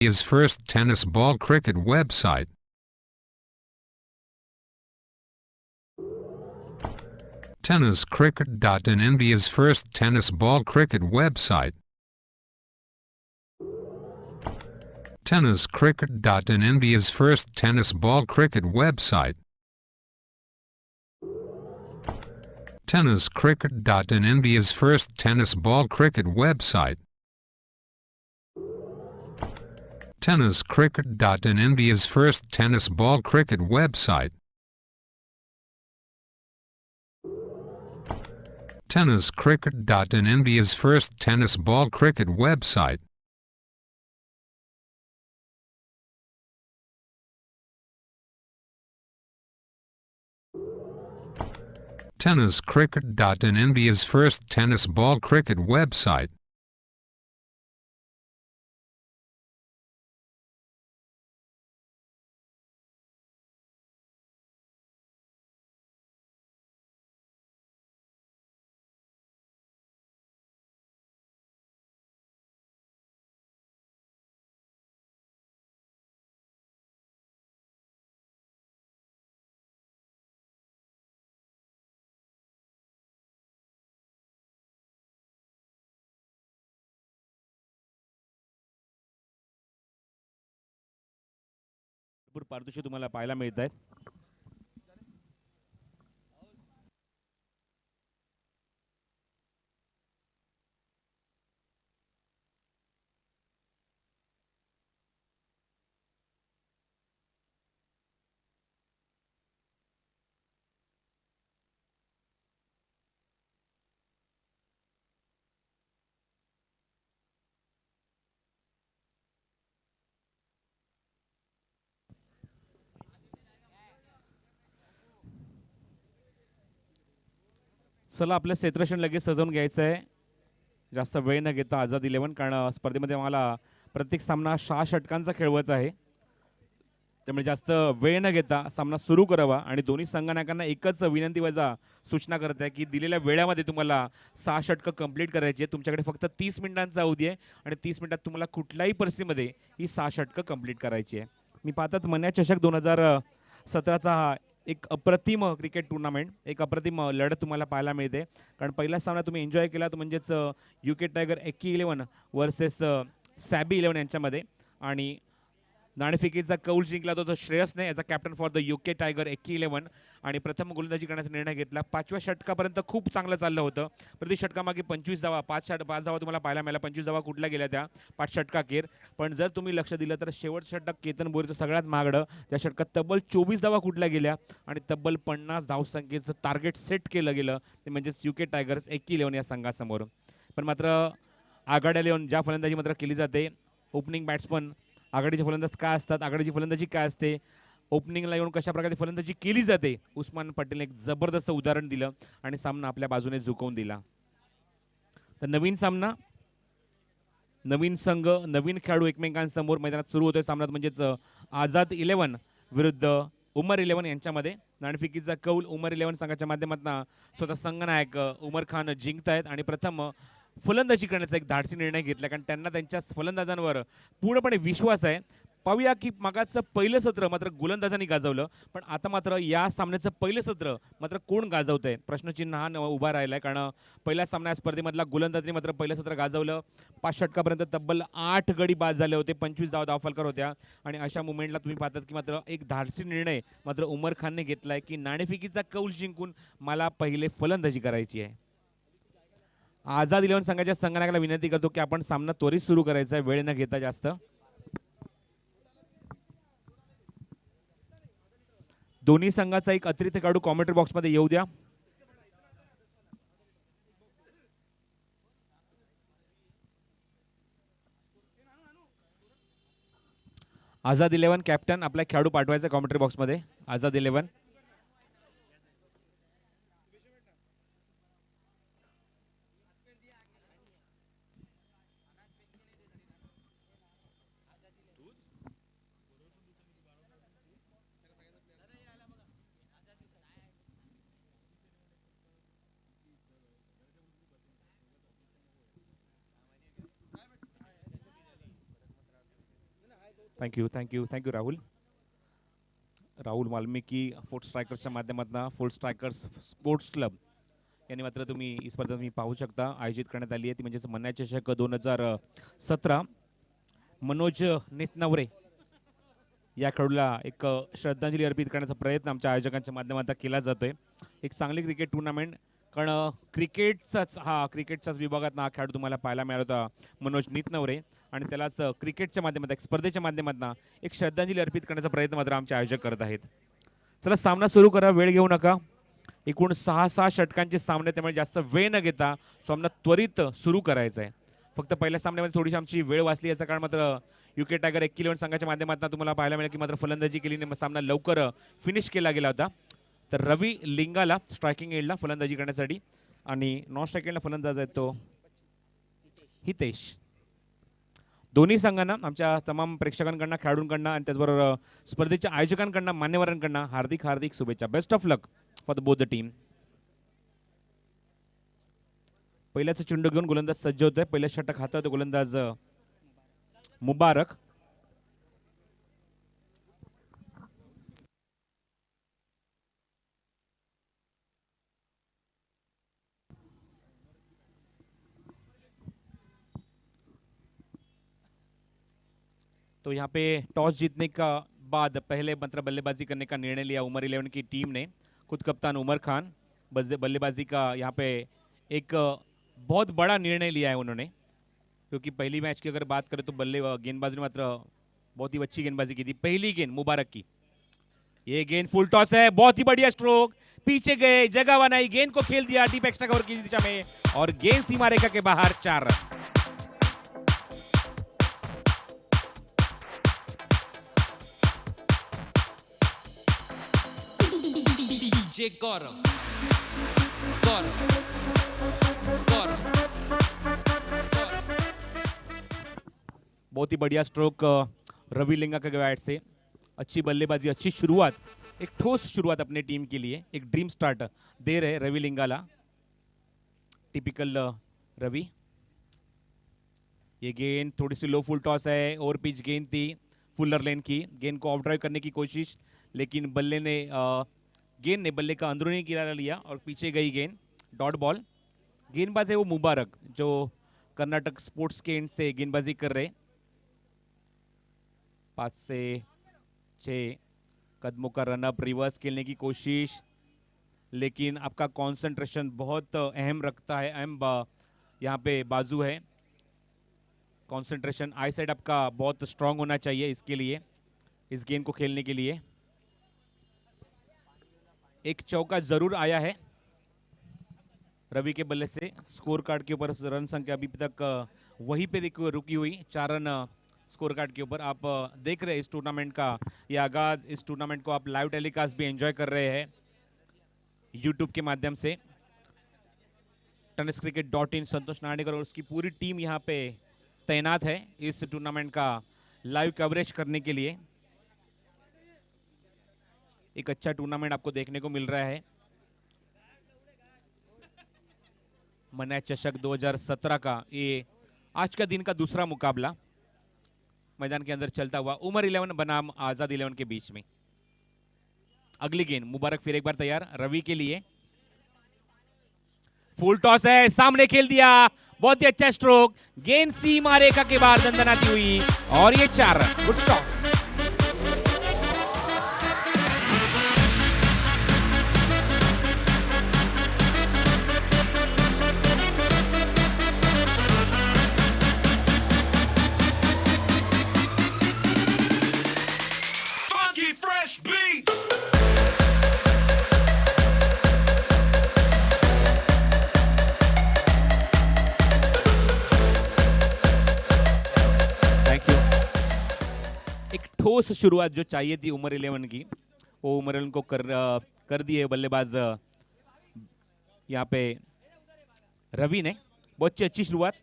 India's first tennis ball cricket website. Tennis Cricket.in, India's first tennis ball cricket website. Tennis Cricket.in, India's first tennis ball cricket website. Tennis Cricket.in, India's first tennis ball cricket website. Tennis Cricket.in, India's first tennis ball cricket website. Tennis Cricket.in, India's first tennis ball cricket website. Tennis Cricket.in, India's first tennis ball cricket website. भरपूर पारदर्शी तुम्हाला पाहायला मिळत आहेत. चला आपलं क्षेत्ररक्षण लगेच सजवून घ्यायचं आहे. जास्त वेळ न घेता आझाद 11, कारण स्पर्धेमध्ये मला प्रत्येक सामना 6 षटकांचा खेळवायचा आहे. त्यामुळे जास्त वेळ न घेता सामना सुरू करावा. आणि दोन्ही संघनायकांना एकच विनंती वजा सूचना करत आहे की दिलेल्या वेळामध्ये तुम्हाला 6 षटकं कंप्लीट करायची आहे. तुमच्याकडे फक्त 30 मिनिटांचा अवधी आहे आणि 30 मिनिटात तुम्हाला कुठल्याही परिस्थितीमध्ये ही 6 षटकं कंप्लीट करायची आहे. मी पाहतात मन्या चषक 2017चा हा एक अप्रतिम क्रिकेट टुर्नामेंट, एक अप्रतिम लढत तुम्हाला पाहायला मिळते. कारण पहिला सामना तुम्ही एन्जॉय केला तो म्हणजेच UK टायगर एक्की 11 वर्सेस सॅबी 11 यांच्यामध्ये. आणि नाणेफेकीचा कौल जिंकला तो श्रेयसने, याचा captain for the UK tiger एक्की 11. आणि प्रथम गोलंदाजी करण्याचा निर्णय घेतला. 5व्या षटकापर्यंत खूप चांगलं चाललं होतं. प्रति षटकामागे 25 धावा, 5 धावा तुम्हाला पाहायला मिळाल्या. 25 धावा कुठल्या गेल्या त्या 5 षटकाखेर. पण जर तुम्ही लक्ष दिलं तर शेवटचं षटक केतन बोरीचं सगळ्यात महागडं. त्या षटकात तब्बल 24 धावा कुठल्या गेल्या आणि तब्बल 50 धावसंख्येचं टार्गेट सेट केलं गेलं, ते म्हणजेच UK टायगर्स एक्की 11 या संघासमोर. पण मात्र आघाड्याला येऊन ज्या फलंदाजी मात्र केली जाते, ओपनिंग बॅट्समन आघाडीचे फलंदाज काय असतात, आघाडीची फलंदाजी काय असते, ओपनिंगला येऊन कशा प्रकारे फलंदाजी केली जाते, उस्मान पटेलने एक जबरदस्त उदाहरण दिलं आणि सामना आपल्या बाजूने झुकवून दिला. तर नवीन सामना, नवीन संघ, नवीन खेळाडू एकमेकांसमोर मैदानात सुरू होतोय. सामन्यात म्हणजेच आझाद 11 विरुद्ध उमर 11 यांच्यामध्ये. नाणेफेकीचा कौल उमर 11 संघाच्या माध्यमातून स्वतः संघनायक उमर खान जिंकतायत आणि प्रथम फलंदाजी करण्याचा एक धाडसी निर्णय घेतला, कारण त्यांना त्यांच्या फलंदाजांवर पूर्णपणे विश्वास आहे. पाहूया की मागाचं पहिलं सत्र मात्र गोलंदाजांनी गाजवलं, पण आता मात्र या सामन्याचं पहिलं सत्र मात्र कोण गाजवतंय प्रश्नचिन्ह हा उभा राहिला आहे. कारण पहिल्या सामन्या स्पर्धेमधला गोलंदाजांनी मात्र पहिलं सत्र गाजवलं. 5 षटकापर्यंत तब्बल 8 गडी बाद झाले होते, 25 धावफलकर होत्या. आणि अशा मुवमेंटला तुम्ही पाहतात की मात्र एक धाडसी निर्णय मात्र उमर खानने घेतलाय की नाणेफेकीचा कौल जिंकून मला पहिले फलंदाजी करायची आहे. आझाद 11 संघाच्या संघनायकाला विनंती करतो की आपण सामना त्वरित सुरू करायचा आहे, वेळ न घेता जास्त. दोन्ही संघाचा एक अतिरिक्त खेळाडू कॉमेंट्री बॉक्समध्ये येऊ द्या. आझाद 11 कॅप्टन आपला खेळाडू पाठवायचा कॉमेंट्री बॉक्समध्ये. आझाद 11. थँक्यू राहुल. राहुल वाल्मिकी फुट स्ट्रायकर्सच्या माध्यमातून फुल स्ट्रायकर्स स्पोर्ट्स क्लब यांनी मात्र तुम्ही ही स्पर्धा तुम्ही पाहू शकता आयोजित करण्यात आली आहे ती म्हणजेच मन्या चषक 2017. मनोज नेतनवरे या खेळाडूला एक श्रद्धांजली अर्पित करण्याचा प्रयत्न आमच्या आयोजकांच्या माध्यमातून केला जातोय. एक चांगली क्रिकेट टुर्नामेंट कारण क्रिकेटचाच विभागात हा खेळाडू तुम्हाला पाहायला मिळाला होता मनोज नेतनवरे आणि त्यालाच क्रिकेटच्या माध्यमातून एक स्पर्धेच्या माध्यमातून एक श्रद्धांजली अर्पित करण्याचा प्रयत्न मात्र आमचे आयोजक करत आहेत. चला सामना सुरू करा, वेळ घेऊ नका. एकूण 6 षटकांचे सामने त्यामुळे जास्त वेळ न घेता सामना त्वरित सुरू करायचा आहे. फक्त पहिल्या सामन्यामध्ये थोडीशी आमची वेळ वाचली याचा कारण मात्र UK टायगर 1 संघाच्या माध्यमातून तुम्हाला पाहायला मिळेल की मात्र फलंदाजी केली आणि सामना लवकर फिनिश केला गेला होता. तर रवी लिंगाला स्ट्रायकिंग एंडला फलंदाजी करण्यासाठी आणि नॉन स्ट्रायकिंग एंडला फलंदाज आहे तो हितेश. दोन्ही संघांना आमच्या तमाम प्रेक्षकांकडनं खेळाडूंकडनं आणि त्याचबरोबर स्पर्धेच्या आयोजकांकडनं मान्यवरांकडनं हार्दिक हार्दिक शुभेच्छा. Best of luck for the both the team. पहिल्याचं चेंडू घेऊन गोलंदाज सज्ज होतोय. पहिलं षटक हातात गोलंदाज मुबारक. तो यहाँ पे टॉस जीतने का बाद पहले मतलब बल्लेबाजी करने का निर्णय लिया उमर 11 की टीम ने. खुद कप्तान उमर खान बल्लेबाजी का यहाँ पे एक बहुत बड़ा निर्णय लिया है उन्होंने क्योंकि पहली मैच की अगर बात करें तो गेंदबाज ने मात्र बहुत ही अच्छी गेंदबाजी की थी. पहली गेंद मुबारक की, ये गेंद फुल टॉस है, बहुत ही बढ़िया स्ट्रोक, पीछे गए, जगह बनाई, गेंद को खेल दिया डीप एक्स्ट्रा कवर की दिशा में और गेंद सीमा रेखा के बाहर 4 रन. Gaurav. बहुत ही बढ़िया स्ट्रोक रवि लिंगा के बैट से. अच्छी बल्लेबाजी, अच्छी शुरुआत, एक ठोस शुरुआत अपने टीम के लिए, एक ड्रीम स्टार्ट दे रहे रवि लिंगाला. टिपिकल रवि. ये गेंद थोड़ी सी लो फुल टॉस है, ओवर पिच गेंद थी फुलर लेन की. गेंद को ऑफ ड्राइव करने की कोशिश लेकिन गेंद ने बल्ले का अंदरूनी किनारा लिया और पीछे गई गेंद. Dot ball. गेंदबाज है वो मुबारक जो कर्नाटक स्पोर्ट्स के एंड से गेंदबाजी कर रहे. 5 से 6 कदमों का रनअप, रिवर्स खेलने की कोशिश लेकिन आपका कंसंट्रेशन बहुत अहम रखता है. अहम यहाँ पे बाजू है. कंसंट्रेशन आई साइड आपका बहुत स्ट्रांग होना चाहिए इसके लिए, इस गेंद को खेलने के लिए. एक चौका जरूर आया है रवि के बल्ले से. स्कोर कार्ड के ऊपर रन संख्या अभी तक वहीं पे रुकी हुई, 4 रन स्कोर कार्ड के ऊपर. आप देख रहे हैं इस टूर्नामेंट का ये आगाज. इस टूर्नामेंट को आप लाइव टेलीकास्ट भी एंजॉय कर रहे हैं यूट्यूब के माध्यम से. tenniscricket.in संतोष नार्डेकर और उसकी पूरी टीम यहाँ पे तैनात है इस टूर्नामेंट का लाइव कवरेज करने के लिए. एक अच्छा टूर्नामेंट आपको देखने को मिल रहा है. मन्या चषक 2017 का ये आज का दिन का दूसरा मुकाबला मैदान के अंदर चलता हुआ उमर 11 बनाम आजाद 11 के बीच में. अगली गेंद मुबारक फिर एक बार तैयार रवि के लिए. फुल टॉस है, सामने खेल दिया, बहुत ही अच्छा स्ट्रोक, गेंद सीमा रेखा के बाहर दंदनाती हुई और ये 4 रन. Good stop. ठोस शुरुआत जो चाहिए थी उमर 11 की वो उमर 11 को कर दी है बल्लेबाज यहाँ पे रवि ने. बहुत अच्छी शुरुआत.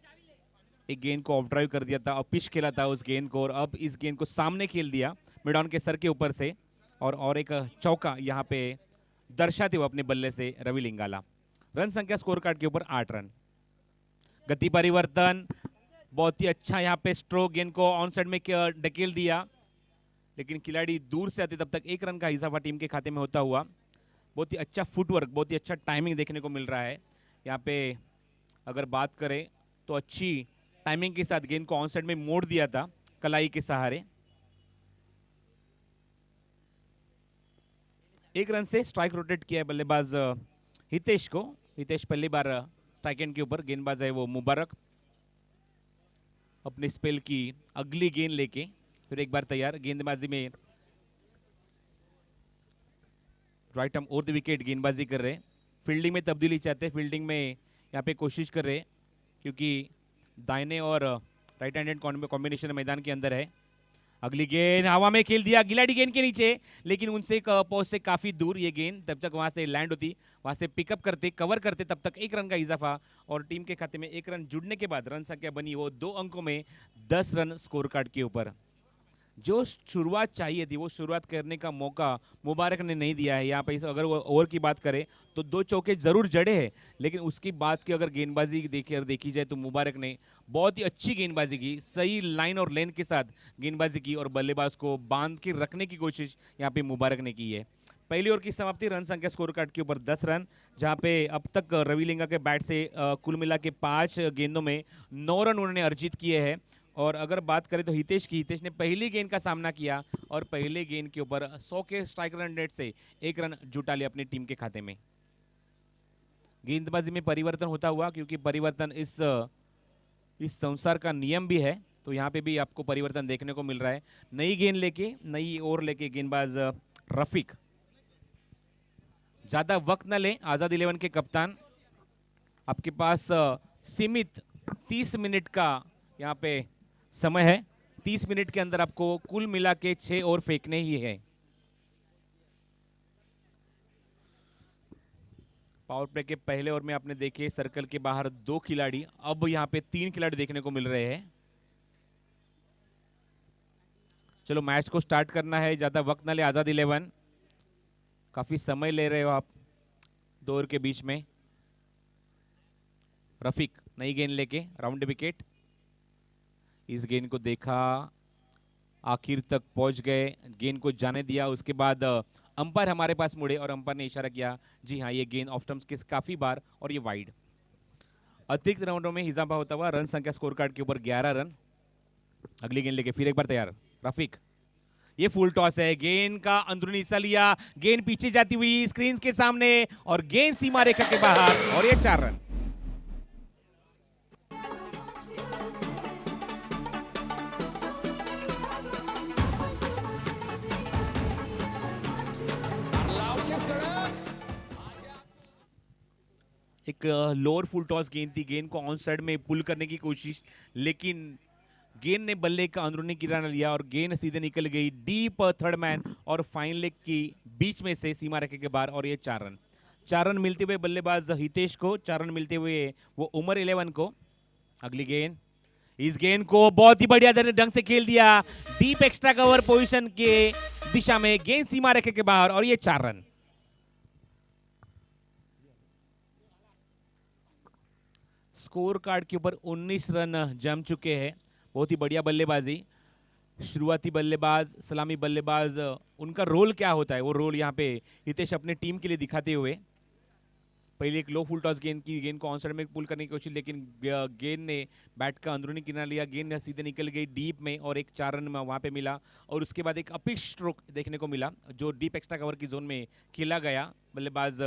एक गेंद को ऑफ ड्राइव कर दिया था, पिच खेला था उस गेंद को और अब इस गेंद को सामने खेल दिया मिड ऑन के सर के ऊपर से और एक चौका यहाँ पे दर्शाते हुए अपने बल्ले से रवि लिंगाला. रन संख्या स्कोर कार्ड के ऊपर 8 रन. गति परिवर्तन बहुत ही अच्छा यहाँ पे स्ट्रोक, गेंद को ऑन साइड में ढकेल दिया लेकिन खिलाड़ी दूर से आते तब तक 1 रन का इजाफा टीम के खाते में होता हुआ। बहुत ही अच्छा फुटवर्क, बहुत ही अच्छा टाइमिंग देखने को मिल रहा है यहाँ पे। अगर बात करें तो अच्छी टाइमिंग के साथ गेंद को ऑन साइड में मोड़ दिया था कलाई के सहारे। 1 रन से स्ट्राइक रोटेट किया है बल्लेबाज हितेश को। हितेश पहली बार स्ट्राइक एंड के ऊपर, गेंदबाज है वो मुबारक अपने स्पेल की अगली गेंद लेके फिर एक बार तैयार। गेंदबाजी में right arm over the wicket गेंदबाजी कर रहे हैं। फील्डिंग में तब्दीली चाहते हैं, फील्डिंग में यहाँ पे कोशिश कर रहे हैं क्योंकि दाहिने और राइट हैंडेड कॉम्बिनेशन मैदान के अंदर है। अगली गेंद हवा में खेल दिया, गिलाड़ी गेंद के नीचे, लेकिन उनसे पोस्ट से काफी दूर ये गेंद। तब तक वहां से लैंड होती, वहां से पिकअप करते, कवर करते, तब तक 1 रन का इजाफा और टीम के खाते में 1 रन जुड़ने के बाद रन संख्या बनी वो 2 अंकों में 10 रन स्कोर कार्ड के ऊपर। जो शुरुआत चाहिए थी वो शुरुआत करने का मौका मुबारक ने नहीं दिया है यहाँ पे। अगर वो ओवर की बात करें तो 2 चौके जरूर जड़े हैं, लेकिन उसकी बात की अगर गेंदबाजी देखी जाए तो मुबारक ने बहुत ही अच्छी गेंदबाजी की, सही लाइन और लेंथ के साथ गेंदबाजी की और बल्लेबाज को बांध के रखने की कोशिश यहाँ पे मुबारक ने की है। पहली ओवर की समाप्ति, रन संख्या स्कोर कार्ड के ऊपर 10 रन, जहां पे अब तक रविलिंगा के बैट से कुल मिला के 5 गेंदों में 9 रन उन्होंने अर्जित किए हैं। और अगर बात करें तो हितेश ने पहली गेंद का सामना किया और पहले गेंद के ऊपर 100 के स्ट्राइक रन रेट से 1 रन जुटा लिया अपनी टीम के खाते में। गेंदबाजी में परिवर्तन होता हुआ, क्योंकि परिवर्तन इस संसार का नियम भी है, तो यहाँ पे भी आपको परिवर्तन देखने को मिल रहा है। नई गेंद लेके, नई ओवर लेके गेंदबाज रफीक। ज्यादा वक्त न लें आजाद 11 के कप्तान, आपके पास सीमित 30 मिनट का यहाँ पे समय है। 30 मिनट के अंदर आपको कुल मिला के 6 ओवर फेंकने ही है। पावर प्ले के पहले ओवर में आपने देखे सर्कल के बाहर 2 खिलाड़ी, अब यहाँ पे 3 खिलाड़ी देखने को मिल रहे हैं। चलो मैच को स्टार्ट करना है, ज्यादा वक्त ना ले आजाद 11, काफी समय ले रहे हो आप 2 ओवर के बीच में। रफीक नई गेंद लेके राउंड विकेट, इस गेंद को देखा, आखिर तक पहुंच गए, गेंद को जाने दिया। उसके बाद अंपायर हमारे पास मुड़े और अंपायर ने इशारा किया, जी हाँ ये गेंद ऑफ स्टंप्स के काफी बार और ये वाइड। अतिरिक्त राउंडों में इजाफा होता हुआ रन संख्या स्कोर कार्ड के ऊपर 11 रन। अगली गेंद लेके फिर एक बार तैयार रफीक, ये फुल टॉस है, गेंद का अंदरूनी हिस्सा लिया, गेंद पीछे जाती हुई स्क्रीन के सामने और गेंद सीमा रेखा के बाहर और ये 4 रन। एक लोअर फुल टॉस गेंद थी, गेंद को ऑन साइड में पुल करने की कोशिश, लेकिन गेंद ने बल्ले का अंदरूनी किनारा लिया और गेंद सीधे निकल गई डीप थर्ड मैन और फाइन लेग की बीच में से सीमा रेखा के बाहर और ये 4 रन। 4 रन मिलते हुए बल्लेबाज हितेश को, 4 रन मिलते हुए वो उमर 11 को। अगली गेंद, इस गेंद को बहुत ही बढ़िया ढंग से खेल दिया डीप एक्स्ट्रा कवर पोजीशन के दिशा में, गेंद सीमा रेखा के बाहर और ये 4 रन। स्कोर कार्ड के ऊपर 19 रन जम चुके हैं। बहुत ही बढ़िया बल्लेबाजी। शुरुआती बल्लेबाज, सलामी बल्लेबाज, उनका रोल क्या होता है वो रोल यहाँ पे हितेश अपने टीम के लिए दिखाते हुए। पहले एक लो फुल टॉस गेंद को ऑन साइड में पुल करने की कोशिश, लेकिन गेंद ने बैट का अंदरूनी किनारा लिया, गेंद सीधे निकल गई डीप में और एक 4 रन वहां पे मिला। और उसके बाद एक अपिच स्ट्रोक देखने को मिला जो डीप एक्स्ट्रा कवर की जोन में खेला गया बल्लेबाज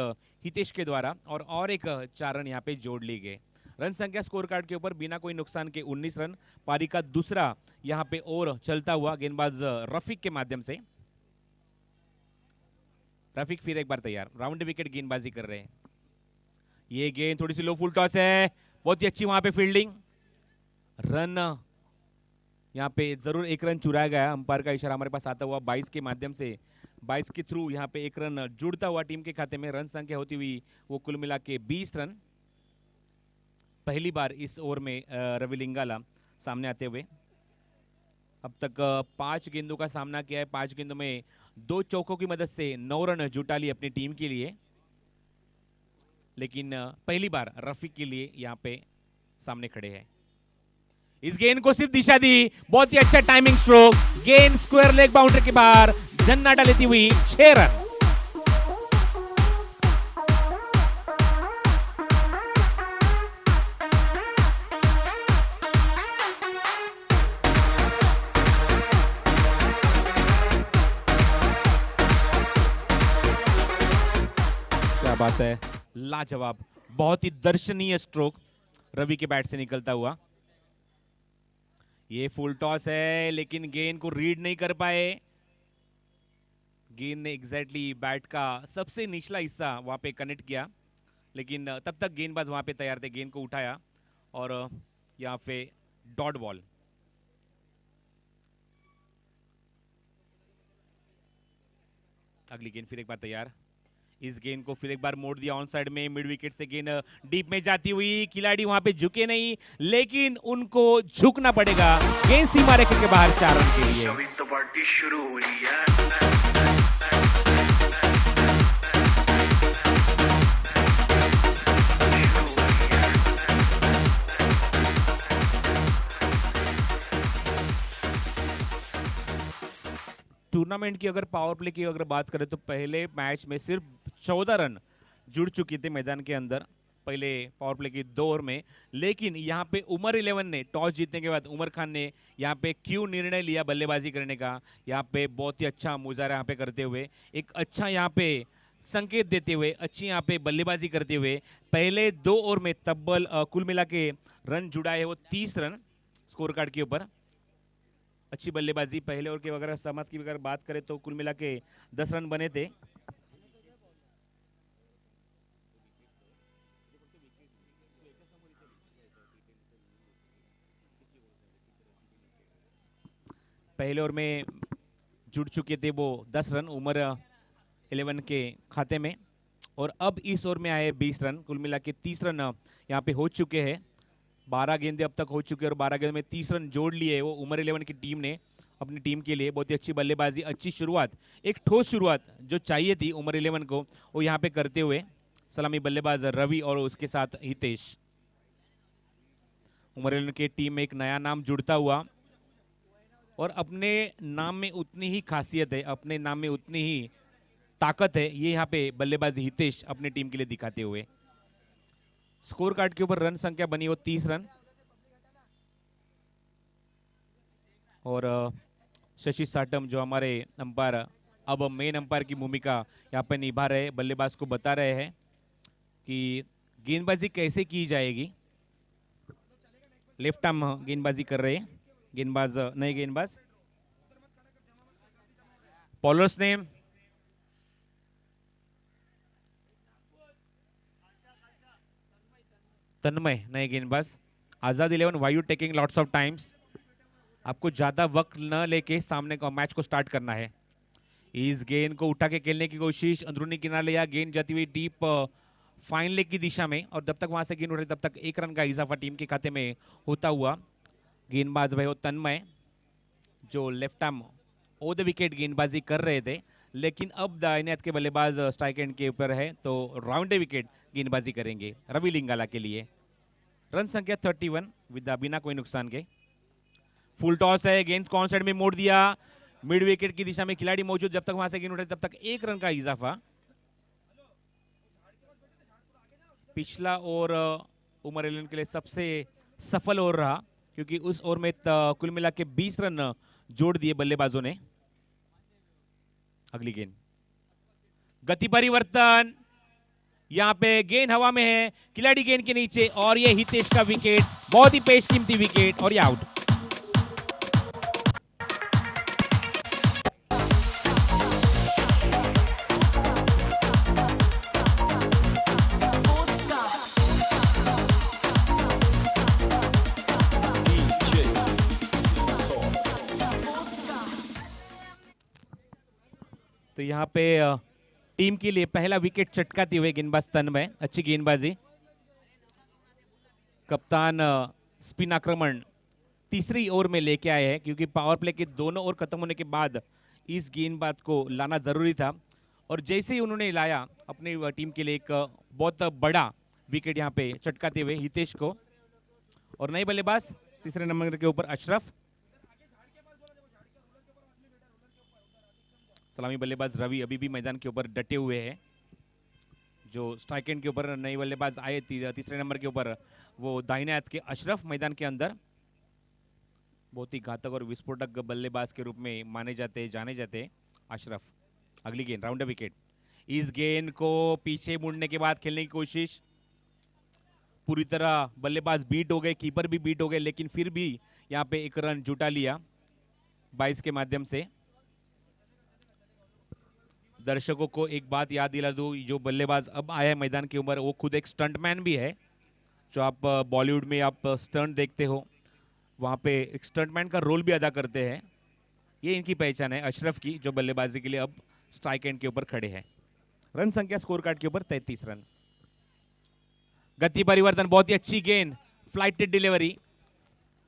हितेश के द्वारा और एक 4 रन यहाँ पे जोड़ लिए गए। रन संख्या स्कोर कार्ड के ऊपर बिना कोई नुकसान के 19 रन। पारी का दूसरा यहां पे ओवर चलता हुआ गेंदबाज रफीक के माध्यम से। रफीक फिर एक बार तैयार, राउंड विकेट गेंदबाजी कर रहे हैं। ये गेंद थोड़ी सी लो फुल टॉस है, बहुत ही अच्छी वहां पे फील्डिंग। रन यहां पे जरूर 1 रन चुराया गया, अंपायर का इशारा हमारे पास आता हुआ 22 के माध्यम से, 22 के थ्रू यहां पे 1 रन जुड़ता हुआ टीम के खाते में। रन संख्या होती हुई वो कुल मिला के 20 रन। पहली बार इस ओवर में रविलिंगाला सामने आते हुए। अब तक 5 गेंदों का सामना किया है, 5 गेंदों में 2 चौकों की मदद से 9 रन जुटा लिए अपनी टीम के लिए, लेकिन पहली बार रफीक के लिए यहाँ पे सामने खड़े हैं। इस गेंद को सिर्फ दिशा दी, बहुत ही अच्छा टाइमिंग स्ट्रोक, गेंद स्क्वायर लेग बाउंड्री के बाहर, जन्नाटा लेती हुई 6 रन। क्या बात है, लाजवाब, बहुत ही दर्शनीय स्ट्रोक रवि के बैट से निकलता हुआ। ये फुल टॉस है लेकिन गेंद को रीड नहीं कर पाए। गेंद ने एग्जैक्टली बैट का सबसे निचला हिस्सा वहां पे कनेक्ट किया, लेकिन तब तक गेंदबाज वहां पे तैयार थे, गेंद को उठाया और यहाँ पे डॉट बॉल। अगली गेंद फिर एक बार तैयार, इस गेंद को फिर एक बार मोड़ दिया ऑन साइड में, मिड विकेट से गेंद डीप में जाती हुई, खिलाड़ी वहां पे झुके नहीं लेकिन उनको झुकना पड़ेगा, गेंद सीमा रेखा के बाहर 4 रन के लिए। अभी तो पार्टी शुरू हुई है। टूर्नामेंट की अगर पावर प्ले की अगर बात करें तो पहले मैच में सिर्फ 14 रन जुड़ चुके थे मैदान के अंदर पहले पावर प्ले की 2 ओवर में, लेकिन यहाँ पे उमर 11 ने टॉस जीतने के बाद उमर खान ने यहाँ पे क्यों निर्णय लिया बल्लेबाजी करने का, यहाँ पे बहुत ही अच्छा मुजाहरा यहाँ पे करते हुए, एक अच्छा यहाँ पे संकेत देते हुए, अच्छी यहाँ पे बल्लेबाजी करते हुए पहले 2 ओवर में तब्बल कुल मिला के रन जुड़ा है वो 30 रन स्कोर कार्ड के ऊपर। अच्छी बल्लेबाजी पहले ओवर के अगर समाज की अगर बात करें तो कुल मिला के 10 रन बने थे। पहले ओवर में जुड़ चुके थे वो 10 रन उमर 11 के खाते में, और अब इस ओवर में आए 20 रन, कुल मिला के 30 रन यहाँ पे हो चुके हैं। 12 गेंदें अब तक हो चुके हैं और 12 गेंद में 30 रन जोड़ लिए वो उमर 11 की टीम ने अपनी टीम के लिए। बहुत ही अच्छी बल्लेबाजी, अच्छी शुरुआत, एक ठोस शुरुआत जो चाहिए थी उमर 11 को वो यहाँ पे करते हुए सलामी बल्लेबाज रवि और उसके साथ हितेश। उमर 11 की टीम में एक नया नाम जुड़ता हुआ और अपने नाम में उतनी ही खासियत है, अपने नाम में उतनी ही ताकत है, ये यहाँ पे बल्लेबाजी हितेश अपनी टीम के लिए दिखाते हुए। स्कोर कार्ड के ऊपर रन संख्या बनी वो 30 रन और शशि साटम जो हमारे अंपायर अब मेन अंपायर की भूमिका यहाँ पे निभा रहे, बल्लेबाज को बता रहे हैं कि गेंदबाजी कैसे की जाएगी। लेफ्ट आर्म गेंदबाजी कर रहे हैं गेंदबाज, नए गेंदबाज बॉलर्स ने तन्मय, नए गेंदबाज। Azad 11 why you taking lots of times, आपको ज्यादा वक्त न लेके सामने का मैच को स्टार्ट करना है। इस गेंद को उठा के खेलने की कोशिश, अंदरूनी किनारे लिया, गेंद जाती हुई डीप फाइन लेग की दिशा में और जब तक वहां से गेंद उठे तब तक 1 रन का इजाफा टीम के खाते में होता हुआ। गेंदबाज भाई वो तन्मय जो left arm o the wicket गेंदबाजी कर रहे थे, लेकिन अब दाहिने हाथ के बल्लेबाज स्ट्राइक एंड के ऊपर है तो राउंड विकेट गेंदबाजी करेंगे रवि लिंगाला के लिए। रन संख्या 31 विद बिना कोई नुकसान के। फुल टॉस है, गेंद कौन साइड में मोड़ दिया, मिड विकेट की दिशा में खिलाड़ी मौजूद, जब तक वहां से गेंद उठे तब तक 1 रन का इजाफा। पिछला ओवर उमर 11 के लिए सबसे सफल ओवर रहा क्योंकि उस ओवर में कुल मिला के 20 रन जोड़ दिए बल्लेबाजों ने। अगली गेंद, गति परिवर्तन, यहां पे गेंद हवा में है, खिलाड़ी गेंद के नीचे और ये हितेश का विकेट, बहुत ही पेशकीमती विकेट और ये आउट। तो यहाँ पे टीम के लिए पहला विकेट चटकाते हुए गेंदबाज तन्मय, अच्छी गेंदबाजी। कप्तान स्पिन आक्रमण तीसरी ओवर में लेके आए हैं क्योंकि पावर प्ले के दोनों ओवर खत्म होने के बाद इस गेंदबाज को लाना जरूरी था और जैसे ही उन्होंने लाया अपनी टीम के लिए एक बहुत बड़ा विकेट यहाँ पे चटकाते हुए हितेश को। और नए बल्लेबाज तीसरे नंबर के ऊपर अशरफ। सलामी बल्लेबाज रवि अभी भी मैदान के ऊपर डटे हुए हैं। जो स्ट्राइक एंड के ऊपर नए बल्लेबाज आए तीसरे नंबर के ऊपर वो दाहिने हाथ के अशरफ मैदान के अंदर बहुत ही घातक और विस्फोटक बल्लेबाज के रूप में माने जाते जाने जाते अशरफ। अगली गेंद राउंड विकेट। इस गेंद को पीछे मुड़ने के बाद खेलने की कोशिश, पूरी तरह बल्लेबाज बीट हो गए, कीपर भी बीट हो गए, लेकिन फिर भी यहाँ पे एक रन जुटा लिया 22 के माध्यम से। दर्शकों को एक बात याद दिला दूं, जो बल्लेबाज अब आया है मैदान के ऊपर वो खुद एक स्टंटमैन भी है। जो आप बॉलीवुड में आप स्टंट देखते हो वहाँ पे एक स्टंटमैन का रोल भी अदा करते हैं। ये इनकी पहचान है अशरफ की, जो बल्लेबाजी के लिए अब स्ट्राइक एंड के ऊपर खड़े हैं। रन संख्या स्कोर कार्ड के ऊपर 33 रन। गति परिवर्तन, बहुत ही अच्छी गेंद, फ्लाइटेड डिलीवरी,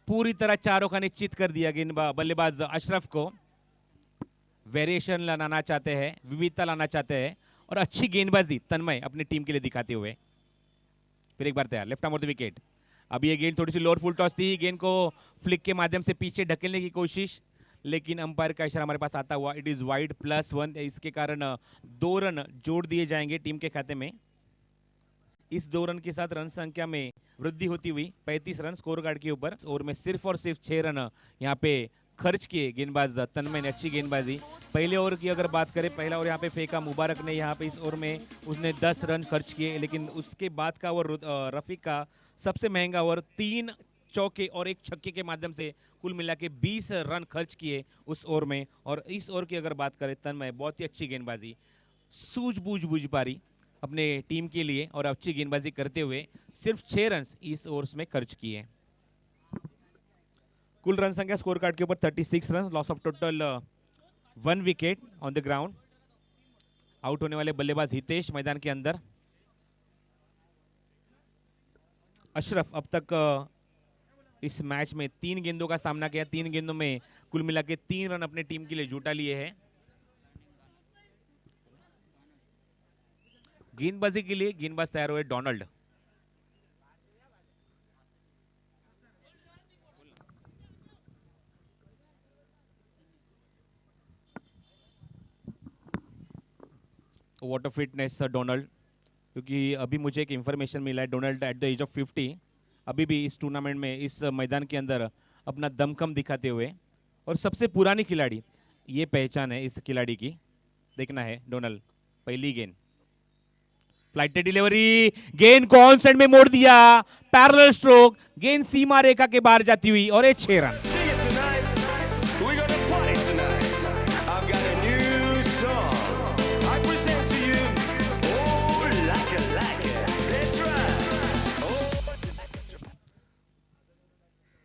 पूरी तरह चारों खाने चित कर दिया गेंद बल्लेबाज अशरफ को। वेरिएशन लाना चाहते हैं, विविधता लाना चाहते हैं और अच्छी गेंदबाजी तन्मय अपनी टीम के लिए दिखाते हुए फिर एक बार तैयार, left arm of the wicket. अब ये गेंद थोड़ी सी लोअर फुल टॉस थी, गेंद को फ्लिक के माध्यम से पीछे ढकेलने की कोशिश, लेकिन अंपायर का इशारा हमारे पास आता हुआ इट इज वाइड +1। इसके कारण 2 रन जोड़ दिए जाएंगे टीम के खाते में। इस 2 रन के साथ रन संख्या में वृद्धि होती हुई 35 रन स्कोर कार्ड के ऊपर। ओवर में सिर्फ और सिर्फ 6 रन यहाँ पे खर्च किए गेंदबाज तन्मय ने। अच्छी गेंदबाजी। पहले ओवर की अगर बात करें, पहला ओवर यहाँ पे फेंका मुबारक ने, यहाँ पे इस ओवर में उसने 10 रन खर्च किए, लेकिन उसके बाद का ओवर रफीक का सबसे महंगा ओवर, 3 चौके और 1 छक्के के माध्यम से कुल मिला के 20 रन खर्च किए उस ओवर में। और इस ओवर की अगर बात करें तन्मय, बहुत ही अच्छी गेंदबाजी, सूझबूझ पारी अपने टीम के लिए और अच्छी गेंदबाजी करते हुए सिर्फ 6 रन इस ओवर्स में खर्च किए। कुल रन संख्या स्कोर कार्ड के ऊपर 36 run. Loss of total 1 wicket on the ground. Out होने वाले बल्लेबाज हितेश मैदान के अंदर। अशरफ अब तक इस मैच में 3 गेंदों का सामना किया, 3 गेंदों में कुल मिला के 3 रन अपने टीम के लिए जुटा लिए हैं। गेंदबाजी के लिए गेंदबाज तैयार हुए डोनाल्ड। वॉटर फिटनेस डोनाल्ड, क्योंकि अभी मुझे एक इंफॉर्मेशन मिला है Donald at the age of 50 अभी भी इस टूर्नामेंट में इस मैदान के अंदर अपना दमखम दिखाते हुए, और सबसे पुरानी खिलाड़ी ये पहचान है इस खिलाड़ी की। देखना है डोनाल्ड। पहली गेंद, फ्लाइटेड डिलीवरी, गेंद को ऑन साइड में मोड़ दिया, पैरेलल स्ट्रोक, गेंद सीमा रेखा के बाहर जाती हुई और एक 6 रन।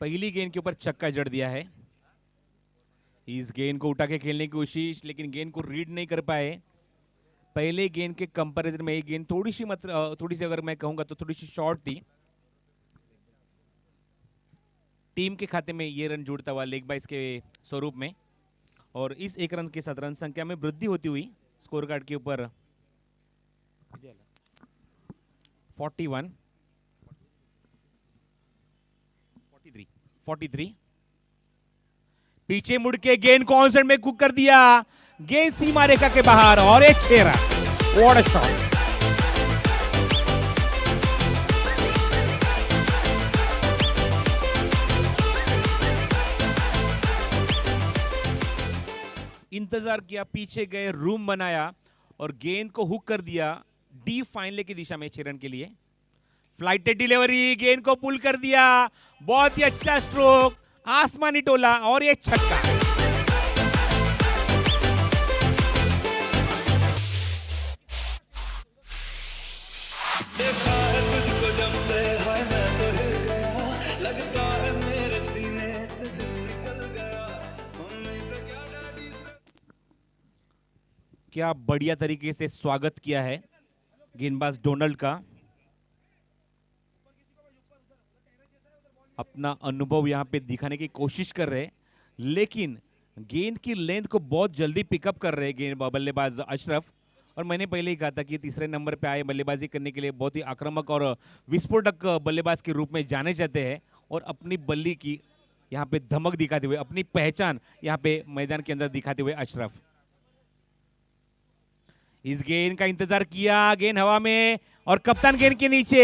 पहली गेंद के ऊपर छक्का जड़ दिया है। इस गेंद को उठा के खेलने की कोशिश, लेकिन गेंद को रीड नहीं कर पाए। पहले गेंद के कंपैरिजन में ये गेंद थोड़ी सी अगर मैं कहूंगा तो थोड़ी सी शॉर्ट थी। टीम के खाते में ये रन जुड़ता हुआ लेग बाइस के स्वरूप में, और इस 1 रन के साथ रन संख्या में वृद्धि होती हुई स्कोर कार्ड के ऊपर 43। पीछे मुड़ के गेंद को ऑन साइड में कुक कर दिया, गेंद सीमा रेखा के बाहर और एक 6 रन। What a shot. इंतजार किया, पीछे गए, रूम बनाया और गेंद को हुक कर दिया डी फाइनल की दिशा में 6 रन के लिए। फ्लाइटेड डिलीवरी, गेंद को पुल कर दिया, बहुत ही अच्छा स्ट्रोक, आसमानी टोला और ये छक्का। देखा है तुझको जब से है मैं तो हिल गया, लगता है मेरे सीने से दिल निकल गया, मम्मी से क्या डैडी से। क्या बढ़िया तरीके से स्वागत किया है गेंदबाज डोनाल्ड का। अपना अनुभव यहां पे दिखाने की कोशिश कर रहे, लेकिन गेंद की लेंथ को बहुत जल्दी पिकअप कर रहे गेंद बल्लेबाज अशरफ। और मैंने पहले ही कहा था कि तीसरे नंबर पे आए बल्लेबाजी करने के लिए बहुत ही आक्रामक और विस्फोटक बल्लेबाज के रूप में जाने जाते हैं, और अपनी बल्ली की यहाँ पे धमक दिखाते हुए, अपनी पहचान यहाँ पे मैदान के अंदर दिखाते हुए अशरफ। इस गेंद का इंतजार किया, गेंद हवा में और कप्तान गेंद के नीचे।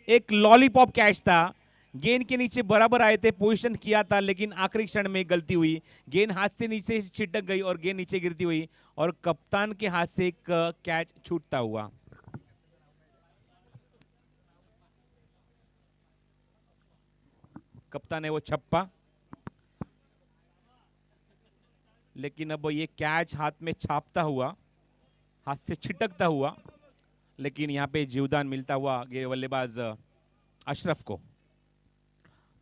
एक लॉलीपॉप कैच था, गेंद के नीचे बराबर आए थे, पोजीशन किया था, लेकिन आखिरी क्षण में गलती हुई, गेंद हाथ से नीचे छिटक गई और गेंद नीचे गिरती हुई और कप्तान के हाथ से एक कैच छूटता हुआ। कप्तान है वो छप्पा, लेकिन अब ये कैच हाथ में छापता हुआ, हाथ से छिटकता हुआ, लेकिन यहाँ पे जीवदान मिलता हुआ बल्लेबाज अशरफ को।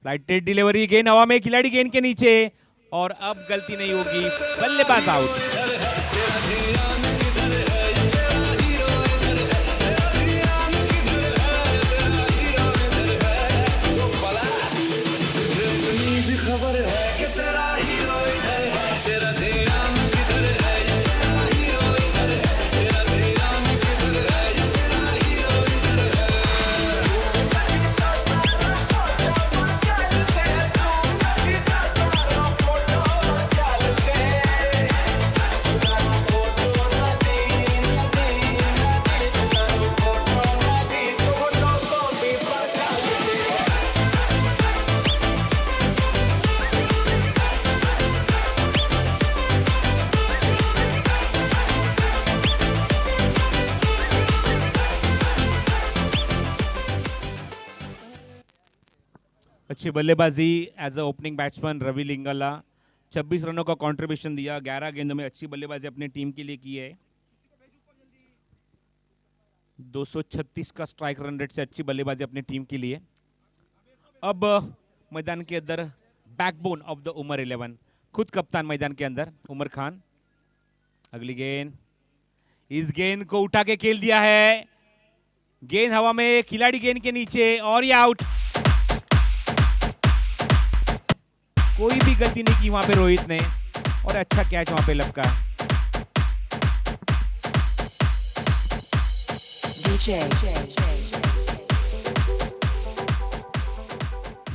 फ्लाइटेड डिलीवरी, गेंद हवा में, खिलाड़ी गेंद के नीचे और अब गलती नहीं होगी, बल्लेबाज आउट। खबर है कि तेरा हीरो इधर है, तेरा ध्यान किधर है, ये तेरा हीरो इधर है, तेरा ध्यान किधर है, ये तेरा हीरो इधर है। अच्छी बल्लेबाजी as a opening batsman Ravi Lingala, 26 रनों का कंट्रीब्यूशन दिया, 11 गेंदों में अच्छी बल्लेबाजी अपनी टीम के लिए की है। 236 का स्ट्राइक रन रेट से अच्छी बल्लेबाजी अपनी टीम के लिए। अब मैदान के अंदर बैकबोन ऑफ द उमर 11, खुद कप्तान मैदान के अंदर उमर खान। अगली गेंद, इस गेंद को उठा के खेल दिया है, गेंद हवा में, खिलाड़ी गेंद के नीचे और ये आउट। कोई भी गलती नहीं की वहां पे रोहित ने और अच्छा कैच वहां पे लपका।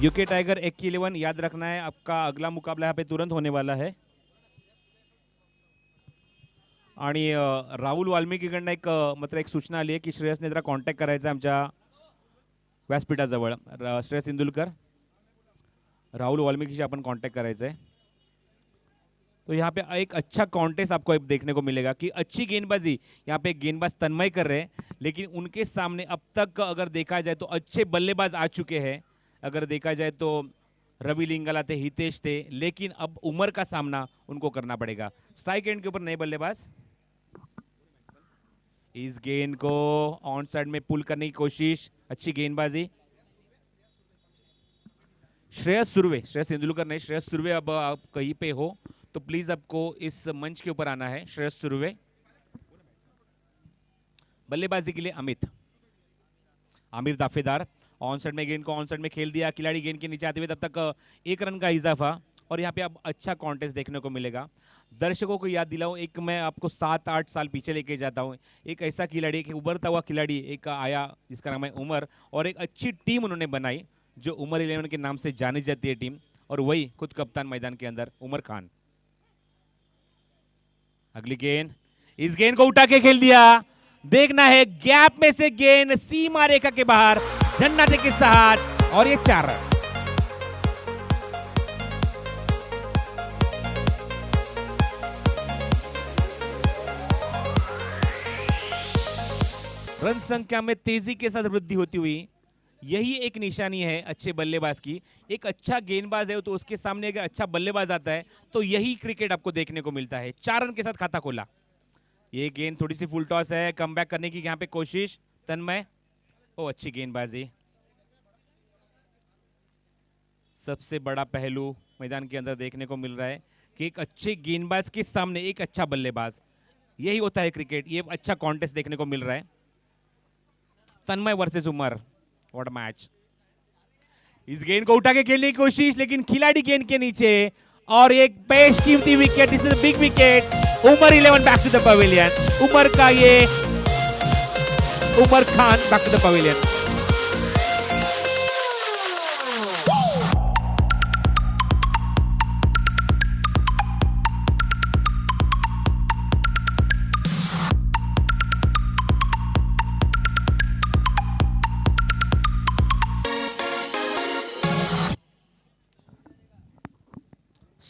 यूके टाइगर 1-11, याद रखना है आपका अगला मुकाबला यहाँ पे तुरंत होने वाला है। आणि राहुल वाल्मिकीकडनं एक सूचना आली आहे की श्रेयसने जरा कॉन्टॅक्ट करायचा आमच्या व्यासपीठाजवळ। श्रेयस इंदुलकर, राहुल वाल्मीकि से अपन कांटेक्ट करायचं है। तो यहाँ पे एक अच्छा कॉन्टेस्ट आपको देखने को मिलेगा कि अच्छी गेंदबाजी यहाँ पे गेंदबाज तन्मय कर रहे हैं, लेकिन उनके सामने अब तक अगर देखा जाए तो अच्छे बल्लेबाज आ चुके हैं। अगर देखा जाए तो रवि लिंगाला थे, हितेश थे, लेकिन अब उमर का सामना उनको करना पड़ेगा। स्ट्राइक एंड के ऊपर नए बल्लेबाज, इस गेंद को ऑन साइड में पुल करने की कोशिश, अच्छी गेंदबाजी। श्रेयस सुर्वे, श्रेयस तेंदुलकर नहीं, श्रेयस सुर्वे, अब आप कहीं पे हो तो प्लीज आपको इस मंच के ऊपर आना है। श्रेयस सुर्वे, बल्लेबाजी के लिए अमित, आमिर दाफेदार, ऑन साइड में गेंद को ऑन साइड में खेल दिया, खिलाड़ी गेंद के नीचे आते हुए, तब तक 1 रन का इजाफा और यहाँ पे अब अच्छा कॉन्टेस्ट देखने को मिलेगा। दर्शकों को याद दिलाऊं, एक मैं आपको 7-8 साल पीछे लेके जाता हूं। एक ऐसा खिलाड़ी, एक उभरता हुआ खिलाड़ी एक आया जिसका नाम है उमर, और एक अच्छी टीम उन्होंने बनाई जो उमर 11 के नाम से जानी जाती है टीम, और वही खुद कप्तान मैदान के अंदर उमर खान। अगली गेंद, इस गेंद को उठा के खेल दिया, देखना है गैप में से गेंद सीमा रेखा के बाहर झन्नाटे के साथ, और ये 4 रन। रन संख्या में तेजी के साथ वृद्धि होती हुई, यही एक निशानी है अच्छे बल्लेबाज की। एक अच्छा गेंदबाज है तो उसके सामने अगर अच्छा बल्लेबाज आता है तो यही क्रिकेट आपको देखने को मिलता है। 4 रन के साथ खाता खोला। ये गेंद थोड़ी सी फुल टॉस है, कमबैक करने की यहाँ पे कोशिश तन्मय, ओ अच्छी गेंदबाजी। सबसे बड़ा पहलू मैदान के अंदर देखने को मिल रहा है कि एक अच्छे गेंदबाज के सामने एक अच्छा बल्लेबाज, यही होता है क्रिकेट। ये अच्छा कॉन्टेस्ट देखने को मिल रहा है। Tanmay versus Umar, what match. इस गेंद को उठा के खेलने की कोशिश, लेकिन खिलाड़ी गेंद के नीचे, और एक बेशकीमती wicket, this is big wicket. Umar 11 back to the pavilion. Umar का ये, Umar Khan back to the pavilion.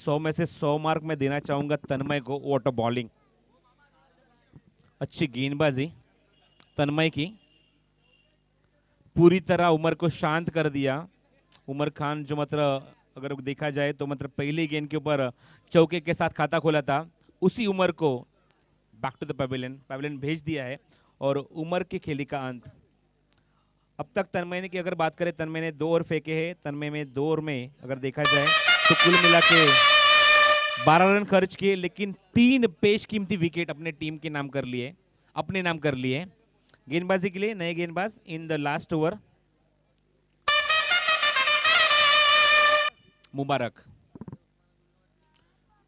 100 में से 100 मार्क मैं देना चाहूंगा तन्मय को। वॉट अ बॉलिंग, अच्छी गेंदबाजी तन्मय की, पूरी तरह उमर को शांत कर दिया। उमर खान जो मतलब अगर देखा जाए तो मतलब पहली गेंद के ऊपर चौके के साथ खाता खोला था, उसी उमर को बैक टू द पवेलियन भेज दिया है और उमर की खेली का अंत। अब तक तन्मय ने की अगर बात करें, तन्मय ने 2 ओवर फेंके हैं। तन्मय में 2 ओवर में अगर देखा जाए तो कुल मिला के 12 रन खर्च किए, लेकिन 3 पेशकीमती विकेट अपने टीम के नाम कर लिए, अपने नाम कर लिए। गेंदबाजी के लिए नए गेंदबाज इन द लास्ट ओवर मुबारक।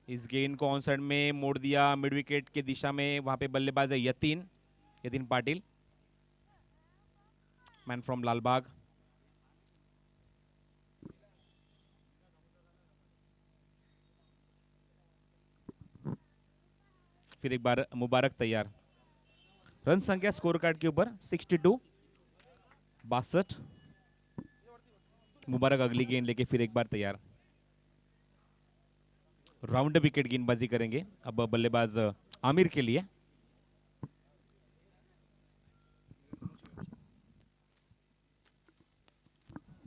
इस गेंद को ऑन साइड में मोड़ दिया मिड विकेट के दिशा में। वहां पे बल्लेबाज है यतीन पाटिल, मैन फ्रॉम लालबाग। फिर एक बार मुबारक तैयार। रन संख्या स्कोर कार्ड के ऊपर 62, 62। मुबारक अगली गेंद लेके फिर एक बार तैयार। राउंड विकेट गेंदबाजी करेंगे अब बल्लेबाज आमिर के लिए।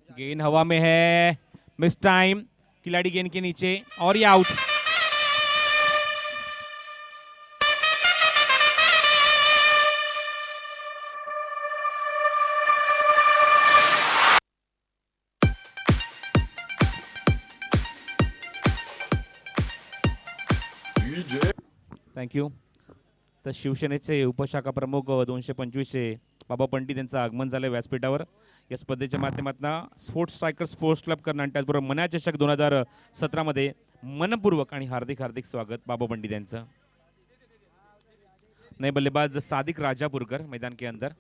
गेंद हवा में है, मिस टाइम, खिलाड़ी गेंद के नीचे और ये आउट। थँक्यू। तर शिवसेनेचे उपशाखा प्रमुख 225चे बाबा पंडित यांचं आगमन झालं व्यासपीठावर। या स्पर्धेच्या माध्यमातून sports striker sports club Karnataka त्याचबरोबर मना चषक 2017 मध्ये मनपूर्वक आणि हार्दिक हार्दिक स्वागत बाबा पंडित यांचं। नए बल्लेबाज सादिक राजापुरकर मैदान के अंदर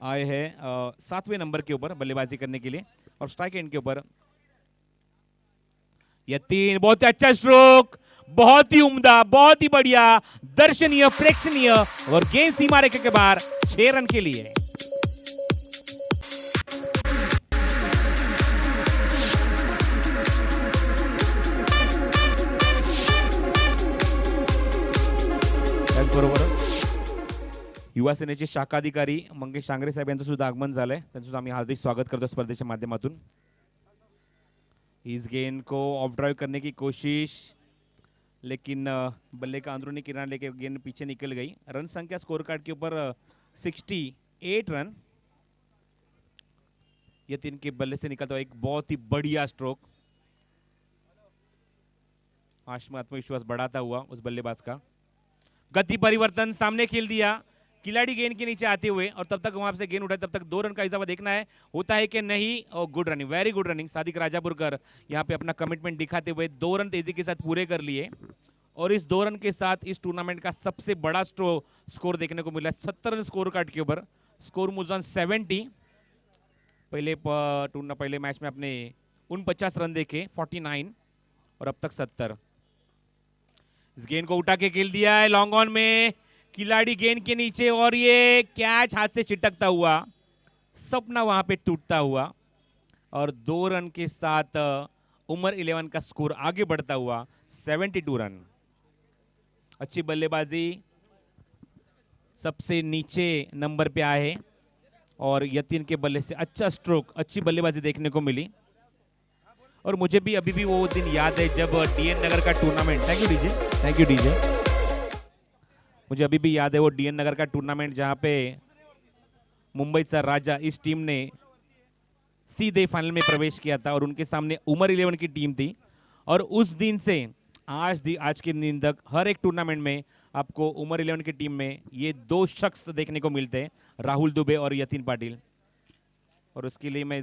आए हैं 7वें नंबर के ऊपर बल्लेबाजी करने के लिए और स्ट्राइक एंड के ऊपर यतीन, बहुत ही अच्छा स्ट्रोक, बहुत ही उम्दा, बहुत ही बढ़िया, दर्शनीय, प्रेक्षणीय और गेंद सीमा रेखा के बाहर 6 रन के लिए। त्याचबरोबर युवा सेनेचे शाखाधिकारी मंगेश शांगरे साहेब यांचं सुद्धा आगमन झालंय, त्यांचं सुद्धा आम्ही हार्दिक स्वागत करतो स्पर्धेच्या माध्यमातून। इस गेंद को ऑफ ड्राइव करने की कोशिश, लेकिन बल्ले का अंदरूनी किनारा लेके गेंद पीछे निकल गई। रन संख्या स्कोर कार्ड के ऊपर 68 रन। यतीन के बल्ले से निकलता हुआ एक बहुत ही बढ़िया स्ट्रोक, आत्मविश्वास बढ़ाता हुआ उस बल्लेबाज का। गति परिवर्तन, सामने खेल दिया खिलाड़ी गेंद के नीचे आते हुए और तब तक वहां से गेंद उठाए, तब तक 2 रन का इजाफा देखना है होता है कि नहीं। और good running, very good running. Sadiq Rajapurkar यहाँ पे अपना कमिटमेंट दिखाते हुए 2 रन तेजी के साथ पूरे कर लिए और इस 2 रन के साथ इस टूर्नामेंट का सबसे बड़ा स्कोर देखने को मिला। 70 रन स्कोर कार्ड के ऊपर, स्कोर मूव्स ऑन 70। पहले मैच में अपने 49 रन देखे 49 और अब तक 70। इस गेंद को उठा के खेल दिया है लॉन्ग ऑन में, खिलाड़ी गेंद के नीचे और ये कैच हाथ से छिटकता हुआ, सपना वहां पे टूटता हुआ और 2 रन के साथ उमर 11 का स्कोर आगे बढ़ता हुआ 72 रन। अच्छी बल्लेबाजी, सबसे नीचे नंबर पे आए और यतीन के बल्ले से अच्छा स्ट्रोक, अच्छी बल्लेबाजी देखने को मिली। और मुझे भी अभी भी वो दिन याद है जब डीएन नगर का टूर्नामेंट, थैंक यू डीजे, मुझे अभी भी याद है वो डीएन नगर का टूर्नामेंट जहां पे मुंबईचा राजा इस टीम ने सीधे फाइनल में प्रवेश किया था और उनके सामने उमर 11 की टीम थी। और उस दिन से आज के दिन तक हर एक टूर्नामेंट में आपको उमर 11 की टीम में ये 2 शख्स देखने को मिलते हैं, राहुल दुबे और यतीन पाटिल। और उसके लिए मैं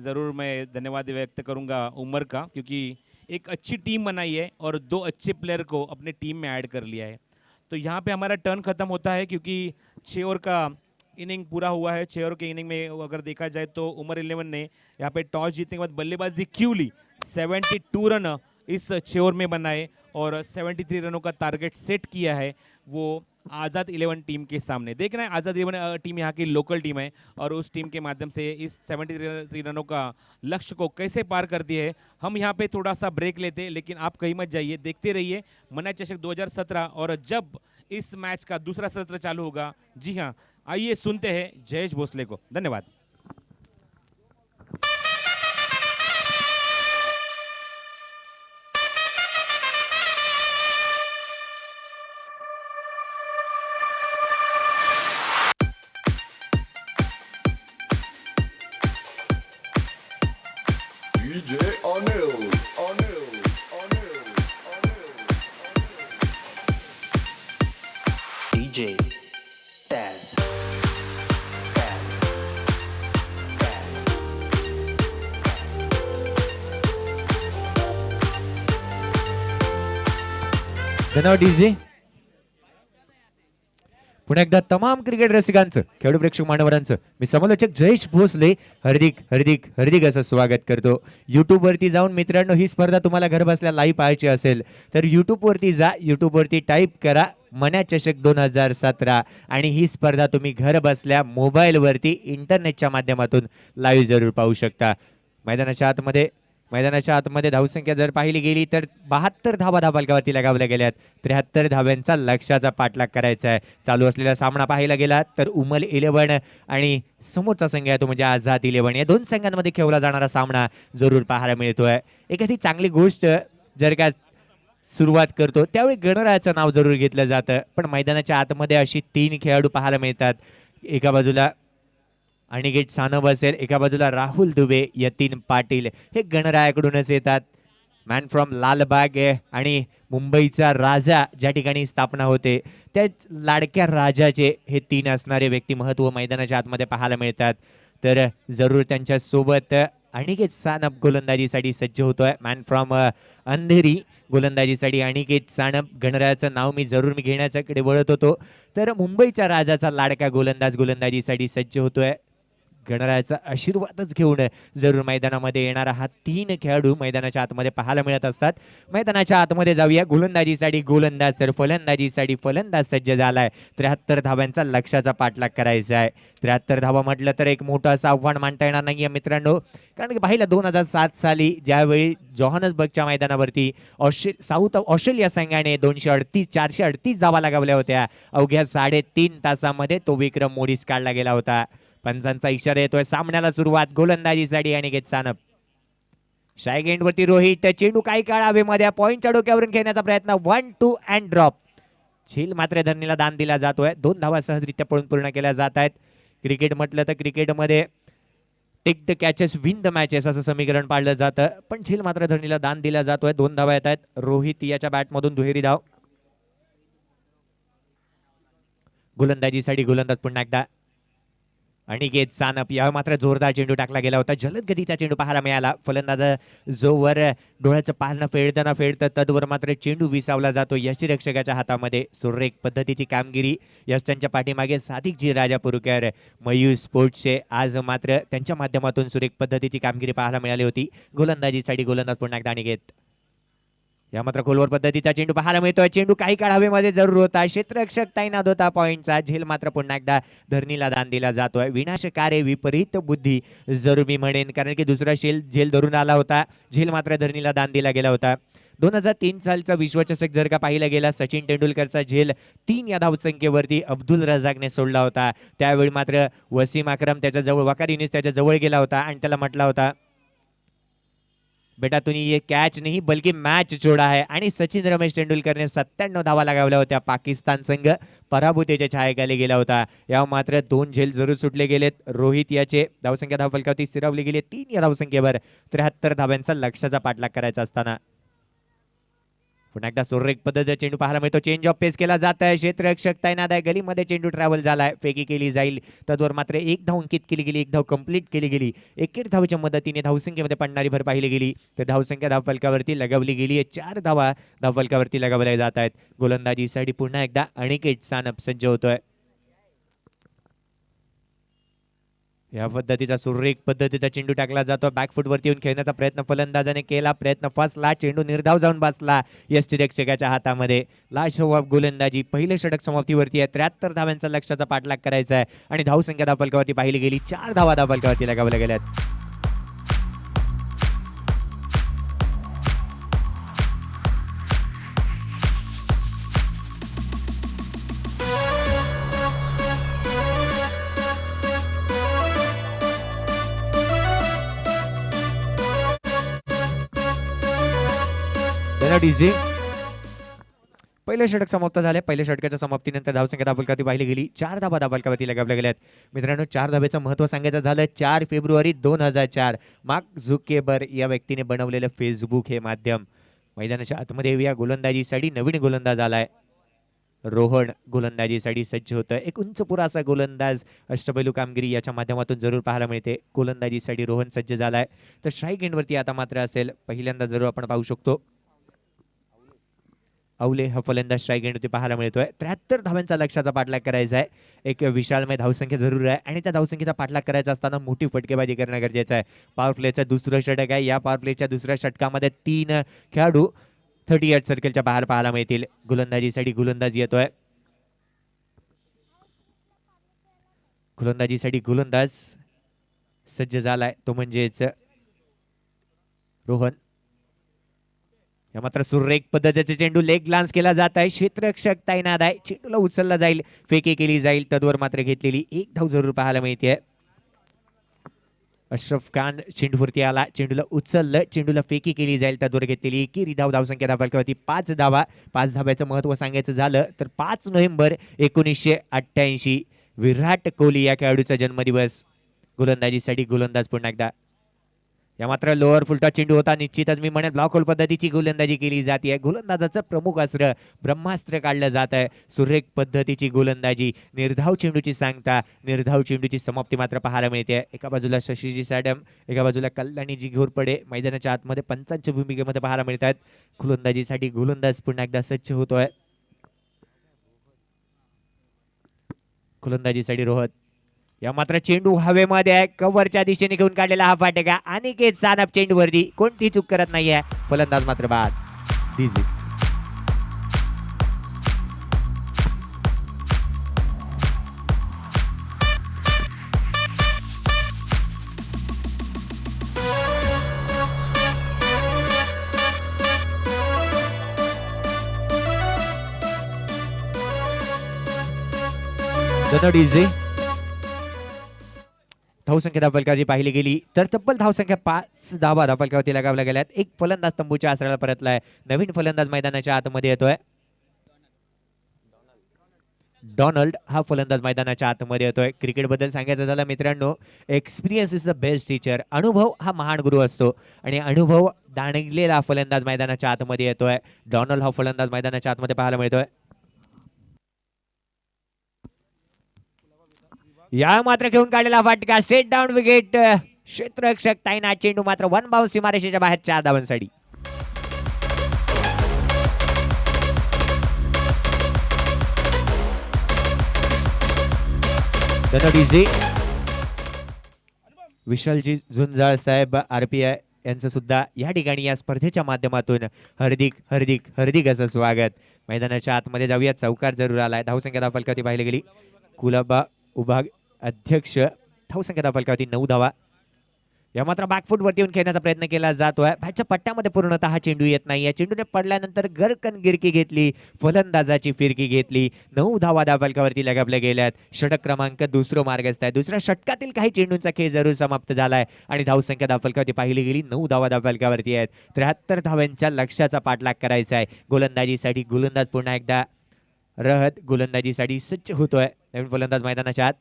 धन्यवाद व्यक्त करूंगा उमर का, क्योंकि एक अच्छी टीम बनाई है और 2 अच्छे प्लेयर को अपने टीम में ऐड कर लिया है। तो यहाँ पे हमारा टर्न खत्म होता है क्योंकि 6 ओवर का इनिंग पूरा हुआ है। 6 ओवर के इनिंग में अगर देखा जाए तो उमर 11 ने यहाँ पे टॉस जीतने के बाद बल्लेबाजी क्यों ली, 72 रन इस 6 ओवर में बनाए और 73 रनों का टारगेट सेट किया है वो आज़ाद 11 टीम के सामने। देखना है आज़ाद 11 टीम यहाँ की लोकल टीम है और उस टीम के माध्यम से इस 73 रनों का लक्ष्य को कैसे पार करती है। हम यहाँ पे थोड़ा सा ब्रेक लेते हैं, लेकिन आप कहीं मत जाइए, देखते रहिए मना चषक 2017। और जब इस मैच का दूसरा सत्र चालू होगा, जी हाँ, आइए सुनते हैं जयेश भोसले को। धन्यवाद। DJ Anil, Anil, Anil, Anil, DJ Taz. Taz. Taz. धन्यवाद डीजे. पुन्हा एकदा तमाम क्रिकेट रसिकांचं, खेळाडू प्रेक्षक मान्यवरांचं मी समालोचक जयेश भोसले हार्दिक हार्दिक हार्दिक असं स्वागत करतो. YouTube वरती जाऊन मित्रांनो, ही स्पर्धा तुम्हाला घर बसल्या लाईव्ह पाहायची असेल तर YouTube वरती जा, YouTube वरती टाईप करा मना चषक 2017 आणि ही स्पर्धा तुम्ही घर बसल्या मोबाईल वरती इंटरनेटच्या माध्यमातून लाईव्ह जरूर पाहू शकता. मैदानाच्या आतमध्ये धावसंख्या जर पाहिली गेली तर 72 धावा धावफलकावरती लगावल्या गेल्यात. 73 धाव्यांचा लक्ष्याचा पाठलाग करायचा आहे. चालू असलेला सामना पाहायला गेला तर उमल 11 आणि समोरचा संघ आहे तो म्हणजे आझाद 11 या दोन संघांमध्ये खेळला जाणारा सामना जरूर पाहायला मिळतोय. एखादी चांगली गोष्ट जर का सुरुवात करतो त्यावेळी गणरायाचं नाव जरूर घेतलं जातं, पण मैदानाच्या आतमध्ये अशी 3 खेळाडू पाहायला मिळतात. एका बाजूला अनिकेत सानप असेल, एका बाजूला राहुल दुबे, यतीन पाटील हे गणरायाकडूनच येतात. मॅन फ्रॉम लालबाग आणि मुंबईचा राजा ज्या ठिकाणी स्थापना होते त्या लाडक्या राजाचे हे 3 असणारे व्यक्तिमत्व मैदानाच्या आतमध्ये पाहायला मिळतात. तर जरूर त्यांच्या सोबत अनिकेत सानप गोलंदाजीसाठी सज्ज होतोय. मॅन फ्रॉम अंधेरी गोलंदाजीसाठी अनिकेत सानप. गणरायाचं नाव मी घेण्याच्याकडे वळत होतो. तर मुंबईचा राजाचा लाडका गोलंदाज गोलंदाजीसाठी सज्ज होतोय. गणरायाचा आशीर्वादच घेऊन जरूर मैदानामध्ये येणारा हा 3 खेळाडू मैदानाच्या आतमध्ये पाहायला मिळत असतात. मैदानाच्या आतमध्ये जाऊया. गोलंदाजीसाठी गोलंदाज तर फलंदाजीसाठी फलंदाज सज्ज झालाय. 73 धाव्यांचा लक्ष्याचा पाठलाग करायचा आहे. 73 धावा म्हटलं तर एक मोठं असं आव्हान मानता येणार नाहीये मित्रांनो, कारण की पाहिलं 2007 साली ज्यावेळी जोहान्सबर्गच्या मैदानावरती साऊथ ऑस्ट्रेलिया संघाने 438 धावा लगावल्या होत्या. अवघ्या 3.5 तासामध्ये तो विक्रम मोडीस काढला गेला होता. पंचांचा इशारा येतोय. सामन्याला सुरुवात गोलंदाजीसाठी अनिकेत सानप. शायगेंड वरती रोहित. चेंडू काही काळ हवेमध्ये पॉइंटच्या डोक्यावरून खेळण्याचा प्रयत्न. 1-2 अँड ड्रॉप. झेल मात्र धरणीला दान दिला जातोय. 2 धावा सहजरित्या पळून पूर्ण केल्या जात आहेत. क्रिकेट म्हटलं तर क्रिकेटमध्ये take the catches win the matches असं समीकरण पाळलं जातं, पण झेल मात्र धरणीला दान दिला जातोय. 2 धावा येत आहेत. रोहित याच्या बॅटमधून दुहेरी धाव. गोलंदाजीसाठी गोलंदाज पुन्हा एकदा अनिकेत सानप. या मात्र जोरदार चेंडू टाकला गेला होता. जलद गतीचा चेंडू पाहायला मिळाला. फलंदाज जोवर डोळ्याचं पालनं फेडतं तदवर मात्र चेंडू विसावला जातो यष्टीरक्षकाच्या हातामध्ये. सुरेख पद्धतीची कामगिरी. यष्टांच्या पाठीमागे साधिक जी राजापूरकर मयूर स्पोर्ट्सचे आज मात्र त्यांच्या माध्यमातून सुरेख पद्धतीची कामगिरी पाहायला मिळाली होती. गोलंदाजीसाठी गोलंदाज पुन्हा एकदा अनिकेत. या मात्र खोलवर पद्धतीचा चेंडू पाहायला मिळतोय. चेंडू काही काळ हवेमध्ये जरूर होता. क्षेत्ररक्षक तैनात होता पॉइंटचा. झेल मात्र पुन्हा एकदा धरणीला दान दिला जातोय. विनाशकारी विपरीत बुद्धी जरूर मी म्हणेन, कारण की दुसरा झेल धरून आला होता. झेल मात्र धरणीला दान दिला गेला होता. 2003 सालचा विश्वचषक जर का पाहिला गेला, सचिन तेंडुलकरचा झेल 3 या धावसंख्येवरती अब्दुल रजाकने सोडला होता. त्यावेळी मात्र वसीम अक्रम त्याच्या जवळ, वकार युनिस त्याच्या जवळ गेला होता आणि त्याला म्हटला होता, बेटा तुम्ही ये कॅच नाही बल्कि मॅच जोडा है. आणि सचिन रमेश तेंडुलकरने 97 धावा लगावल्या होत्या. पाकिस्तान संघ पराभूतीच्या छायेखाली गेला होता. या मात्र 2 झेल जरूर सुटले गेलेत. रोहित याचे धावसंख्या धावफलकावरती स्थिरावली गेली 3 या धावसंख्येवर. 73 धाव्यांचा लक्ष्याचा पाठलाग करायचा असताना पुन्हा एकदा सुरेख पद्धतीचा चेंडू पाहायला मिळतो. चेंज ऑफ पेस केला जात आहे. क्षेत्ररक्षक तैनात आहे. गलीमध्ये चेंडू ट्रॅव्हल झालाय. फेकी केली जाईल. तद्वर मात्र 1 धाव अंकित केली गेली. 1 धाव कंप्लीट केली गेली. 1 धावेच्या मदतीने धावसंख्येमध्ये पडणारी भर पाहिली गेली तर धावसंख्या धावफलकावरती लगावली गेली आहे. 4 धावा धावफलकावरती लगावल्या जात आहेत. गोलंदाजीसाठी पुन्हा एकदा अनिकेत सानप सज्ज होतोय. या पद्धतीचा सुरेख पद्धतीचा चेंडू टाकला जातो. बॅकफुटवरती येऊन खेळण्याचा प्रयत्न फलंदाजाने केला. प्रयत्न फसला. चेंडू निर्धाव जाऊन बसला यष्टिरक्षकाच्या हातामध्ये. लास्ट ओव्हर गोलंदाजी. पहिले षटक समाप्तीवरती आहे. 73 धाव्यांचा लक्ष्याचा पाठलाग करायचा आहे आणि धावसंख्या धावफलकावरती पाहिली गेली 4 धावा धावफलकावरती लगावल्या गेल्यात. डीजे पहिले षटक समाप्त झाले. पहिल्या षटकाच्या समाप्तीनंतर धावसंख्या धावफलकावरती पाहिली गेली 4 धावा धावफलकावरती लगावल्या गेल्यात. मित्रांनो 4 धावेचं महत्त्व सांगायचं झालं 4 फेब्रुवारी 2004 मार्क झुकेबर या व्यक्तीने बनवलेलं फेसबुक हे माध्यम. मैदानाच्या आतमध्ये या गोलंदाजीसाठी नवीन गोलंदाज आलाय. रोहन गोलंदाजीसाठी सज्ज होतं. एक उंच पुरासा गोलंदाज अष्टपैलू कामगिरी याच्या माध्यमातून जरूर पाहायला मिळते. गोलंदाजीसाठी रोहन सज्ज झालाय. तर स्ट्राईक एंडवरती आता मात्र असेल पहिल्यांदा जरूर आपण पाहू शकतो अवले हा फलंदाज स्ट्राईक एंडवरती पाहायला मिळतोय. 73 धाव्यांचा लक्ष्याचा पाठलाग करायचा आहे. एक विशालमय धावसंख्या जरूर आहे आणि त्या धावसंख्येचा पाठलाग करायचा असताना मोठी फटकेबाजी करणं गरजेचं आहे. पॉवर प्लेचं दुसरं षटक आहे. या पॉवर प्लेच्या दुसऱ्या षटकामध्ये 3 खेळाडू 38 सर्कलच्या बाहेर पाहायला मिळतील. गोलंदाजीसाठी गोलंदाज येतोय. गोलंदाजीसाठी गोलंदाज सज्ज झालाय तो म्हणजेच रोहन. या मात्र सुरेख पद्धतीचे चेंडू लेग ग्लान्स केला जात आहे. क्षेत्ररक्षक तैनात आहे. चेंडूला उचलला जाईल. फेकी केली जाईल. तद्वर मात्र घेतलेली एक धाव जरूर पाहायला मिळते. अशरफ खान चेंडूवरती आला. चेंडूला उचललं. चेंडूला फेकी केली जाईल. तद्वर घेतलेली एकेरी धावसंख्या धावफलकावरती 5 धावा. 5 धाव्याचं महत्त्व सांगायचं झालं तर 5 नोव्हेंबर 1988 विराट कोहली या खेळाडूचा जन्मदिवस. गोलंदाजीसाठी गोलंदाज पुन्हा एकदा. या मात्र लोअर फुलटा चेंडू होता. निश्चितच मी म्हणेन ब्लॉक होल पद्धतीची गोलंदाजी केली जाते. गोलंदाजाचं प्रमुख अस्त्र ब्रह्मास्त्र काढलं जात आहे. सुरेख पद्धतीची गोलंदाजी. निर्धाव चेंडूची सांगता. निर्धाव चेंडूची समाप्ती मात्र पाहायला मिळते. एका बाजूला शशीजी सॅडम एका बाजूला कल्याणीजी घोरपडे मैदानाच्या आतमध्ये पंचांच्या भूमिकेमध्ये पाहायला मिळतात. गोलंदाजीसाठी गोलंदाज पुन्हा एकदा सज्ज होतोय. गोलंदाजीसाठी रोहत. या मात्र चेंडू हवेमध्ये आहे. कव्हरच्या दिशेने घेऊन काढलेला हा फाटका. अनिकेत सानप चेंडूवरती कोणती चूक करत नाहीये. फलंदाज मात्र बाद. डीजे डीजे धावसंख्या धावफलकावरती पाहिली गेली तर तब्बल धावसंख्या 5 धावा धावफलकावरती लगावल्या गेल्यात. एक फलंदाज तंबूच्या आसराला परतलाय. नवीन फलंदाज मैदानाच्या आतमध्ये येतोय. डोनाल्ड हा फलंदाज मैदानाच्या आतमध्ये येतोय. क्रिकेट बद्दल सांगायचं झालं मित्रांनो experience is the best teacher. अनुभव हा महान गुरु असतो आणि अनुभव दाणगलेला फलंदाज मैदानाच्या आतमध्ये येतोय. डोनाल्ड हा फलंदाज मैदानाच्या आतमध्ये पाहायला मिळतोय. या मात्र घेऊन काढलेला फटका. Set down wicket. क्षेत्ररक्षक तैनात. चेंडू मात्र 1 बाउन्स सीमारेषेच्या बाहेर 4 धावांसाठी. विशालजी झुंजाळ साहेब RPI यांचं सुद्धा या ठिकाणी या स्पर्धेच्या माध्यमातून हार्दिक हार्दिक हार्दिक असं स्वागत. मैदानाच्या आतमध्ये जाऊया. चौकार जरूर आलाय. धावसंख्या धावफलकावरती पाहिली गेली. कुलाबा विभाग अध्यक्ष. धावसंख्या धावफलकावरती 9 धावा. या मात्र बॅकफुटवरती येऊन खेळण्याचा प्रयत्न केला जातोय. बॅटच्या पट्ट्यामध्ये पूर्णतः चेंडू येत नाही. या चेंडूने पडल्यानंतर गरकन गिरकी घेतली. फलंदाजाची फिरकी घेतली. 9 धावा धावफलकावरती लगावल्या गेल्यात. षटक क्रमांक दुसरं मार्गस्थ आहे. दुसऱ्या षटकातील काही चेंडूंचा खेळ जरूर समाप्त झालाय आणि धावसंख्या धावफलकावरती पाहिली गेली 9 धावा धावफलकावरती आहेत. 73 धाव्यांच्या लक्ष्याचा पाठलाग करायचा आहे. गोलंदाजीसाठी गोलंदाज पुन्हा एकदा रहत गोलंदाजीसाठी सज्ज होतोय. नवीन फलंदाज मैदानाच्या आत.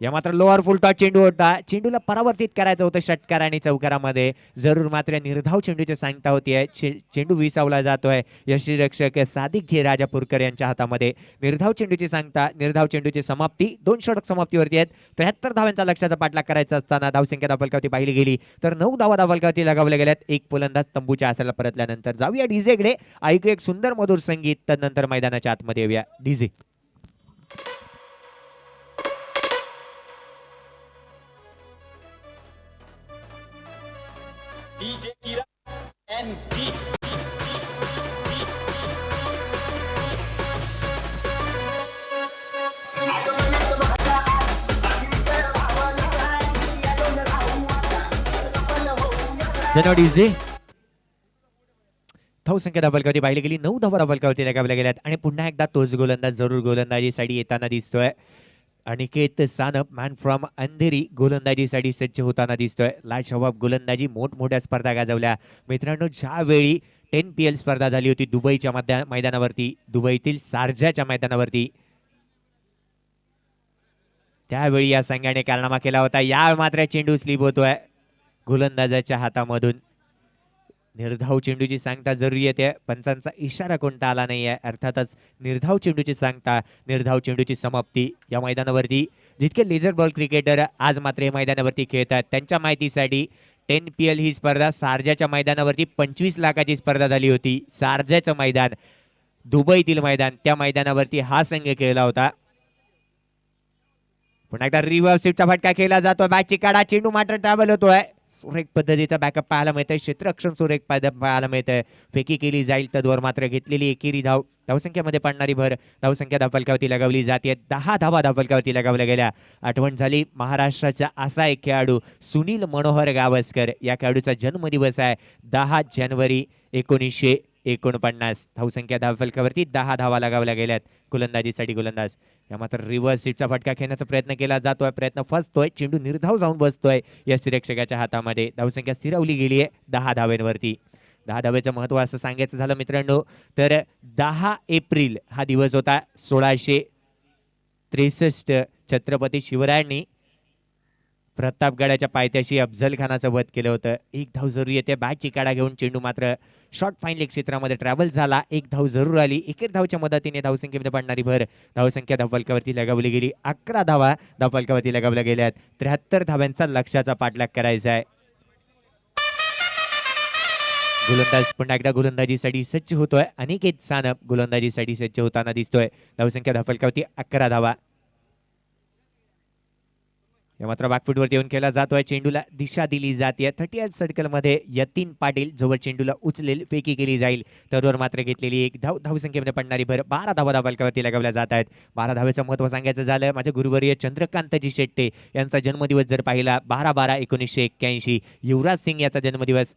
या मात्र लोअर फुलटॉस चेंडू होता. चेंडूला परावर्तित करायचं होतं षटकार आणि चौकारामध्ये. जरूर मात्र निर्धाव चेंडूची सांगता होतीये. चेंडू विसावला जातोय. यष्टिरक्षक सादिक जे राजापूरकर यांच्या हातामध्ये. निर्धाव चेंडूची सांगता. निर्धाव चेंडूची समाप्ती. 2 षटक समाप्तीवरती आहेत. 73 धाव्यांचा लक्ष्याचा पाठलाग करायचा असताना धावसंख्या धावफलकावरती पाहिली गेली तर 9 धावा धावफलकावरती लगावल्या गेल्यात. एक फलंदाज तंबूच्या आसराला परतल्यानंतर जाऊया डीजेकडे. ऐकू एक सुंदर मधुर संगीत. त्यानंतर मैदानाच्या आतमध्ये येऊया. डीजे धन्यवाद इजे. धावसंख्या धावफलकावरती पाहिली गेली 9 धावा धावफलकावरती लगावल्या गेल्यात आणि पुन्हा एकदा तोच गोलंदाज जरूर गोलंदाजीसाठी येताना दिसतोय. अनिकेत सानप मॅन फ्रॉम अंधेरी गोलंदाजीसाठी सज्ज होताना दिसतोय. लाजवाब गोलंदाजी मोठमोठ्या स्पर्धा गाजवल्या मित्रांनो. ज्यावेळी 10PL स्पर्धा झाली होती दुबईच्या मैदानावरती, दुबईतील शारजाच्या मैदानावरती, त्यावेळी या संघाने कारनामा केला होता. या मात्र चेंडू स्लिप होतोय गोलंदाजाच्या हातामधून. निर्धाव चेंडूची सांगता जरुरी येते. पंचांचा इशारा कोणता आला नाहीये. अर्थातच निर्धाव चेंडूची सांगता, निर्धाव चेंडूची समाप्ती. या मैदानावरती जितके लेझर बॉल क्रिकेटर आज मात्र या मैदानावरती खेळतात त्यांच्या माहितीसाठी 10PL ही स्पर्धा शारजाच्या मैदानावरती 25 लाखाची स्पर्धा झाली होती. शारजाचं मैदान, दुबईतील मैदान, त्या मैदानावरती हा संघ खेळला होता. पुन्हा एकदा रिव्हर्स स्वीपचा फटका खेळला जातोय. बॅटची काढा, चेंडू मात्र ट्रॅव्हल होतोय. सुरेख पद्धतीचा बॅकअप पाहायला मिळतोय. क्षेत्ररक्षण सुरेख पाहायला मिळतंय. फेकी केली जाईल तद्वर मात्र घेतलेली एकेरी धाव. धावसंख्येमध्ये पडणारी भर. धावसंख्या धावफलकावरती लगावली जाते. 10 धावा धावफलकावरती लगावल्या गेल्या. आठवण झाली महाराष्ट्राचा असा एक खेळाडू सुनील मनोहर गावस्कर. या खेळाडूचा जन्मदिवस आहे 10 जानेवारी 1949. धावसंख्या धावफलकावरती 10 धावा लगावल्या गेल्यात गोलंदाजीसाठी गोलंदाज. या मात्र रिव्हर्स सीटचा फटका खेळण्याचा प्रयत्न केला जातोय. प्रयत्न फसतोय. चेंडू निर्धाव जाऊन बसतोय या निरीक्षकाच्या हातामध्ये. धावसंख्या स्थिरावली गेली आहे 10 धावेवरती. 10 धावेचं महत्त्व असं सांगायचं झालं मित्रांनो तर 10 एप्रिल हा दिवस होता. 1663 छत्रपती शिवरायांनी प्रतापगडाच्या पायथ्याशी अफजल खानाचं वध केलं होतं. एक धाव जरूर येते. बॅटची काढा घेऊन चेंडू मात्र शॉर्ट फाईन लेग क्षेत्रामध्ये ट्रॅव्हल झाला. एक धाव जरूर आली. एकेर धावच्या मदतीने धावसंख्येमध्ये पडणारी भर. धावसंख्या धावफलकावरती लगावली गेली. 11 धावा धावफलकावरती लगावल्या गेल्यात. 73 धाव्यांचा लक्ष्याचा पाठलाग करायचा आहे. गोलंदाज पुन्हा एकदा गोलंदाजीसाठी सज्ज होतोय. अनिकेत सानप गोलंदाजीसाठी सज्ज होताना दिसतोय. धावसंख्या धावफलकावरती 11 धावा. या मात्र बॅकफूटवरती येऊन केला जातोय. चेंडूला दिशा दिली जाते. 38 सर्कलमध्ये यतीन पाटील जवळ चेंडूला उचलेल, फेकी केली जाईल तद्वर मात्र घेतलेली एक धाव. धावसंख्येमध्ये पडणारी भर. 12 धावा धावफलकावरती लगावल्या जात आहेत. 12 धावेचं महत्त्व सांगायचं झालं माझे गुरुवर्य चंद्रकांतजी शेट्टे यांचा जन्मदिवस जर पाहिला 12/12/1981. युवराज सिंग याचा जन्मदिवस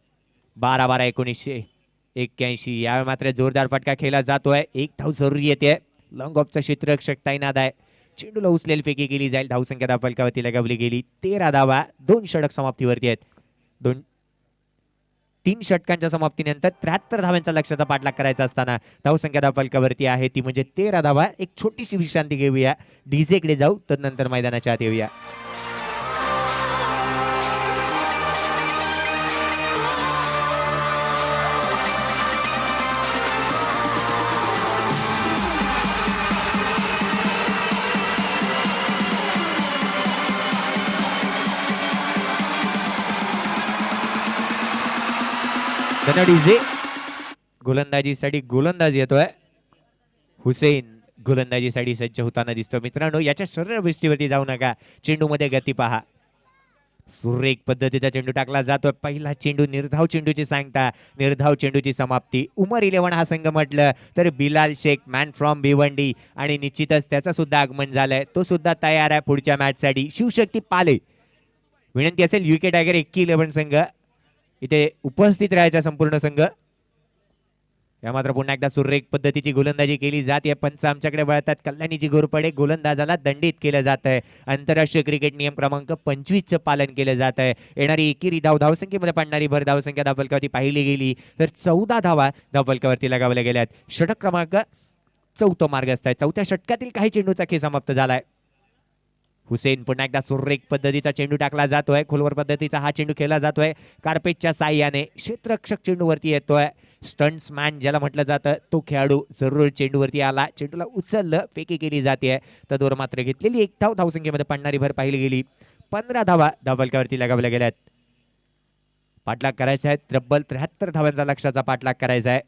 12/12/1981. यावेळी मात्र जोरदार फटका खेळला जातोय. एक धाव जरुरी येते. लॉंग ऑफचा क्षेत्ररक्षक तैनात आहे. चेंडूला उचलेल, फेकी केली जाईल. धावसंख्या धावफलकावरती लगावली गेली 13 धावा. 2 षटक समाप्तीवरती आहेत. 3 षटकांच्या समाप्तीनंतर 73 धाव्यांचा लक्ष्याचा पाठलाग करायचा असताना धावसंख्या धावफलकावरती आहे ती म्हणजे 13 धावा. एक छोटीशी विश्रांती घेऊया. डीजेकडे जाऊ तदनंतर मैदानाच्या आत येऊया. डीजे गोलंदाजीसाठी गोलंदाज येतोय. हुसेन गोलंदाजीसाठी सज्ज होताना दिसतो. मित्रांनो याच्या शरीरवृष्टीवरती जाऊ नका. चेंडूमध्ये गती पहा. सुरेख पद्धतीचा चेंडू टाकला जातोय. पहिला चेंडू निर्धाव चेंडूची सांगता, निर्धाव चेंडूची समाप्ती. उमर 11 हा संघ म्हटलं तर बिलाल शेख मॅन फ्रॉम भिवंडी आणि निश्चितच त्याचं सुद्धा आगमन झालंय. तो सुद्धा तयार आहे पुढच्या मॅचसाठी. शिवशक्ती पाले विनंती असेल UK टायगर 11 संघ इथे उपस्थित राहायचा संपूर्ण संघ. या मात्र पुन्हा एकदा सुरेख पद्धतीची गोलंदाजी केली जाते. पंच आमच्याकडे वळतात. कल्याणीची घोरपडे. गोलंदाजाला दंडित केलं जात आहे. आंतरराष्ट्रीय क्रिकेट नियम क्रमांक 25चं पालन केलं जात आहे. येणारी एकेरी धाव. धावसंख्येमध्ये पडणारी भर. धावसंख्या धावफलकावरती पाहिली गेली तर 14 धावा धावफलकावरती लगावल्या गेल्यात. षटक क्रमांक 4 मार्गस्थ आहे. 4थ्या षटकातील काही चेंडूचा खेळ समाप्त झालाय. हुसेन पुन्हा एकदा सुरेख पद्धतीचा चेंडू टाकला जातोय. खोलवर पद्धतीचा हा चेंडू खेळला जातोय. कार्पेटच्या साह्याने क्षेत्ररक्षक चेंडूवरती येतोय. स्टंट्समॅन ज्याला म्हटलं जातं तो खेळाडू जरूर चेंडूवरती आला. चेंडूला उचललं, फेकी केली जाते. तद्वर मात्र घेतलेली एक धाव. धावसंख्येमध्ये पडणारी भर पाहिली गेली. 15 धावा धावफलकावरती लगावल्या गेल्यात. पाठलाग करायचा आहे. तब्बल 73 धावांचा लक्ष्याचा पाठलाग करायचा आहे.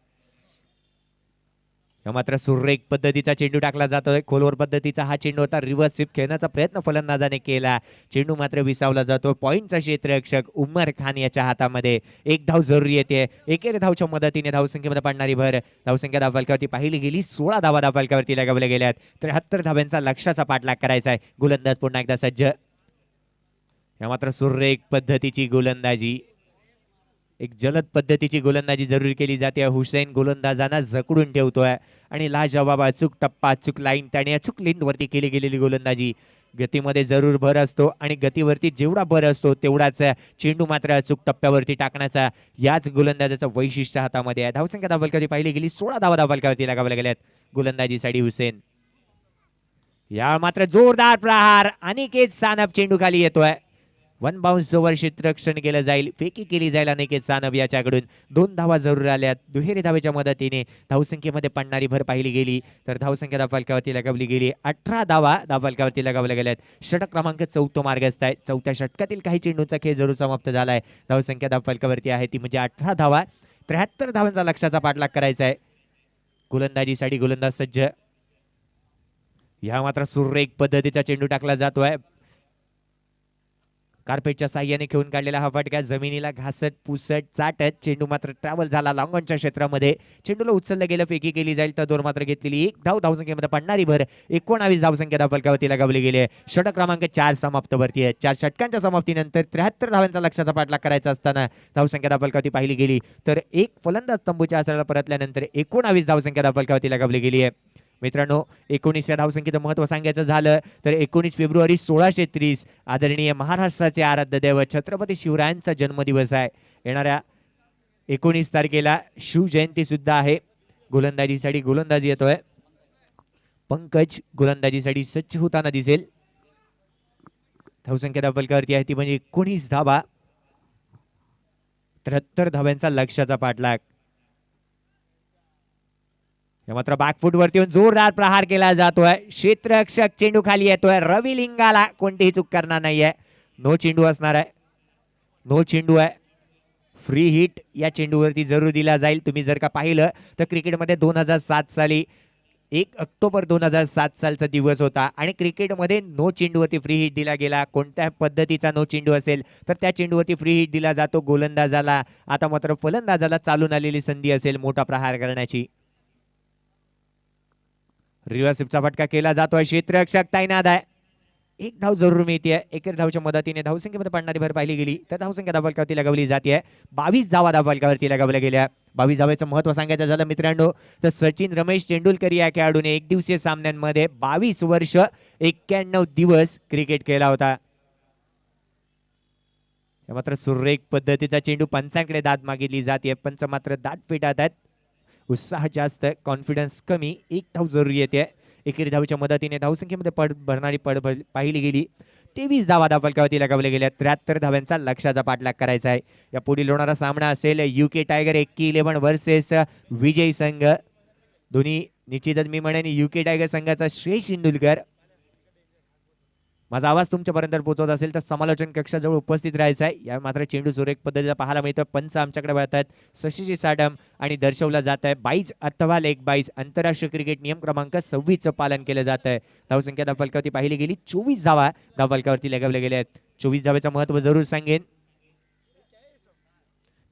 या मात्र सुरेख पद्धतीचा चेंडू टाकला जातोय. खोलवर पद्धतीचा हा चेंडू होता. रिव्हर्स स्वीप खेळण्याचा प्रयत्न फलंदाजाने केला. चेंडू मात्र विसावला जातो. पॉइंटचा क्षेत्ररक्षक उमर खान याच्या हातामध्ये. एक धाव जरुरी येते. एकेरी धावच्या मदतीने धावसंख्येमध्ये पडणारी भर. धावसंख्या धावफलकावरती पाहिली गेली 16 धावा धावफलकावरती लगावल्या गेल्यात. 73 धाव्यांचा लक्ष्याचा पाठलाग करायचा आहे. गोलंदाज पुन्हा एकदा सज्ज. या मात्र सुरेख पद्धतीची गोलंदाजी. एक जलद पद्धतीची गोलंदाजी जरूर केली जाते. हुसेन गोलंदाजांना जकडून ठेवतोय आणि लाजवाब अचूक टप्पा, अचूक लाईन त्याने अचूक लेंथवरती केली गेलेली गोलंदाजी. गतीमध्ये जरूर भर असतो आणि गतीवरती जेवढा भर असतो तेवढाच चेंडू मात्र अचूक टप्प्यावरती टाकण्याचा याच गोलंदाजाचं वैशिष्ट्य हातामध्ये आहे. धावसंख्या धावफलकावरती पाहिली गेली 16 धावा धावफलकावरती लगावल्या गेल्यात गोलंदाजीसाठी हुसेन. या मात्र जोरदार प्रहार, अनिकेत सानप चेंडू खाली येतोय. वन बाउन्स ओव्हर क्षेत्ररक्षण केलं जाईल, फेकी केली जाईल अनिकेत सानप याच्याकडून. 2 धावा जरूर आल्यात. दुहेरी धावेच्या मदतीने धावसंख्येमध्ये पडणारी भर पाहिली गेली तर धावसंख्या धावफलकावरती लगावली गेली. 18 धावा धावफलकावरती लगावल्या गेल्यात. षटक क्रमांक 4 मार्गस्थ आहे. 4थ्या षटकातील काही चेंडूंचा खेळ जरूर समाप्त झालाय. धावसंख्या धावफलकावरती आहे ती म्हणजे 18 धावा. 73 धावांचा लक्ष्याचा पाठलाग करायचा आहे. गोलंदाजीसाठी गोलंदाज सज्ज. या मात्र सुरेख पद्धतीचा चेंडू टाकला जातोय. कार्पेटच्या साह्याने खेळून काढलेला हा फटका जमिनीला घासट पुसट चाटत चेंडू मात्र ट्रॅव्हल झाला लॉंगॉनच्या क्षेत्रामध्ये. चेंडूला उचललं गेलं, फेकी केली जाईल तर दोर मात्र घेतलेली. 1 धाव धावसंख्येमध्ये पडणारी भर 19 धावसंख्या धावफलकावरती लगावली गेली आहे. षटक क्रमांक 4 समाप्त वरती आहे. 4 षटकांच्या समाप्तीनंतर 73 धावांचा लक्ष्याचा पाठलाग करायचा असताना धावसंख्या धावफलकावरती पाहिली गेली तर एक फलंदाज तंबूच्या आसराला परतल्यानंतर 19 धावसंख्या धावफलकावरती लगावली गेली आहे. मित्रांनो 19 या धावसंख्येचं महत्त्व सांगायचं झालं तर 19 फेब्रुवारी 1630 आदरणीय महाराष्ट्राचे आराध्य दैवत छत्रपती शिवरायांचा जन्मदिवस आहे. येणाऱ्या 19 तारखेला शिवजयंती सुद्धा आहे. गोलंदाजीसाठी गोलंदाजी येतोय. पंकज गोलंदाजीसाठी सज्ज होताना दिसेल. धावसंख्या धावफलकावरती आहे ती म्हणजे 19 धावा. 73 धाव्यांचा लक्ष्याचा पाठलाग. मात्र बॅकफूट वरती येऊन जोरदार प्रहार केला जातोय. क्षेत्ररक्षक चेंडू खाली येतोय. रवी लिंगाला कोणतीही चूक करणार नाहीये. नो चेंडू असणार आहे. नो चेंडू आहे. फ्री हिट या चेंडूवरती जरूर दिला जाईल. तुम्ही जर का पाहिलं तर क्रिकेटमध्ये 2007 साली 1 ऑक्टोबर 2007 सालचा दिवस होता आणि क्रिकेटमध्ये नो चेंडूवरती फ्री हिट दिला गेला. कोणत्या पद्धतीचा नो चेंडू असेल तर त्या चेंडूवरती फ्री हिट दिला जातो गोलंदाजाला. आता मात्र फलंदाजाला चालून आलेली संधी असेल मोठा प्रहार करण्याची. रिव्हर्सिपचा फटका केला जातोय. क्षेत्ररक्षक तैनात आहे. 1 धाव जरूर मिळते. 1 धावच्या मदतीने धावसंख्येमध्ये पडणारी भर पाहिली गेली तर धावसंख्या धावफलकावरती लगावली जाते. 22 धावा धावफलकावरती लगावल्या गेल्या. 22 धावेचं महत्व सांगायचं झालं मित्रांनो तर सचिन रमेश तेंडुलकर या खेळाडूने 1 दिवसीय सामन्यांमध्ये 22 वर्ष 91 दिवस क्रिकेट खेळला होता. मात्र सुरेख पद्धतीचा चेंडू पंचांकडे दाद मागितली जाते. पंच मात्र दाद पेटात आहेत. उत्साह जास्त, कॉन्फिडन्स कमी. 1 धाव जरूर येते. एकेरी धावच्या मदतीने धावसंख्येमध्ये भरणारी पड पाहिली गेली. 23 धावा धावफलकावरती लगावल्या गेल्या. 73 धाव्यांचा लक्ष्याचा पाठलाग करायचा आहे. या पुढील होणारा सामना असेल UK टायगर 11 वर्सेस विजय संघ. दोन्ही निश्चितच मी म्हणेन UK टायगर संघाचा श्रेयस तेंडुलकर. माझा आवाज तुमच्यापर्यंत पोहोचवत असेल तर समालोचन कक्षाजवळ उपस्थित राहायचं आहे. या मात्र चेंडू सुरेख पद्धतीचा पाहायला मिळतो. पंच आमच्याकडे वळतात. शशीजी साडम आणि दर्शवला जात आहे 22 अथवा लेग 22 आंतरराष्ट्रीय क्रिकेट नियम क्रमांक 26 पालन केलं जात आहे. धावसंख्या धावफलकावरती पाहिली गेली 24 धावा धावफलकावरती लगावल्या गेल्या आहेत. 24 धावेचं महत्व जरूर सांगेन.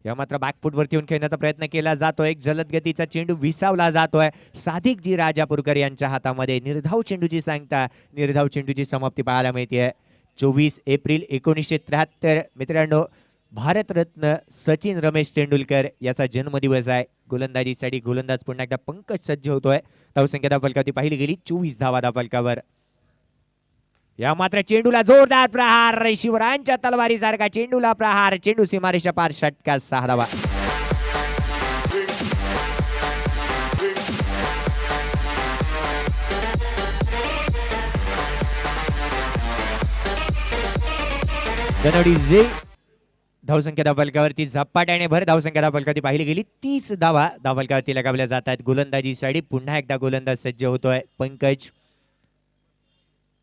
या मात्र बॅकफूट वरती येऊन खेळण्याचा प्रयत्न केला जातोय. एक जलद गतीचा चेंडू विसावला जातोय. सादिक जी राजापूरकर यांच्या हातामध्ये. निर्धाव चेंडूची सांगता, निर्धाव चेंडूची समाप्ती पाहायला मिळते. 24 एप्रिल 1973 मित्रांनो भारतरत्न सचिन रमेश तेंडुलकर याचा जन्मदिवस आहे. गोलंदाजीसाठी गोलंदाज पुन्हा एकदा पंकज सज्ज होतोय. धावसंख्या धावफलकावरती पाहिली गेली 24 धावा धावफलकावर. या मात्र चेंडूला जोरदार प्रहार. शिवरायांच्या तलवारीसारखा चेंडूला प्रहार. चेंडू सीमारेषा पार. षटकात 6 धावा. गणवडी जे धावसंख्या धावफलकावरती झपाट्याने भर धावसंख्या धावफलकावरती पाहिली गेली 30 धावा धावफलकावरती लगावल्या जातात. गोलंदाजीसाठी पुन्हा एकदा गोलंदाज सज्ज होतोय पंकज.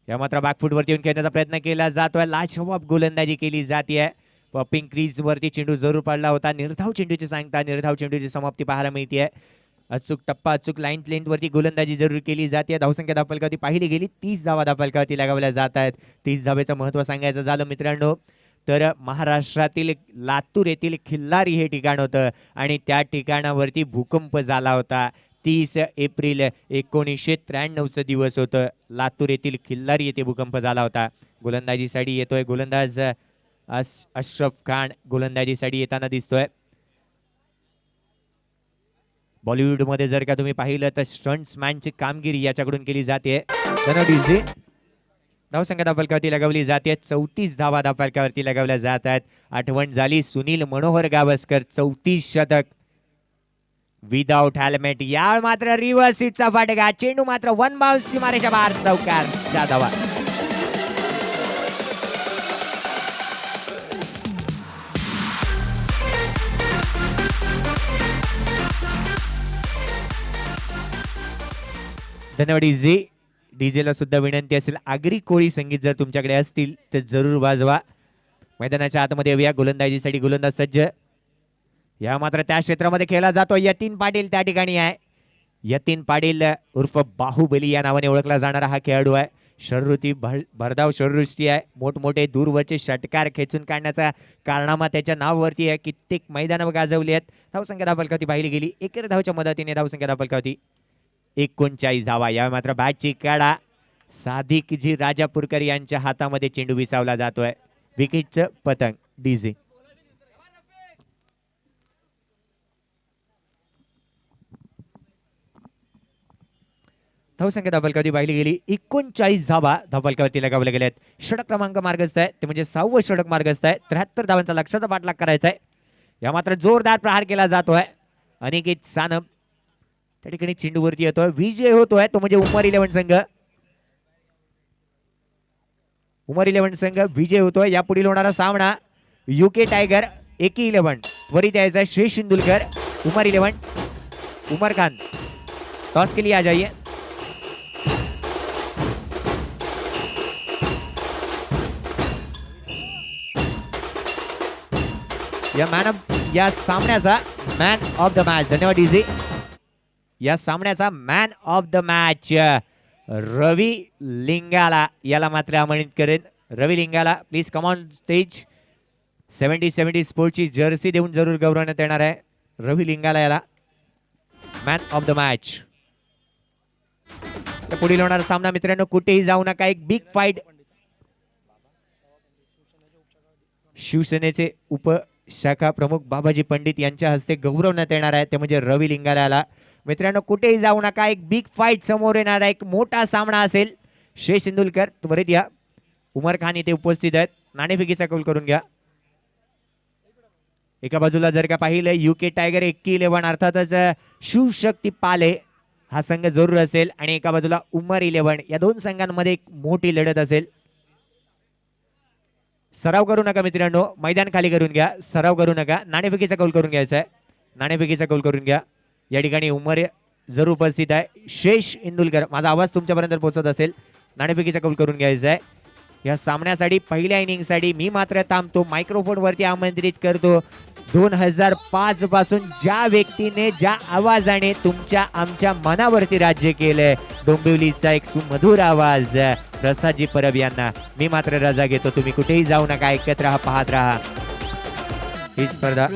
या मात्र बॅकफूट वरती येऊन खेळण्याचा प्रयत्न केला जातोय. लाजवाब गोलंदाजी केली जाते. पॉपिंग क्रीज वरती चेंडू जरूर पडला होता. निर्धाव चेंडूची सांगता, निर्धाव चेंडूची समाप्ती पाहायला मिळते. अचूक टप्पा, अचूक लाईन लेंथ वरती गोलंदाजी जरूर केली जाते. धावसंख्या धावफलकावरती पाहिली गेली 30 धावा धावफलकावरती लगावल्या जात आहेत. 30 धावेचं महत्व सांगायचं झालं मित्रांनो तर महाराष्ट्रातील लातूर येथील खिल्लारी हे ठिकाण होतं आणि त्या ठिकाणावरती भूकंप झाला होता. 30 एप्रिल 1993 दिवस होतं. लातूर येथील खिल्लारी येथे भूकंप झाला होता. गोलंदाजीसाठी येतोय गोलंदाज अशरफ खान गोलंदाजीसाठी येताना दिसतोय. बॉलिवूडमध्ये जर का तुम्ही पाहिलं तर स्टंट्समॅनची कामगिरी याच्याकडून केली जाते. धनवडीजी धावसंख्या धावफलकावरती लगावली जाते. 34 धावा धावफलकावरती लगावल्या जात आहेत. आठवण झाली सुनील मनोहर गावस्कर 34 शतक विदाउट हेल्मेट. या मात्र रिव्हर्स सीटचा फटका. चेंडू मात्र वन बाउन्स सीमारेषा बाहेर चौकार. 4 धावा. धन्यवाद डीजे. डीजेला सुद्धा विनंती असेल आगरी कोळी संगीत जर तुमच्याकडे असतील तर जरूर वाजवा. मैदानाच्या आतमध्ये येऊया. गोलंदाजीसाठी गोलंदाज सज्ज. या मात्र त्या क्षेत्रामध्ये खेळला जातो. यतीन पाटील त्या ठिकाणी आहे. यतीन पाटील उर्फ बाहुबली या नावाने ओळखला जाणारा हा खेळाडू आहे. शरीरवृत्ती भरधाव शरीरसृष्टी आहे. मोठमोठे दूरवरचे षटकार खेचून काढण्याचा कारनामा त्याच्या नावावरती आहे. कित्येक मैदानं गाजवली आहेत. धावसंख्या धावफलकावरती पाहिली गेली. 1 धावच्या मदतीने धावसंख्या धावफलकावरती 39 धावा. या मात्र बॅटची काढा सादिकजी राजापूरकर यांच्या हातामध्ये चेंडू विसावला जातोय. विकेटचं पतंग डीजे. धावसंख्या धावफलकावरती पाहिली गेली. 39 धावा धावफलकावरती लगावल्या गेल्या आहेत. षटक क्रमांक मार्गस्थ आहे ते म्हणजे 6वं षटक मार्गस्थ आहे. 73 धावांचा लक्ष्याचा पाठलाग करायचा आहे. या मात्र जोरदार प्रहार केला जातोय. अनिकेत सानप त्या ठिकाणी चेंडूवरती येतोय. विजय होतोय तो म्हणजे उमर 11 संघ. उमर 11 संघ विजय होतोय. या पुढील होणारा सामना युके टायगर एकी 11 त्वरित यायचा है. श्रेष इंदुलकर उमर 11 उमर खान टॉस के लिए आ जाइए. या सामन्याचा मॅन ऑफ द मॅच. धन्यवाद डीजे. या सामन्याचा man of the match Ravi Lingala याला मात्र आमंत्रित करेन. Ravi Lingala please come on stage. 70 स्पोर्टची जर्सी देऊन जरूर गौरवण्यात येणार आहे. रवी लिंगाला याला मॅन ऑफ द मॅच. तर पुढील होणारा सामना मित्रांनो कुठेही जाऊ नका. एक बिग फाईट शिवसेनेचे उपशाखा प्रमुख बाबाजी पंडित यांच्या हस्ते गौरवण्यात येणार आहे. ते म्हणजे रवी लिंगाला याला. मित्रांनो कुठेही जाऊ नका. एक बिग फाईट समोर येणार आहे. एक मोठा सामना असेल. शेष इंदुलकर त्वरित या. उमर खान इथे उपस्थित आहेत. नाणेफेकीचा कौल करून घ्या. एका बाजूला जर का पाहिलं युके टायगर 11 अर्थातच शिवशक्ती पाले हा संघ जरूर असेल आणि एका बाजूला उमर 11. या दोन संघांमध्ये एक मोठी लढत असेल. सराव करू नका मित्रांनो. मैदान खाली करून घ्या. सराव करू नका. नाणेफेकीचा कौल करून घ्यायचा आहे. नाणेफेकीचा कौल करून घ्या. या ठिकाणी उमर जरूर उपस्थित आहे. शेष इंदुलकर माझा आवाज तुमच्यापर्यंत पोहोचत असेल. नाणेफेकीचा कौल करून घ्यायचा आहे. या सामन्यासाठी पहिल्या इनिंगसाठी मी मात्र थांबतो. मायक्रोफोन वरती आमंत्रित करतो 2005 पासून ज्या व्यक्तीने ज्या आवाजाने तुमच्या आमच्या मनावरती राज्य केलंय डोंबिवलीचा एक सुमधुर आवाज प्रसादजी परब यांना मी मात्र रजा घेतो. तुम्ही कुठेही जाऊ नका. ऐकत राहा. पाहत राहा ही स्पर्धा.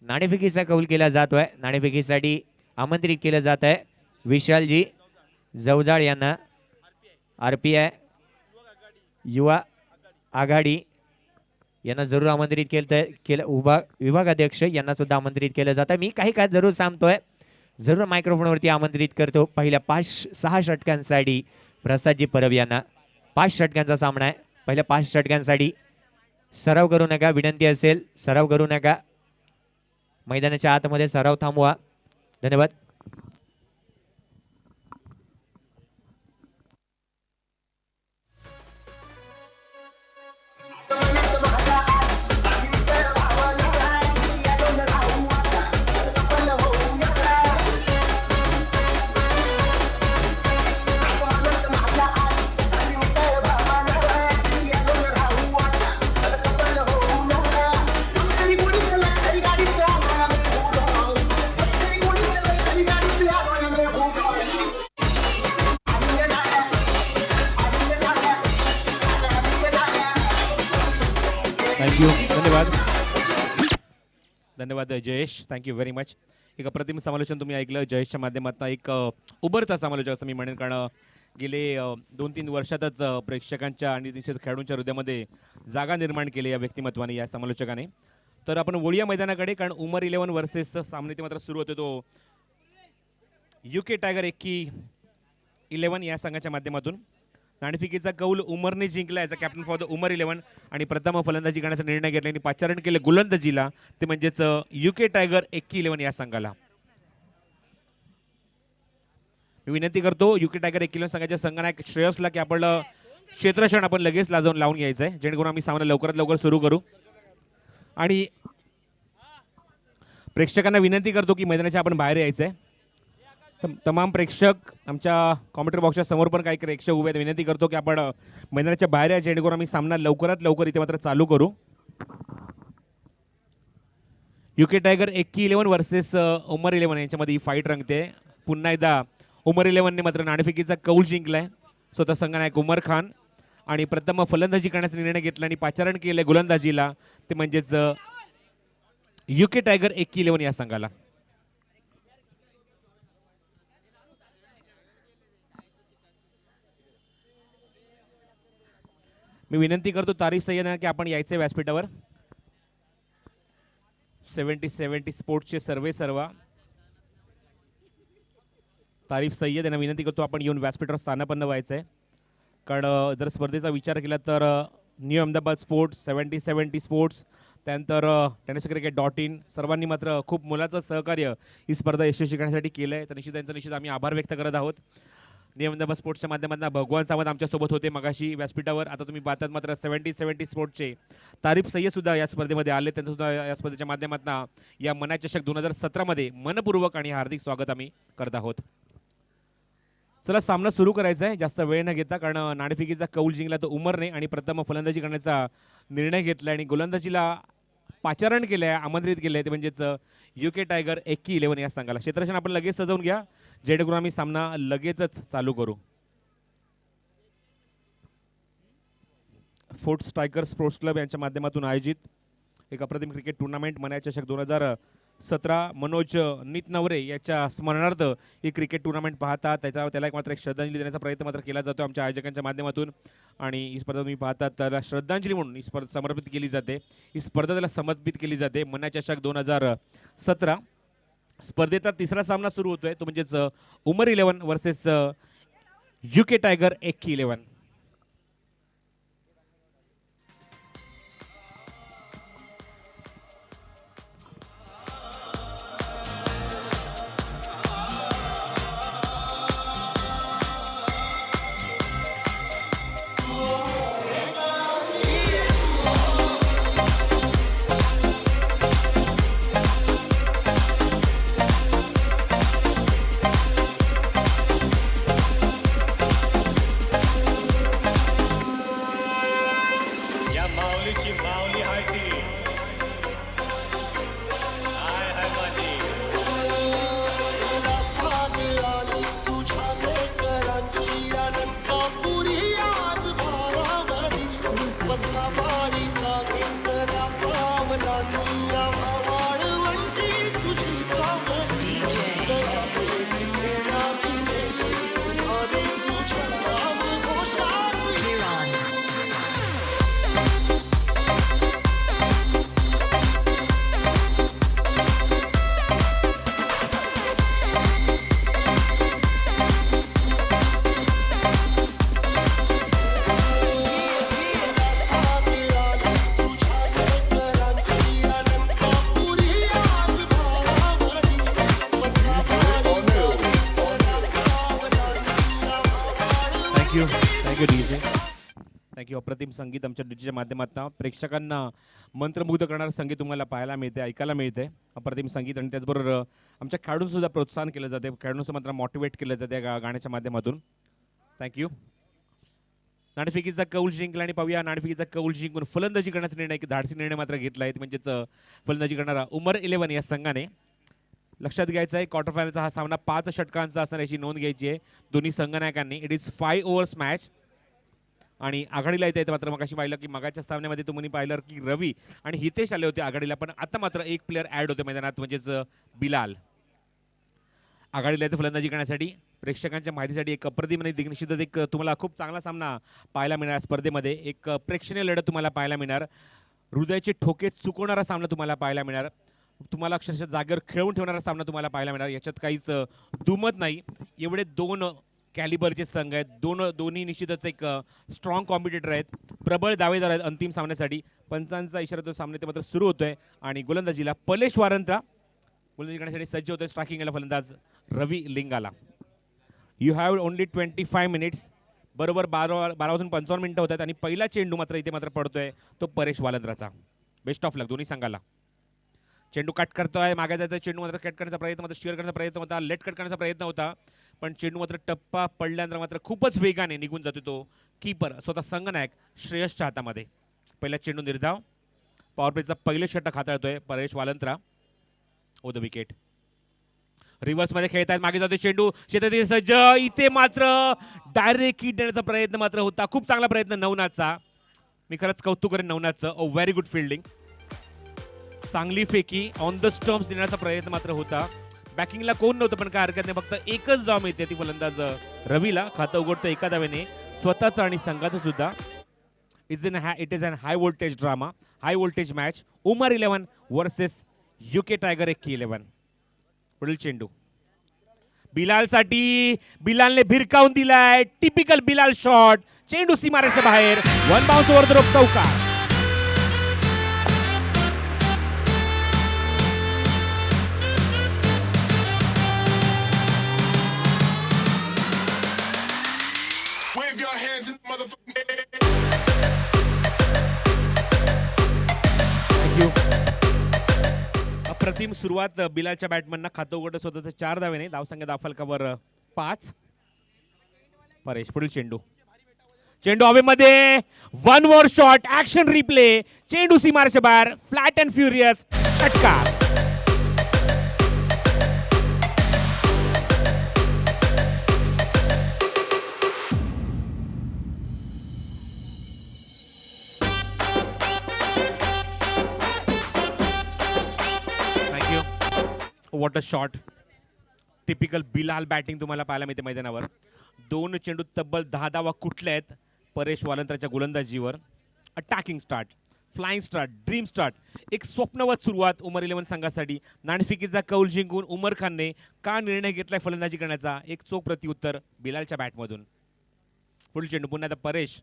नाणेफेकीचा कौल केला जातोय. नाणेफेकीसाठी आमंत्रित केलं जात आहे विशालजी जवजाळ यांना. RPI युवा आघाडी यांना जरूर आमंत्रित केलं. विभागाध्यक्ष यांना सुद्धा आमंत्रित केलं जातं. मी काही काळ जरूर सांगतोय. जरूर मायक्रोफोनवरती आमंत्रित करतो. पहिल्या 5-6 षटकांसाठी प्रसादजी परब यांना. 5 षटकांचा सामना आहे. पहिल्या 5 षटकांसाठी सराव करू नका. विनंती असेल सराव करू नका. मैदानाच्या आतमध्ये सराव थांबवा. धन्यवाद. धन्यवाद जयेश. Thank you very much. एक अप्रतिम समालोचन तुम्ही ऐकलं जयेशच्या माध्यमातून. एक उभरता समालोचक असं मी म्हणेन. कारण गेले 2-3 वर्षातच प्रेक्षकांच्या आणि निश्चित खेळाडूंच्या हृदयामध्ये जागा निर्माण केली या व्यक्तिमत्वाने, या समालोचकाने. तर आपण वळूया मैदानाकडे, कारण उमर 11 वर्सेस सामने ते मात्र सुरू होते तो UK टायगर 11 या संघाच्या माध्यमातून. नाणेफेकीचा कौल उमरने जिंकला, याचा कॅप्टन फॉर द उमर 11, आणि प्रथम फलंदाजी करण्याचा निर्णय घेतला आणि पाचारण केले गोलंदाजीला, ते म्हणजेच UK टायगर 11 या संघाला. मी विनंती करतो UK टायगर 11 संघाच्या संघनायक श्रेयसला की आपण क्षेत्रक्षण आपण लगेच लावून घ्यायचं आहे, जेणेकरून आम्ही सामना लवकरात लवकर सुरू करू. आणि प्रेक्षकांना विनंती करतो की मैदानाच्या आपण बाहेर यायचं आहे. तमाम प्रेक्षक आमच्या कॉमेंट्री बॉक्सच्या समोर पण काही प्रेक्षक उभे आहेत. विनंती करतो की आपण मैदानाच्या बाहेर या, जेणेकरून आम्ही सामना लवकरात लवकर इथे मात्र चालू करू. UK टायगर 11 वर्सेस उमर 11 यांच्यामध्ये ही फाईट रंगते. पुन्हा एकदा उमर 11ने मात्र नाणेफेकीचा कौल जिंकलाय. स्वतः संघनायक उमर खान, आणि प्रथम फलंदाजी करण्याचा निर्णय घेतला आणि पाचारण केले गोलंदाजीला, ते म्हणजेच UK टायगर 11 या संघाला. मी विनंती करतो तारीफ सय्यद की आपण यायचे व्यासपीठावर. 70 स्पोर्ट्सचे सर्व तारीफ सय्यद यांना विनंती करतो आपण येऊन व्यासपीठावर स्थानापन्न व्हायचं आहे. कारण जर स्पर्धेचा विचार केला तर न्यू अहमदाबाद स्पोर्ट्स, 70 स्पोर्ट्स, त्यानंतर tenniscricket.in सर्वांनी मात्र खूप मोलाचं सहकार्य ही स्पर्धा यशस्वी करण्यासाठी केलं आहे. तर निश्चित आम्ही आभार व्यक्त करत आहोत. न्यू अहमदाबाद स्पोर्ट्सच्या माध्यमातून भगवान सावंत आमच्यासोबत होते मगाशी व्यासपीठावर. आता तुम्ही पाहतात मात्र 70 स्पोर्ट्सचे तारीफ सय्यद सुद्धा या स्पर्धेमध्ये आले. त्यांचं सुद्धा या स्पर्धेच्या माध्यमातून या मना चषक 2017 मध्ये मनपूर्वक आणि हार्दिक स्वागत आम्ही करत आहोत. चला सामना सुरू करायचा आहे जास्त वेळ न घेता, कारण नाणेफेकीचा कौल जिंकला तो उमरने आणि प्रथम फलंदाजी करण्याचा निर्णय घेतला आणि गोलंदाजीला पाचारण केलं आहे, आमंत्रित केलं आहे, ते म्हणजेच UK टायगर 11 या संघाला. क्षेत्ररक्षण आपण लगेच सजवून घ्या, जेणेकरून आम्ही सामना लगेचच चालू करू. फोर्ट स्ट्रायकर स्पोर्ट्स क्लब यांच्या माध्यमातून आयोजित एक अप्रतिम क्रिकेट टुर्नामेंट मना चषक 2017 मनोज नितनवरे याच्या स्मरणार्थ ही क्रिकेट टुर्नामेंट पाहतात. त्याला एक श्रद्धांजली देण्याचा प्रयत्न मात्र केला जातो आमच्या आयोजकांच्या माध्यमातून. आणि ही स्पर्धा तुम्ही पाहतात त्याला श्रद्धांजली म्हणून ही स्पर्धा समर्पित केली जाते. ही स्पर्धा त्याला समर्पित केली जाते. मना चषक 2017 स्पर्धेचा तिसरा सामना सुरू होतोय, तो म्हणजेच उमर 11 वर्सेस UK टायगर 11. थँक्यू. अप्रतिम संगीत आमच्या डीजेच्या माध्यमातून प्रेक्षकांना मंत्रमुग्ध करणारं संगीत तुम्हाला पाहायला मिळते, ऐकायला मिळते. अप्रतिम संगीत आणि त्याचबरोबर आमच्या खेळाडूंचं सुद्धा प्रोत्साहन केलं जाते, खेळाडूंचं मात्र मोटिवेट केलं जाते गाण्याच्या माध्यमातून. थँक्यू. नाणेफेकीचा कौल जिंकला आणि पाहूया नाणेफेकीचा कौल जिंकून फलंदाजी करण्याचा निर्णय, धाडसी निर्णय मात्र घेतला आहे, म्हणजेच फलंदाजी करणारा उमर 11 या संघाने. लक्षात घ्यायचं आहे क्वार्टर फायनलचा हा सामना 5 षटकांचा असणार याची नोंद घ्यायची आहे दोन्ही संघनायकांनी. इट इज 5 ओव्हर्स मॅच आणि आघाडीला येते. मात्र मगाशी पाहिलं की मगाच्या सामन्यामध्ये तुम्ही पाहिलं की रवी आणि हितेश आले होते आघाडीला, पण आता मात्र एक प्लेअर ऍड होते मैदानात, म्हणजेच बिलाल. आघाडीला येते फलंदाजी करण्यासाठी. प्रेक्षकांच्या माहितीसाठी एक अप्रतिम आणि निश्चितच एक तुम्हाला खूप चांगला सामना पाहायला मिळणार स्पर्धेमध्ये. एक प्रेक्षणीय लढत तुम्हाला पाहायला मिळणार. हृदयाचे ठोके चुकवणारा सामना तुम्हाला पाहायला मिळणार. तुम्हाला अक्षरशः जागेवर खेळवून ठेवणारा सामना तुम्हाला पाहायला मिळणार. याच्यात काहीच दुमत नाही. एवढे दोन कॅलिबरचे संघ आहेत. दोन्ही निश्चितच एक स्ट्रॉंग कॉम्पिटिटर आहेत. प्रबळ दावेदार आहेत अंतिम सामन्यासाठी. पंचांचा इशारा तो सामने ते मात्र सुरू होतोय आणि गोलंदाजीला पलेश वारंत्रा गोलंदाजी करण्यासाठी सज्ज होतोय. स्ट्रायकिंगला फलंदाज Ravi Lingala. You have only 25 minutes. बरोबर 12 वाजून 55 मिनिटं होत आहेत आणि पहिला चेंडू मात्र इथे मात्र पडतोय तो परेश वालंद्राचा. बेस्ट ऑफ लक दोन्ही संघाला. चेंडू कट करतोय. मागे जायचा चेंडू मात्र कट करण्याचा प्रयत्न होता. स्टिअर करण्याचा प्रयत्न होता. लेट कट करण्याचा प्रयत्न होता. पण चेंडू मात्र टप्पा पडल्यानंतर मात्र खूपच वेगाने निघून जातो तो कीपर स्वतः संघनायक श्रेयसच्या हातामध्ये. पहिला चेंडू निर्धाव. पॉवर प्लेचा पहिले षटक हाताळतोय परेश वालंत्रा. ओ द विकेट. रिव्हर्स मध्ये खेळत आहेत. मागे जातो चेंडू. शेतात सज्ज. इथे मात्र डायरेक्ट हिट देण्याचा प्रयत्न मात्र होता. खूप चांगला प्रयत्न नवनाथचा. मी खरंच कौतुक करेन नवनाथचं. ओ व्हेरी गुड फिल्डिंग. चांगली फेकी ऑन द स्टम्प्स देण्याचा प्रयत्न मात्र होता. बॅकिंगला कोण नव्हतं पण काय हरकत नाही. फक्त एकच धाव मिळते ती फलंदाज रवीला. खातं उघडतं एका धावेने स्वतःचं आणि संघाचं सुद्धा. It is an high voltage drama. High voltage match. Umar 11 versus UK tiger 11. पुढील चेंडू बिलालसाठी. बिलालने भिरकावून दिलाय. Typical Bilal shot. चेंडू सीमारेषेच्या बाहेर. One bounce over the rope चौकार. Wave your hands in the motherfucking air. अप्रतिम सुरुवात बिलालच्या बॅटमॅननं. खातं उघडत स्वतःचं 4 धावेने. धावसंख्या धावफलकावर 5. परेश पुढील चेंडू. चेंडू हवेमध्ये. One more shot. Action replay. चेंडू सीमारेषेच्या बाहेर. फ्लॅट अँड फ्युरियस षटकार. What a shot. Typical Bilal batting तुम्हाला पाहायला मिळते मैदानावर. 2 चेंडू तब्बल 10 धावा कुठल्या आहेत परेश वालंत्राच्या गोलंदाजीवर. Attacking start. Flying start. Dream start. एक स्वप्नवत सुरुवात उमर 11 संघासाठी. नाणेफेकीचा कौल जिंकून उमर खानने का निर्णय घेतलाय फलंदाजी करण्याचा. एक चोख प्रतिउत्तर बिलालच्या बॅटमधून. पुढील चेंडू पुन्हा आता परेश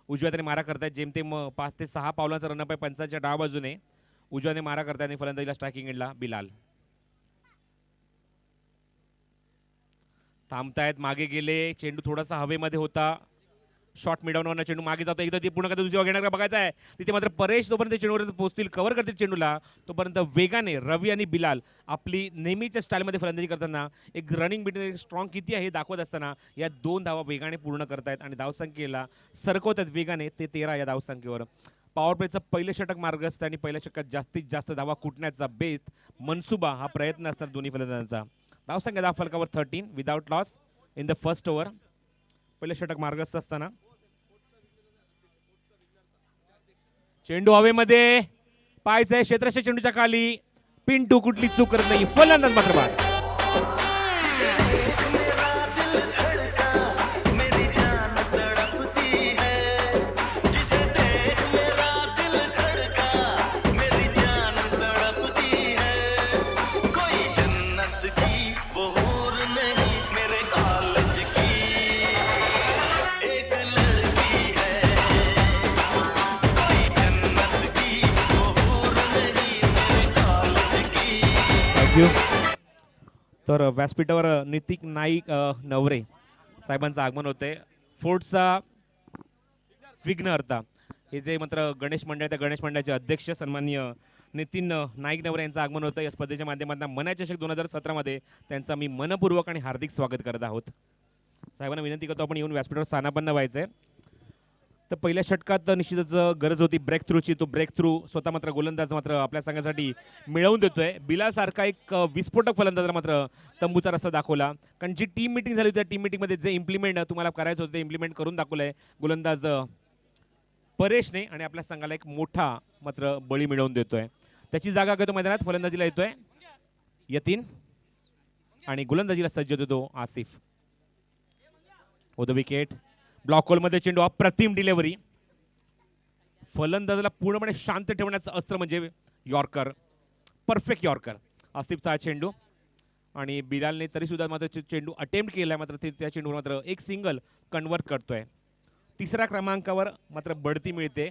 उजव्या हाताने मारा करतायत. जेमतेम 5 ते 6 पावलांचा रनअप आहे पंचांच्या डाव्या बाजूने. उजव्याने मारा करतायत आणि फलंदाजीला स्ट्रायकिंग एंडला बिलाल. थांबतायत. मागे गेले. चेंडू थोडासा हवेमध्ये होता. शॉट मिडवणार. चेंडू मागे जातो. एकदा ती पूर्ण करता दुसरी घेणार का बघायचं आहे. तिथे मात्र परेश जोपर्यंत चेंडूवर पोहोचतील कव्हर करतील चेंडूला तोपर्यंत वेगाने रवी आणि बिलाल आपली नेहमीच्या स्टाईलमध्ये फलंदाजी करताना एक रनिंग बिटवीन स्ट्रॉंग किती आहे हे दाखवत असताना या 2 धावा वेगाने पूर्ण करतायत आणि धावसंख्येला सरकवतात वेगाने. ते 13 या धावसंख्येवर. पॉवर प्लेचं पहिलं षटक मार्गस्थ आणि पहिल्या षटकात जास्तीत जास्त धावा कुटण्याचा बेत मनसुबा हा प्रयत्न असणार दोन्ही फलंदाजांचा. धावसंख्या धावफलकावर 13 without loss in the first over. पहिलं षटक मार्गस्थ असताना चेंडू हवेमध्ये. पाहायचंय क्षेत्रक्षक चेंडूच्या खाली. पिंटू कुठली चूक करत नाही. फलंदाज मात्र बाद. तर व्यासपीठावर नितिक नाईक नवरे साहेबांचं आगमन होते. फोर्टचा विघ्नहर्ता हे जे मात्र गणेश मंडळ त्या गणेश मंडळाचे अध्यक्ष सन्माननीय नितीन नाईक नवरे यांचं आगमन होतं. या स्पर्धेच्या माध्यमातून मना चषक 2017 मध्ये त्यांचा मी मनपूर्वक आणि हार्दिक स्वागत करत आहोत. साहेबांना विनंती करतो आपण येऊन व्यासपीठावर स्थानापन्न व्हायचंय. तर पहिल्या षटकात निश्चितच गरज होती ब्रेक थ्रूची. तो ब्रेक थ्रू स्वतः मात्र गोलंदाज मात्र आपल्या संघासाठी मिळवून देतोय. बिलाल सारखा एक विस्फोटक फलंदाज मात्र तंबूचा रस्ता दाखवला. कारण जी टीम मिटिंग झाली होती त्या टीम मिटिंगमध्ये जे इम्प्लिमेंट तुम्हाला करायचं होतं ते इम्प्लिमेंट करून दाखवलंय गोलंदाज परेशने आणि आपल्या संघाला एक मोठा मात्र बळी मिळवून देतोय. त्याची जागा घेतो मैदानात. फलंदाजीला येतोय यतीन. आणि गोलंदाजीला सज्ज होतो तो आसिफ. ओ द विकेट. ब्लॉक होलमध्ये चेंडू, अप्रतिम डिलिव्हरी. फलंदाजाला पूर्णपणे शांत ठेवण्याचं अस्त्र म्हणजे यॉर्कर, परफेक्ट यॉर्कर. आसिफचा चेंडू आणि बिलालने तरी सुद्धा मात्र चेंडू अटेम्प्ट केलाय, मात्र त्या चेंडूवर मात्र एक सिंगल कन्वर्ट करतोय. तिसऱ्या क्रमांकावर मात्र बढती मिळते.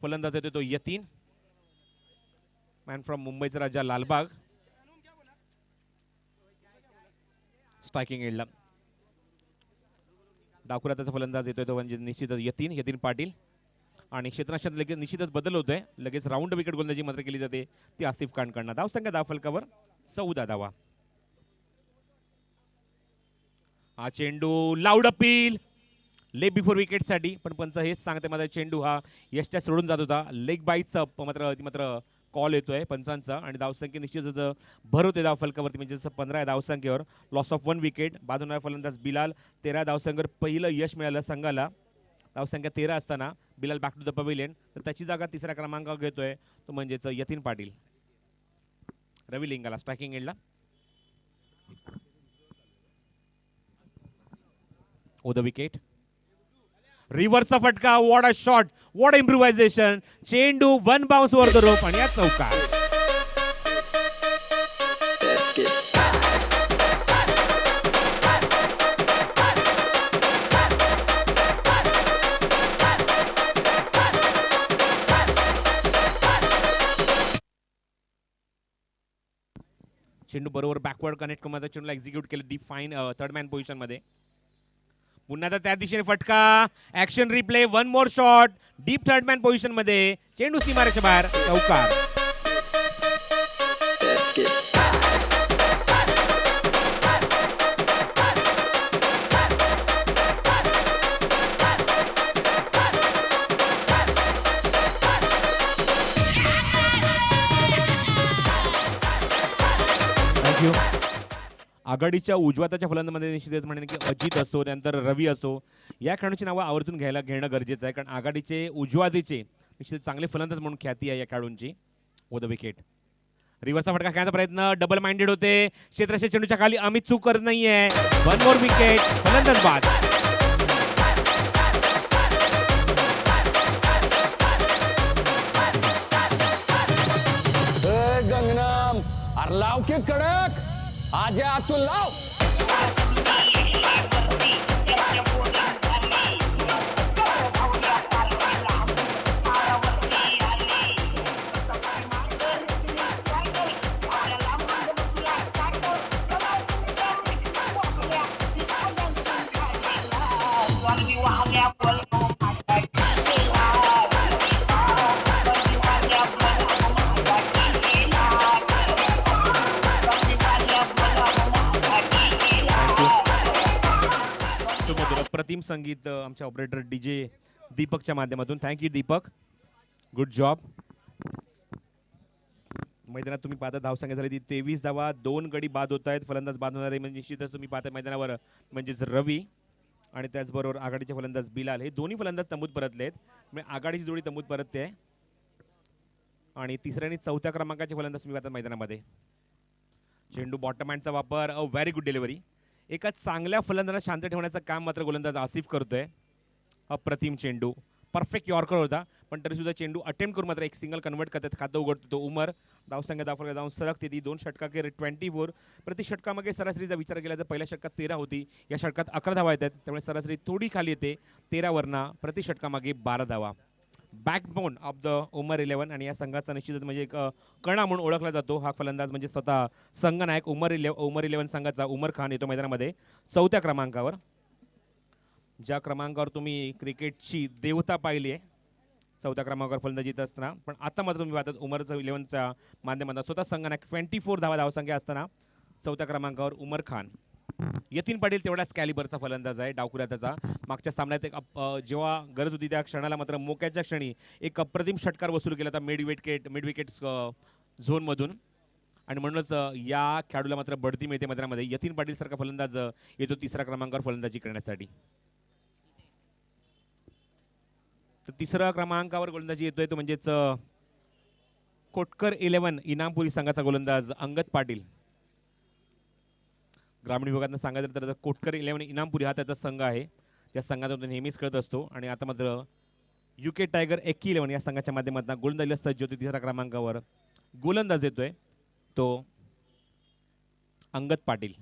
फलंदाज येतो तो यतीन, मॅन फ्रॉम मुंबईचा राजा लालबाग. स्ट्रायकिंग एंडला डाकुराताचा फलंदाज येतोय तो म्हणजे निश्चितच यतीन पाटील. आणि क्षेत्ररक्षणात लगेच निश्चितच बदल होतोय. लगेच राऊंड विकेट गोलंदाजी मात्र केली जाते ती आसिफ खानकडनं. धावसंख्या धावफलकावर 14 धावा. हा चेंडू लाऊड अपील लेग बिफोर विकेटसाठी, पण पंच हेच सांगते माझा चेंडू हा यष्टया सोडून जात होता. लेग बाईचा मात्र कॉल येतोय पंचांचा आणि धावसंख्या निश्चितच भर होते धावफलकावरती, म्हणजे 15 धावसंख्येवर. Loss of 1 wicket. बाद होणारा फलंदाज बिलाल. 13 धावसंख्येवर पहिलं यश मिळालं संघाला. धावसंख्या 13 असताना Bilal back to the pavilion, तर त्याची जागा तिसऱ्या क्रमांकावर घेतोय तो म्हणजेच यतीन पाटील. रवी लिंगाला स्ट्रायकिंग एंडला. ओ द विकेट. रिव्हर्सचा फटका. What a shot, what improvisation. चेंडू 1 बाउन्स वर द रोप आणि या चौकार. चेंडू बरोबर बॅकवर्ड कनेक्ट करून चेंडूला एक्झिक्यूट केलं deep fine third man position मध्ये. पुन्हा त्या दिशेने फटका. Action replay. 1 more shot deep third man position मध्ये. चेंडू सीमारेच्या बाहेर. चौकार. थँक्यू. आघाडीच्या उजव्याच्या फलंदाजामध्ये निश्चितच म्हणेन की अजित असो, त्यानंतर रवी असो, या खेळाडूंची नावं आवर्जून घेणं गरजेचं आहे, कारण आघाडीचे उजवादीचे निश्चित चांगले फलंदाज म्हणून ख्याती आहे या खेळाडूंची. ओ द विकेट. रिव्हर्सचा फटका खेळण्याचा प्रयत्न. डबल माइंडेड होते. क्षेत्ररक्षक चेंडूच्या खाली अमित चूक करत नाहीये. 1 मोर विकेट. फलंदाज बाद. गंगनम अरे लाव की कडक. आजा तू लाव. अप्रतिम संगीत आमच्या ऑपरेटर डीजे दीपकच्या माध्यमातून. Thank you Deepak, good job. मैदानात तुम्ही पाहता धावसंख्या झाली ती 23 धावा. 2 गडी बाद होत आहेत. फलंदाज बाद होणार आहे म्हणजे निश्चितच तुम्ही पाहता मैदानावर म्हणजेच रवी आणि त्याचबरोबर आघाडीचे फलंदाज बिलाल, हे दोन्ही फलंदाज तंबूत परतले आहेत. म्हणजे आघाडीची जोडी तंबूत परतते आहे. आणि तिसऱ्या आणि चौथ्या क्रमांकाचे फलंदाज तुम्ही पाहता मैदानामध्ये. चेंडू बॉटम हँडचा वापर. A very good delivery. एका चांगल्या फलंदाजाला शांत ठेवण्याचं काम मात्र गोलंदाज आसिफ करतोय. अप्रतिम चेंडू. परफेक्ट यॉर्कर होता, पण तरी सुद्धा चेंडू अटेम्प्ट करून मात्र एक सिंगल कन्वर्ट करतात. खातं उघडतो तो उमर. धावसंख्या धावफलकात जाऊन सरकते ती. 2 षटकाखेर 24. प्रति षटकामागे सरासरीचा विचार केला तर पहिल्या षटकात 13 होती, या षटकात 11 धावा येतात, त्यामुळे सरासरी थोडी खाली येते. 13 वरना प्रति षटकामागे 12 धावा. बॅकबोन ऑफ द उमर 11 आणि या संघाचा निश्चितच म्हणजे एक कणा म्हणून ओळखला जातो हा फलंदाज म्हणजे स्वतः संघनायक उमर 11 संघाचा उमर खान येतो मैदानामध्ये 4थ्या क्रमांकावर. ज्या क्रमांकावर तुम्ही क्रिकेटची देवता पाहिली आहे 4थ्या क्रमांकावर फलंदाजी येत असताना, पण आता मात्र तुम्ही पाहतात उमर 11च्या माध्यमातून स्वतः संघनायक 24 धावसंख्या असताना 4थ्या क्रमांकावर उमर खान. यतीन पाटील तेवढाच कॅलिबरचा फलंदाज आहे डावखुऱ्याचा. मागच्या सामन्यात एक जेव्हा गरज होती त्या क्षणाला मात्र मोक्याच्या क्षणी एक अप्रतिम षटकार वसूल केला होता मिड विकेट झोनमधून, आणि म्हणूनच या खेळाडूला मात्र बढती मिळते मैदानामध्ये. यतीन पाटील सारखा फलंदाज येतो 3ऱ्या क्रमांकावर फलंदाजी करण्यासाठी. तर 3ऱ्या क्रमांकावर गोलंदाजी येतोय तो म्हणजेच कोटकर 11 इनामपुरी संघाचा गोलंदाज अंगद पाटील. ग्रामीण विभागातून सांगायचं तर कोटकर 11 इनामपुरी हा त्याचा संघ आहे, त्या संघातून तो नेहमीच खेळत असतो. आणि आता मात्र UK टायगर 11 या संघाच्या माध्यमातून गोलंदाजीला सज्ज होते. तिसऱ्या क्रमांकावर गोलंदाज येतोय तो अंगद पाटील.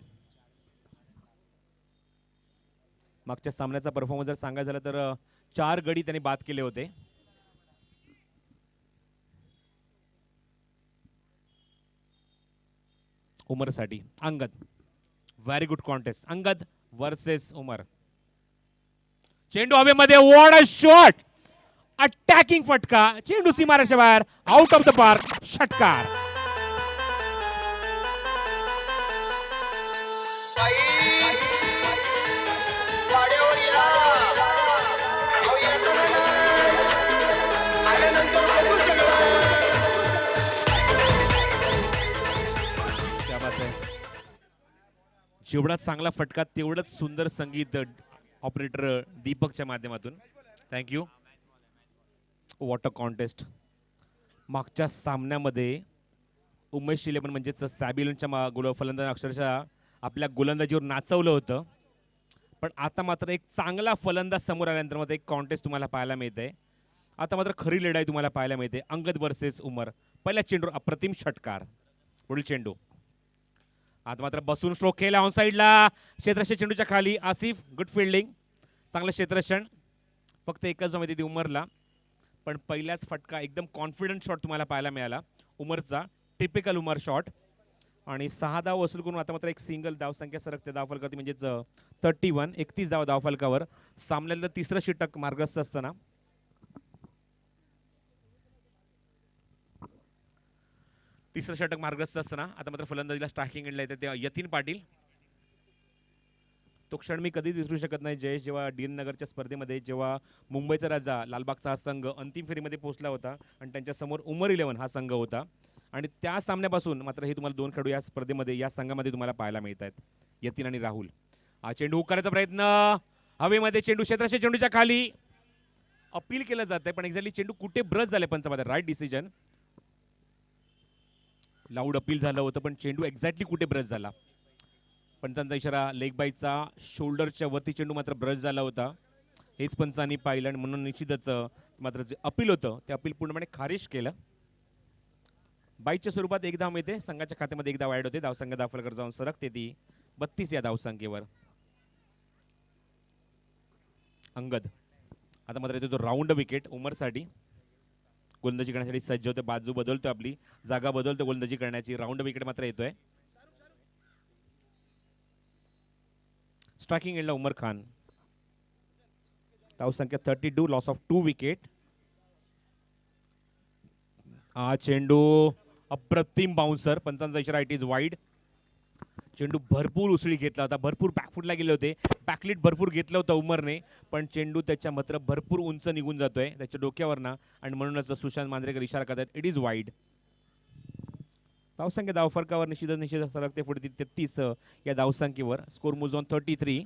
मागच्या सामन्याचा परफॉर्मन्स जर सांगायचं झालं तर 4 गडी त्यांनी बाद केले होते. उमरसाठी Angad. Very good contest. Angad versus Umar. चेंडू हवेमध्ये. What a shot. अटॅकिंग फटका. चेंडू सीमारेषे बाहेर. Out of the park. षटकार. क्या बात आहे. जेवढा चांगला फटका तेवढंच सुंदर संगीत ऑपरेटर दीपकच्या माध्यमातून. थँक्यू. What a contest. मागच्या सामन्यामध्ये उमेश शिलेमन म्हणजेच सॅबिलनच्या फलंदाज अक्षरशः आपल्या गोलंदाजीवर नाचवलं होतं, पण आता मात्र एक चांगला फलंदाज समोर आल्यानंतर मात्र एक कॉन्टेस्ट तुम्हाला पाहायला मिळते. आता मात्र खरी लढाई तुम्हाला पाहायला मिळते. अंगद वर्सेस उमर. पहिल्या चेंडू अप्रतिम षटकार. पुढील चेंडू. आता मात्र बसून स्ट्रोक केला ऑन साईडला. क्षेत्ररक्षण चेंडूच्या खाली. Asif good fielding. चांगलं क्षेत्ररक्षण. फक्त एकच जमा ती उमरला, पण पहिल्याच फटका एकदम कॉन्फिडंट शॉट तुम्हाला पाहायला मिळाला उमरचा. Typical Umar shot. आणि 6 धाव वसूल करून आता मात्र एक सिंगल धावसंख्या सरकते धावफलकावरती, म्हणजेच 31. 31 धाव धावफलकावर. सामन्यातलं तिसरं षटक मार्गस्थ असताना आता मात्र फलंदाजीला स्ट्रायकिंग एंडला येते ते यतीन पाटील. तो क्षण मी कधीच विसरू शकत नाही जयेश, जेव्हा डीएन नगरच्या स्पर्धेमध्ये जेव्हा मुंबईचा राजा लालबागचा हा संघ अंतिम फेरीमध्ये पोहोचला होता आणि त्यांच्या समोर उमर 11 हा संघ होता. आणि त्या सामन्यापासून मात्र हे तुम्हाला 2 खेळाडू या स्पर्धेमध्ये या संघामध्ये तुम्हाला पाहायला मिळत आहेत, यतीन आणि राहुल. हा चेंडू करायचा प्रयत्न हवेमध्ये. चेंडू क्षेत्ररक्षण चेंडूच्या खाली. अपील केलं जात आहे, पण एक्झॅक्टली चेंडू कुठे ब्रश झाले पंचामध्ये. Right decision. लाऊड अपील झालं होतं, पण चेंडू एक्झॅक्टली कुठे ब्रश झाला. पंचांचा इशारा लेग बाईचा. शोल्डरच्या वरती चेंडू मात्र ब्रश झाला होता. हेच पंचांनी पाहिलं आणि म्हणून निश्चितच मात्र जे अपील होतं ते अपील पूर्णपणे खारिज केलं. बाईच्या स्वरूपात एक धाव मिळते. संघाच्या खात्यामध्ये एक धाव ऍड होते. धावसंख्या धावफलकावर जाऊन सरकते ती 32 या धावसंख्येवर. अंगद आता मात्र येतो तो राऊंड विकेट उमरसाठी. गोलंदाजी करण्यासाठी सज्ज होते. बाजू बदलतो, आपली जागा बदलतो गोलंदाजी करण्याची. राऊंड विकेट मात्र येतोय. स्ट्रायकिंग एंडला उमर खान. धावसंख्या 32. Loss of 2 wicket. हा चेंडू अप्रतिम बाउन्सर. पंचांचा इशारा इट इज वाईड. चेंडू भरपूर उसळी घेतला होता. भरपूर बॅकफुटला गेले होते. बॅकलीट भरपूर घेतलं होतं उमरने, पण चेंडू त्याच्या मात्र भरपूर उंच निघून जातोय त्याच्या डोक्यावरनं आणि म्हणूनच सुशांत मांजरेकर इशारा करतात इट इज वाईड. धावसंख्या धावफरकावर निश्चित सरकते पुढे 33 या धावसंख्येवर. Score moves on 33.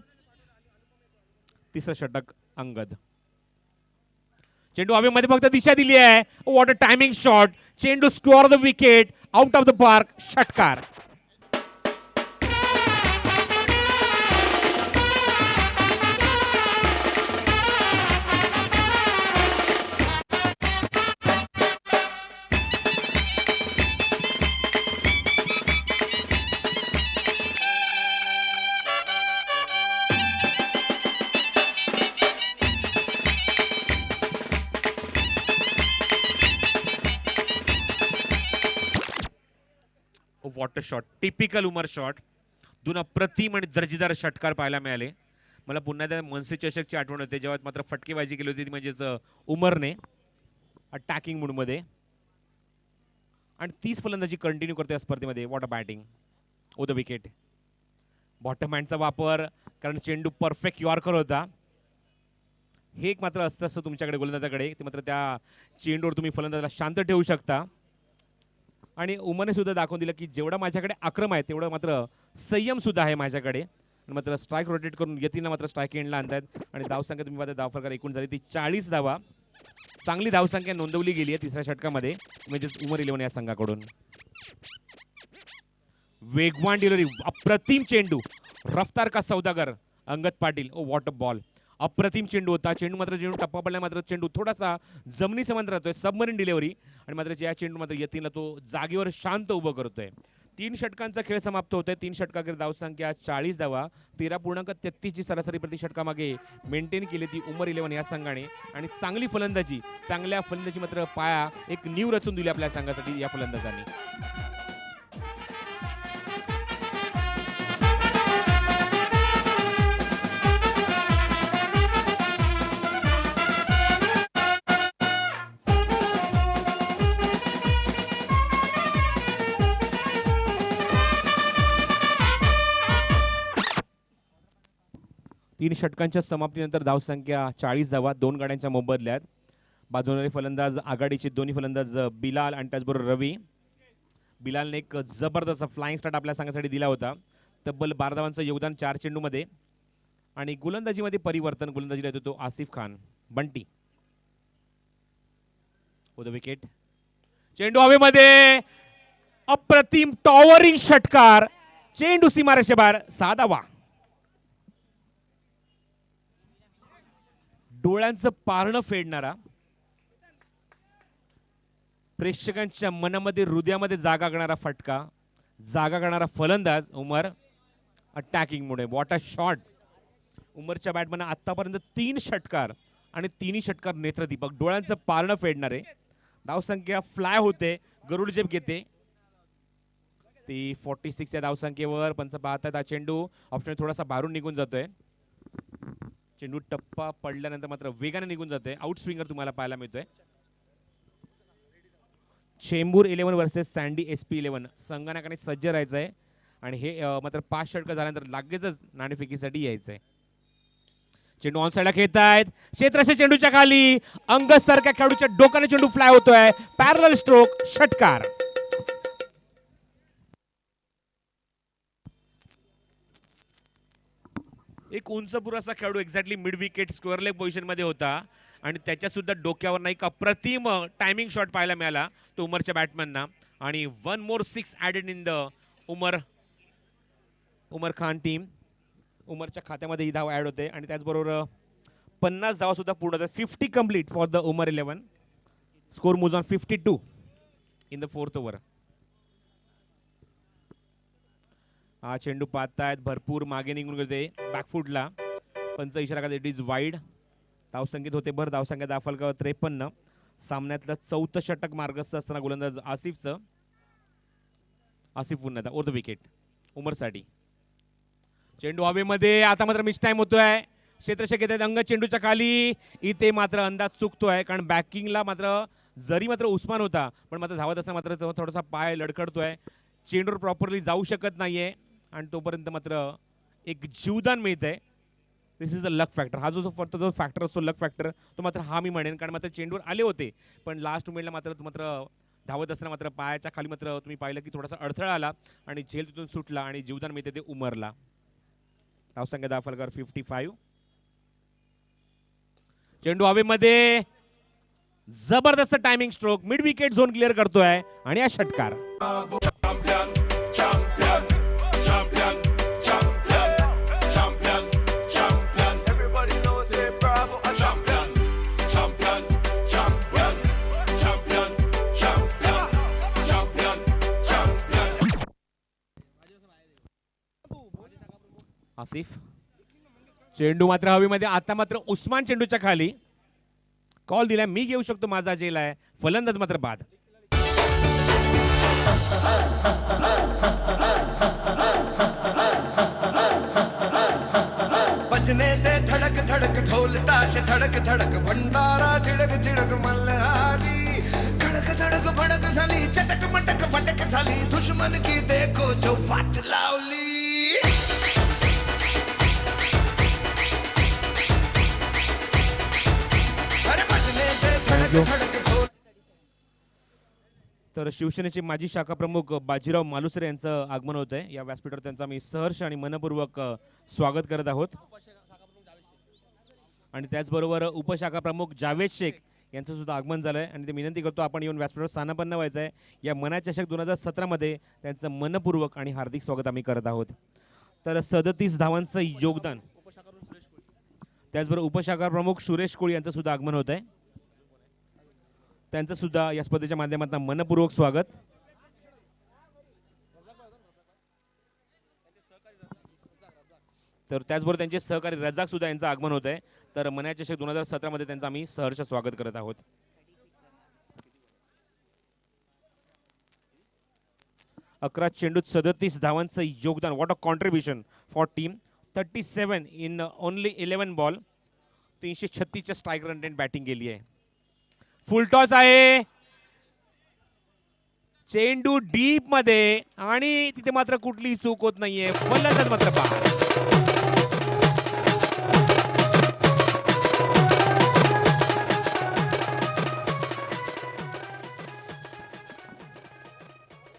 तिसरं षटक अंगद. चेंडू हवेमध्ये फक्त दिशा दिली आहे. What a timing shot. चेंडू square the wicket. Out of the park. षटकार. What a shot. Typical Umar shot. 2 अप्रतिम आणि दर्जेदार षटकार पाहायला मिळाले. मला पुन्हा त्या मनसे चषकची आठवण होते जेव्हा मात्र फटकेबाजी केली होती, म्हणजेच उमरने अटॅकिंग मूडमध्ये. आणि 30 फलंदाजी कंटिन्यू करते या स्पर्धेमध्ये. What a batting. Over the wicket. Bottom हँडचा वापर, कारण चेंडू परफेक्ट यॉर्कर होता. हे एक मात्र असतं तुमच्याकडे गोलंदाजाकडे, ते मात्र त्या चेंडूवर तुम्ही फलंदाजाला शांत ठेवू शकता. आणि उमरने सुद्धा दाखवून दिलं की जेवढा माझ्याकडे आक्रम आहे तेवढं मात्र संयम सुद्धा आहे माझ्याकडे. मात्र स्ट्राईक रोटेट करून यतीनं मात्र स्ट्राईक एंडला आणतात आणि धावसंख्या तुम्ही पाहता धावफलकावर एकूण झाली ती 40 धावा. चांगली धावसंख्या नोंदवली गेली आहे तिसऱ्या षटकामध्ये म्हणजेच उमर 11 या संघाकडून. वेगवान डिलिव्हरी, अप्रतिम चेंडू, रफ्तार का सौदागर अंगद पाटील. ओ व्हॉट अ बॉल. अप्रतिम चेंडू होता. चेंडू मात्र चेंडू टप्पा पडला, मात्र चेंडू थोडासा जमिनी समान राहतोय. सबमरीन डिलिव्हरी आणि मात्र या चेंडू मात्र यतीनला तो जागेवर शांत उभं करतोय. 3 षटकांचा खेळ समाप्त होतोय. 3 षटकाखेर धावसंख्या 40 धावा, 13.33 ची सरासरी प्रति षटकामागे मेंटेन केली ती उमर 11 या संघाने. आणि चांगली फलंदाजी, चांगल्या फलंदाजी मात्र पाया एक नीव रचून दिली आपल्या संघासाठी या फलंदाजांनी. तीन षटकांच्या समाप्तीनंतर धावसंख्या 40 धावा, 2 गाड्यांच्या मोबदल्यात. बाजूने फलंदाज आघाडीचे दोन्ही फलंदाज बिलाल आणि त्याचबरोबर रवी. बिलालने एक जबरदस्त फ्लाइंग स्टार्ट आपल्या संघासाठी दिला होता. तब्बल 12 धावांचं योगदान 4 चेंडूमध्ये. आणि गोलंदाजीमध्ये परिवर्तन, गोलंदाजीला येतो तो आसिफ खान बंटी. The wicket. चेंडू हवेमध्ये, अप्रतिम टॉवरिंग षटकार, चेंडू सीमारेषेबाहेर, 6 धावा. डोळ्यांचं पारणं फेडणारा, प्रेक्षकांच्या मनामध्ये हृदयामध्ये जागा करणारा फटका, जागा करणारा फलंदाज उमर. अटॅकिंग मुळे व्हॉट अ शॉट. उमरच्या बॅटमॅन आतापर्यंत 3 षटकार आणि 3ही षटकार नेत्रदीपक, डोळ्यांचं पारणं फेडणारे. धावसंख्या फ्लाय होते, गरुड जेब घेते ती 46 या धावसंख्येवर. पंच पाहतात हा चेंडू ऑप्शन थोडासा बाहेरून निघून जातोय. चेंडू टप्पा पडल्यानंतर मात्र वेगाने निघून जाते. आउट स्विंगर तुम्हाला पाहायला मिळतोय. चेंबूर 11 वर्सेस सँडी SP 11 संगणकाने सज्ज राहायचंय आणि हे मात्र 5 षटक झाल्यानंतर लागेचच नाणेफेकीसाठी यायचंय. चेंडू ऑन साइडला खेळतायत, क्षेत्ररक्षक चेंडूच्या खाली, अंगद सारख्या खेळाडूच्या डोक्याने चेंडू फ्लाय होतोय. पॅरलल स्ट्रोक, षटकार. एक उंच पुरासा खेळाडू exactly mid wicket square leg position मध्ये होता आणि त्याच्या सुद्धा डोक्यावर एक अप्रतिम टायमिंग शॉट पाहायला मिळाला तो उमरच्या बॅटमॅनना. आणि 1 more 6 added in the Umar Khan team. उमरच्या खात्यामध्ये ही धाव ॲड होते आणि त्याचबरोबर 50 धावा सुद्धा पूर्ण होतात. 50 complete for the Umar 11. Score moves on 52 in the 4th over. हा चेंडू पाहतायत, भरपूर मागे निघून गेले बॅकफुटला. पंच इशारा करतात, इट इज वाईड. धावसंख्येत होते भर, धावसंख्या दाखल 53. सामन्यातलं 4थं षटक मार्गस्थ असताना गोलंदाज आसिफ पुन्हा ओर द विकेट उमरसाठी. चेंडू हवेमध्ये, आता मात्र मिस टाइम होतोय. क्षेत्ररक्षक येतात अंगद चेंडूच्या खाली. इथे मात्र अंदाज चुकतोय कारण बॅकिंगला मात्र जरी मात्र उस्मान होता पण मात्र धावत असताना मात्र थोडासा पाय लडखडतोय. चेंडूवर प्रॉपरली जाऊ शकत नाहीये आणि तोपर्यंत मात्र एक जीवदान मिळतंय. दिस इज अ लक फॅक्टर. हा जो फॅक्टर असतो लक फॅक्टर तो मात्र हा मी म्हणेन कारण मात्र चेंडूवर आले होते पण लास्ट मोमेंटला मात्र धावत असताना मात्र पायाच्या खाली मात्र तुम्ही पाहिलं की थोडासा अडथळा आला आणि झेल तिथून सुटला आणि जीवदान मिळते ते उमरला. धावसंख्या दाखल 55. चेंडू हवेमध्ये, जबरदस्त timing stroke, mid wicket zone clear करतोय आणि हा षटकार. आसिफ. चेंडू मात्र हवेमध्ये, आता मात्र उस्मान चेंडूच्या खाली. कॉल दिलाय, मी घेऊ शकतो, माझा झेल आहे. फलंदाज मात्र बाद. बजने ते धडक धडक ढोल ताश धडक धडक भंडारा चिडक चिडक मल्हारी. खडक धडक फडक झाली, चटक मटक फटक झाली, दुश्मन की देखो जो फाट लावली. तर शिवसेनेचे माजी शाखा प्रमुख बाजीराव मालुसरे यांचं आगमन होत आहे. या व्यासपीठावर त्यांचा मी सहर्ष आणि मनपूर्वक स्वागत करत आहोत. आणि त्याचबरोबर उपशाखा प्रमुख जावेद शेख यांचं सुद्धा आगमन झालं आहे आणि ते विनंती करतो आपण येऊन व्यासपीठावर स्थानापन्न व्हायचं आहे. या मना चषक 2017मध्ये त्यांचं मनपूर्वक आणि हार्दिक स्वागत आम्ही करत आहोत. तर 37 धावांचं योगदान, त्याचबरोबर उपशाखा प्रमुख सुरेश कोळी यांचं सुद्धा आगमन होत आहे. त्यांचं सुद्धा या स्पर्धेच्या माध्यमातून मनपूर्वक स्वागत. तर त्याचबरोबर त्यांचे सहकारी रजाक सुद्धा यांचं आगमन होत आहे. तर मना चषक 2017मध्ये त्यांचं आम्ही सहर्ष स्वागत करत आहोत. अकरा चेंडूत 37 धावांचं योगदान. What a contribution for team. 37 in only 11 ball. 336च्या स्ट्राईक रन रेट बॅटिंग केली आहे. फुल टॉस आहे, चेंडू डीप मध्ये आणि तिथे मात्र कुठलीही चूक होत नाहीये. फलंदाज मात्र बाद.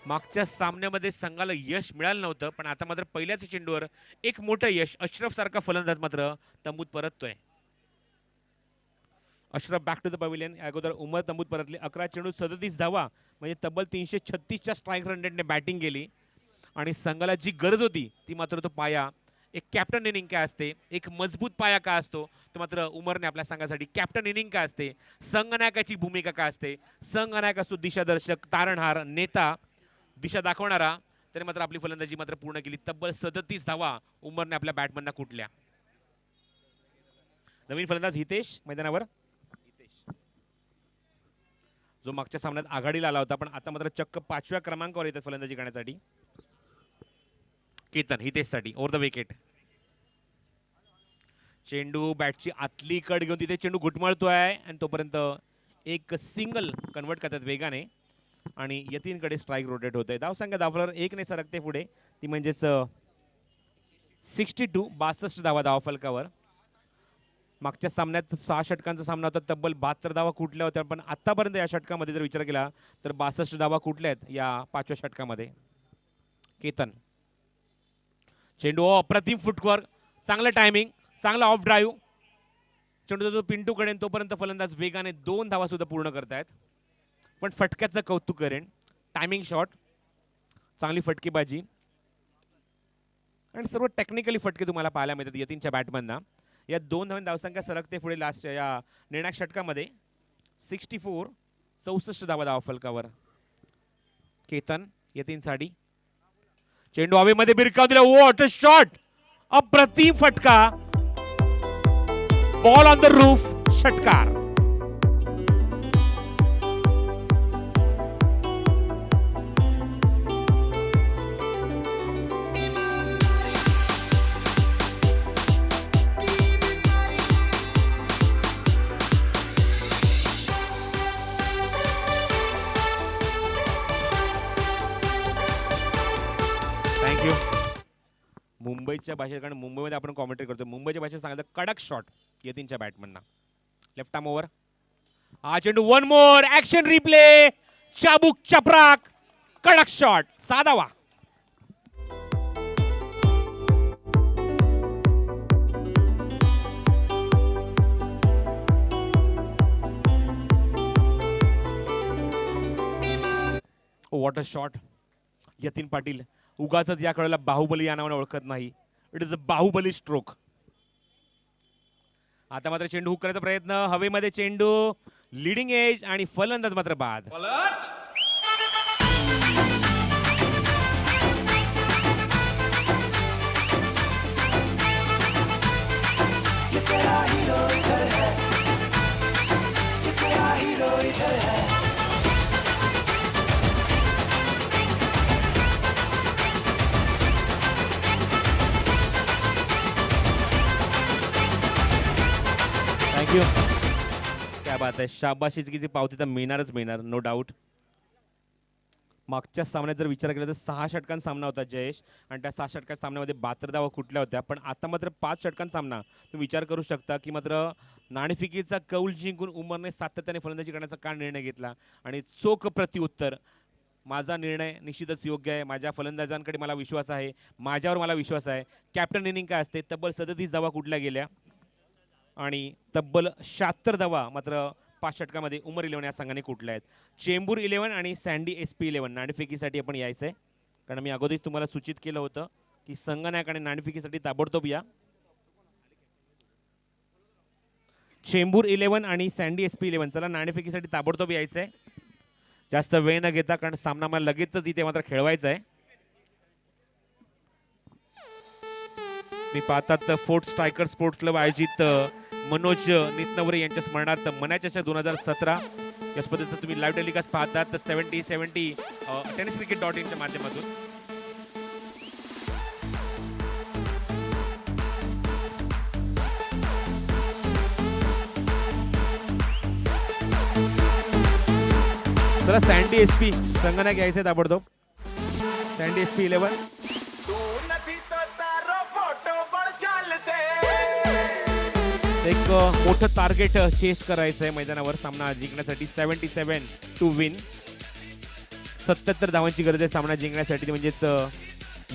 मागच्या सामन्यामध्ये संघाला यश मिळालं नव्हतं, पण आता मात्र पहिल्याच चेंडूवर एक मोठं यश. अशरफ सारखा फलंदाज मात्र तंबूत परततोय. Ashraf back to the pavilion. अगोदर उमर तंबूत परतले. 11 चेंडूत 37 धावा म्हणजे तब्बल 336च्या स्ट्राईक रन रेटने बॅटिंग केली आणि संघाला जी गरज होती ती मात्र तो पाया. एक कॅप्टन इनिंग काय असते, एक मजबूत पाया काय असतो, तो मात्र उमरने आपल्या संघासाठी कॅप्टन इनिंग काय असते, संघनायकाची भूमिका काय असते. संघनायक असतो दिशादर्शक, तारणहार, नेता, दिशा दाखवणारा. त्याने मात्र आपली फलंदाजी मात्र पूर्ण केली. तब्बल 37 धावा उमरने आपल्या बॅटमनना कुठल्या. नवीन फलंदाज हितेश मैदानावर. जो मागच्या सामन्यात आघाडीला आला होता पण आता मात्र चक्क 5व्या क्रमांकावर येतात फलंदाजी करण्यासाठी. केतन हितेशसाठी ओव्हर द विकेट. चेंडू बॅटची आतली कड घेऊन तिथे चेंडू घुटमळतोय आणि तोपर्यंत एक सिंगल कन्वर्ट करतात वेगाने आणि यतीनकडे स्ट्राईक रोटेट होत आहे. धावसंख्या धावफलकावर 1 ने सरकते पुढे, ती म्हणजेच 62. 62 धावा धावफलकावर. मागच्या सामन्यात 6 षटकांचा सामना होता, तब्बल 72 धावा कुठल्या होत्या, पण आतापर्यंत या षटकामध्ये जर विचार केला तर 62 धावा कुठल्या आहेत या 5व्या षटकामध्ये. केतन. चेंडू अप्रतिम फुटवर्क, चांगलं टायमिंग, चांगला ऑफ ड्राईव्ह. चेंडू तो पिंटूकडे, तोपर्यंत फलंदाज वेगाने 2 धावा सुद्धा पूर्ण करतायत. पण फटक्याचं कौतुक करेन. टायमिंग शॉट, चांगली फटकेबाजी आणि सर्व टेक्निकली फटके तुम्हाला पाहायला मिळतात यतीनच्या बॅटमनना. या 2 धावांनी धावसंख्या सरकते पुढे लास्ट या निर्णायक षटकामध्ये. 64. 64 धावा धावफलकावर. केतन यतीनसाठी. चेंडू हवेमध्ये बिरकाव दिला. व्हॉट अ शॉट, अप्रतिम फटका. बॉल ऑन द रूफ, षटकार. थँक्यू. मुंबईच्या भाषेत, कारण मुंबईमध्ये आपण कॉमेंट्री करतो, मुंबईच्या भाषेत सांगितलं कडक शॉट यतीनच्या बॅटमनना. Left arm over. हा चेंडू वन मोर ऍक्शन रिप्ले. चाबूक चपराक, कडक शॉट. 6 धावा. What a shot. Yatin Patil उगाचच या खेळाला बाहुबली या नावाने ओळखत नाही. It is a Baahubali stroke. आता मात्र चेंडू हुक करायचा प्रयत्न, हवेमध्ये चेंडू, लीडिंग एज आणि फलंदाज मात्र बाद. थँक्यू. क्या बात आहे. शाबाशीची किती पावती तर मिळणारच मिळणार, नो डाऊट. मागच्या सामन्यात जर विचार केला तर 6 षटकांचा सामना होता जयेश, आणि त्या 6 षटकांच्या सामन्यामध्ये 72 धावा कुठल्या होत्या. पण आता मात्र 5 षटकांचा सामना. तुम्ही विचार करू शकता की मात्र नाणेफेकीचा कौल जिंकून उमरने सातत्याने फलंदाजी करण्याचा का निर्णय घेतला आणि चोख प्रत्युत्तर. माझा निर्णय निश्चितच योग्य आहे. माझ्या फलंदाजांकडे मला विश्वास आहे, माझ्यावर मला विश्वास आहे. कॅप्टन इनिंग काय असते, तब्बल 37 धावा कुठल्या गेल्या आणि तब्बल 76 धावा मात्र 5 षटकामध्ये उमर 11 या संघाने कुठले आहेत. चेंबूर 11 आणि सँडी SP 11 नाणेफेकीसाठी आपण यायचंय, कारण मी अगोदरच तुम्हाला सूचित केलं होतं की संघनायक आणि नाणेफेकीसाठी ताबडतोब या. चेंबूर 11 आणि सँडी SP 11 चला नाणेफेकीसाठी ताबडतोब यायचंय, जास्त वेळ न घेता, कारण सामना मला लगेचच इथे मात्र खेळवायचा आहे. मी पाहतात फोर्ट स्ट्रायकर स्पोर्ट्स क्लब आयोजित मनोज नितनवरे यांच्या स्मरणार्थ मनाच्या 2017 या स्पर्धेचा तुम्ही लाईव्ह टेलिकास्ट पाहतात 70 tenniscricket.in च्या माध्यमातून. चला सँडी SP संघनायक यायचे ताबडतोब. सँडी SP 11 एक मोठं टार्गेट चेस करायचं आहे मैदानावर सामना जिंकण्यासाठी. 77 टू विन, 77 धावांची गरज आहे सामना जिंकण्यासाठी. म्हणजेच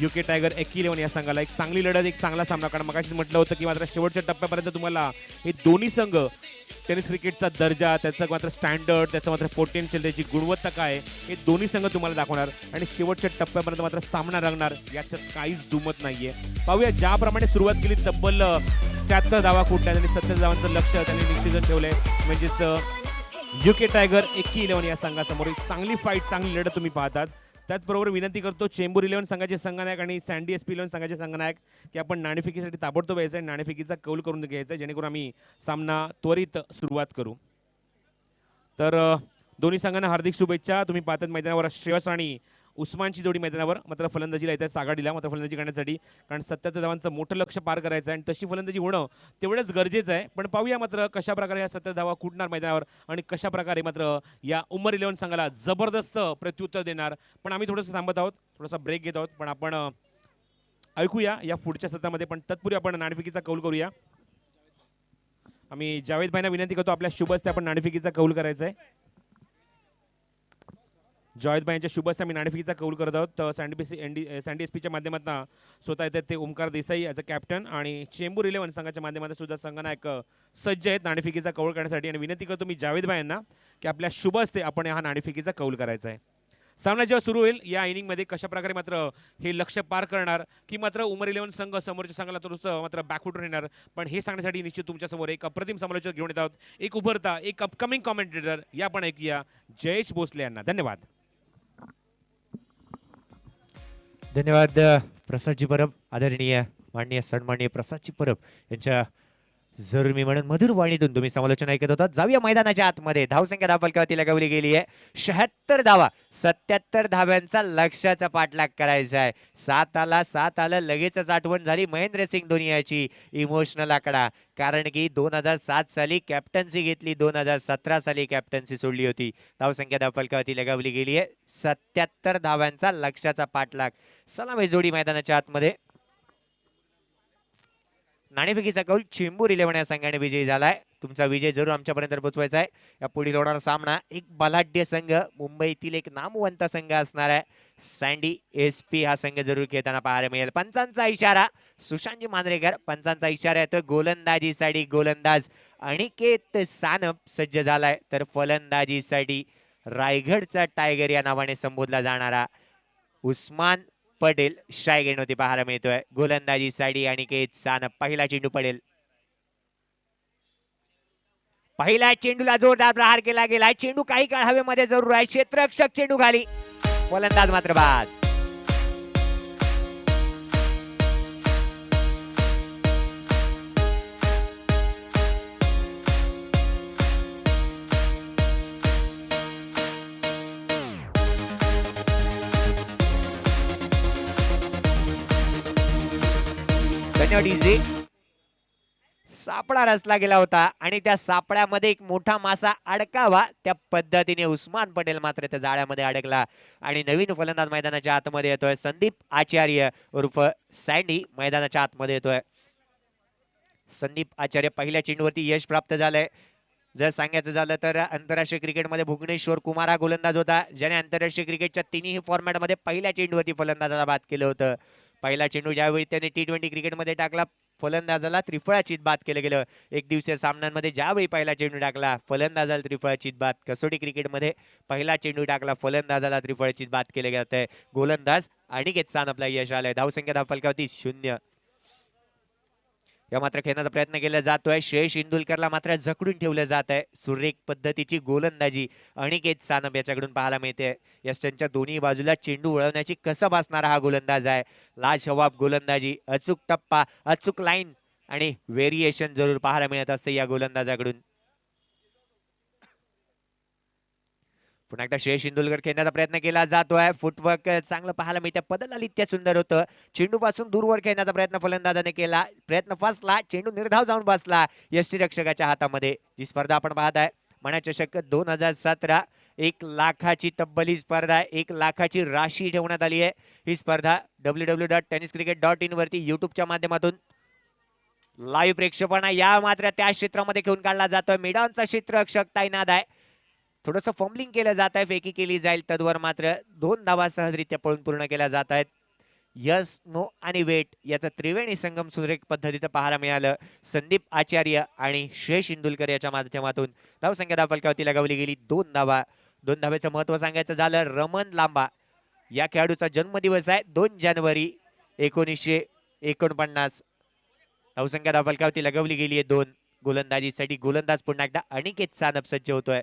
UK टायगर एकी 11 या संघाला एक चांगली लढत, एक चांगला सामना. कारण मगाशीच म्हटलं होतं की मात्र शेवटच्या टप्प्यापर्यंत तुम्हाला हे दोन्ही संघ टेनिस क्रिकेटचा दर्जा, त्याचं मात्र स्टँडर्ड, त्याचं मात्र पोटेन्शियल, त्याची गुणवत्ता काय, हे दोन्ही संघ तुम्हाला दाखवणार आणि शेवटच्या टप्प्यापर्यंत मात्र सामना रंगणार, याच्यात काहीच दुमत नाहीये. पाहूया ज्याप्रमाणे सुरुवात केली, तब्बल 76 धावा कुठल्या आणि 70 धावांचं लक्ष त्यांनी निश्चितच ठेवलंय. म्हणजेच UK टायगर एकी 11 या संघासमोर एक चांगली फाईट, चांगली लढत तुम्ही पाहतात. त्याचबरोबर विनंती करतो चेंबूर 11 संघाचे संघनायक आणि सँडी SP 11 संघाचे संघनायक की आपण नाणेफेकीसाठी ताबडतोब यायचं आणि नाणेफेकीचा कौल करून घ्यायचा, जेणेकरून आम्ही सामना त्वरित सुरुवात करू. तर दोन्ही संघांना हार्दिक शुभेच्छा. तुम्ही पाहतात मैदानावर श्रेयस आणि उस्मानची जोडी मैदानावर मात्र फलंदाजीला येत आहे, सागाडीला मात्र फलंदाजी करण्यासाठी, कारण 77 धावांचं मोठं लक्ष पार करायचं आहे आणि तशी फलंदाजी होणं तेवढंच गरजेचं आहे. पण पाहूया मात्र कशा प्रकारे या 70 धावा कुठणार मैदानावर आणि कशा प्रकारे मात्र या उमर 11 संघाला जबरदस्त प्रत्युत्तर देणार. पण आम्ही थोडंसं थांबत आहोत, थोडासा ब्रेक घेत आहोत, पण आपण ऐकूया या पुढच्या सत्रामध्ये. पण तत्पूर्वी आपण नाणेफेकीचा कौल करूया. आम्ही जावेद भाईंना विनंती करतो आपल्या शुभ हस्ते आपण नाणेफेकीचा कौल करायचा आहे. जावेद भाई यांच्या शुभ हस्ते आम्ही नाणेफेकीचा कौल करत आहोत. सँडी SPच्या माध्यमातून स्वतः येतात ते Omkar Desai as a captain आणि चेंबूर 11 संघाच्या माध्यमातून सुद्धा संघनायक सज्ज आहेत नाणेफेकीचा कौल करण्यासाठी. आणि विनंती करतो मी जावेद भाई यांना की आपल्या शुभ हस्ते आपण हा नाणेफेकीचा कौल करायचा आहे. सामना जेव्हा सुरू होईल या इनिंगमध्ये कशा प्रकारे मात्र हे लक्ष्य पार करणार की मात्र उमर 11 संघ समोरच्या संघाला थोडंसं मात्र बॅकफुटवर येणार, पण हे सांगण्यासाठी निश्चित तुमच्यासमोर एक अप्रतिम समालोचक घेऊन येत आहोत, एक उभरता, एक अपकमिंग कॉमेंटेटर. या पण ऐकूया जयेश भोसले यांना. धन्यवाद. धन्यवाद प्रसादजी परब, आदरणीय माननीय सन्माननीय प्रसादजी परब यांच्या जरूर मी म्हणून मधुर वाणीतून तुम्ही समालोचन ऐकत होता. जाऊया मैदानाच्या आतमध्ये. धावसंख्या धावफलकावरती लगावली गेली आहे 76 धावा, 77 धाव्यांचा लक्ष्याचा पाठलाग करायचा आहे. 7 आलं लगेचच आठवण झाली महेंद्रसिंग धोनी याची इमोशनल आकडा, कारण की 2007 साली कॅप्टन्सी घेतली, 2017 साली कॅप्टन्सी सोडली होती. धावसंख्या धावफलकावरती लगावली गेली आहे 77 धाव्यांचा लक्ष्याचा पाठलाग. सलामी जोडी मैदानाच्या आतमध्ये. नाणेफेकीचा कौल चेंबूर 11 या संघाने विजयी झालाय. तुमचा विजय जरूर आमच्यापर्यंत पोहोचवायचा आहे. या पुढील होणारा सामना एक बलाढ्य संघ, मुंबईतील एक नामवंत संघ असणार आहे. सँडी SP हा संघ जरूर खेळताना पाहायला मिळेल. पंचांचा इशारा, सुशांतजी मांजरेकर पंचांचा इशारा येतोय. गोलंदाजीसाठी गोलंदाज अनिकेत सानप सज्ज झालाय, तर फलंदाजीसाठी रायगडचा टायगर या नावाने संबोधला जाणारा उस्मान पटेल शायगेनवरती पाहायला मिळतोय. गोलंदाजीसाठी अनिकेत सानप. पहिला चेंडू पडेल. पहिल्या चेंडूला जोरदार प्रहार केला गेला. चेंडू काही काळ हवेमध्ये जरूर आहे. क्षेत्ररक्षक चेंडू खाली, फलंदाज मात्र बाद. धन्यवाद इझी. सापळा रचला गेला होता आणि त्या सापळ्यामध्ये एक मोठा मासा अडकावा त्या पद्धतीने उस्मान पटेल मात्र त्या जाळ्यामध्ये अडकला आणि नवीन फलंदाज मैदानाच्या आतमध्ये येतोय. संदीप आचार्य उर्फ सँडी मैदानाच्या आतमध्ये येतोय. संदीप आचार्य पहिल्या चेंडूवरती यश प्राप्त झालंय. जर सांगायचं झालं तर आंतरराष्ट्रीय क्रिकेटमध्ये भुवनेश्वर कुमार हा गोलंदाज होता, ज्याने आंतरराष्ट्रीय क्रिकेटच्या तिन्ही फॉर्मॅटमध्ये पहिल्या चेंडूवरती फलंदाजाला बाद केलं होतं. पहिला चेंडू ज्यावेळी त्याने T20 क्रिकेटमध्ये टाकला फलंदाजाला त्रिफळाचीत बाद केलं गेलं. एक दिवसीय सामन्यांमध्ये ज्यावेळी पहिला चेंडू टाकला फलंदाजाला त्रिफळाचीत बाद, कसोटी क्रिकेटमध्ये पहिला चेंडू टाकला फलंदाजाला त्रिफळाचीत बाद केले जात आहे. गोलंदाज अनिकेत सानपला यश आलंय. धावसंख्या धावफलकावरती 0. या मात्र खेळण्याचा प्रयत्न केला जातोय. श्रेयस इंदुलकरला मात्र जखडून ठेवलं जात आहे. सुरेख पद्धतीची गोलंदाजी अनिकेत सानप याच्याकडून पाहायला मिळते. या स्टंपच्या दोन्ही बाजूला चेंडू वळवण्याची कसब असणारा हा गोलंदाज आहे. लाजवाब गोलंदाजी, अचूक टप्पा, अचूक लाईन आणि व्हेरिएशन जरूर पाहायला मिळत असते या गोलंदाजाकडून. पुन्हा एकदा श्रेयस इंदुलकर खेळण्याचा प्रयत्न केला जातोय. फुटवर्क चांगलं पाहायला मिळतं. पदलालित्या सुंदर होतं. चेंडू पासून दूरवर खेळण्याचा प्रयत्न फलंदाजाने केला. प्रयत्न फसला. चेंडू निर्धाव जाऊन बसला यष्टिरक्षकाच्या हातामध्ये. जी स्पर्धा आपण पाहत आहे म्हणा चषक 2017, 1 लाखाची तब्बल ही स्पर्धा आहे. 1 लाखाची राशी ठेवण्यात आली आहे. ही स्पर्धा www.tenniscricket.in वरती युट्यूबच्या माध्यमातून लाईव्ह प्रेक्षेपणा या मात्र त्या क्षेत्रामध्ये घेऊन काढला जातोय. मिडॉनचा क्षेत्ररक्षक तैनात आहे. थोडंसं फंबलिंग केलं जात आहे. फेकी केली जाईल. तद्वर मात्र 2 धावा सहजरित्या पळून पूर्ण केल्या जात आहेत. यस, नो आणि वेट याचं त्रिवेणी संगम सुरेख पद्धतीचं पाहायला मिळालं. संदीप आचार्य आणि श्रेयस इंदुलकर याच्या माध्यमातून धावसंख्या धावफलकावरती लगावली गेली 2 धावा. 2 धावेचं महत्व सांगायचं झालं, रमन लांबा या खेळाडूचा जन्मदिवस आहे 2 जानेवारी 1949. धावसंख्या धावफलकावरती लगावली गेली आहे 2. गोलंदाजीसाठी गोलंदाज पुन्हा एकदा अनिकेत सानप सज्ज होतोय.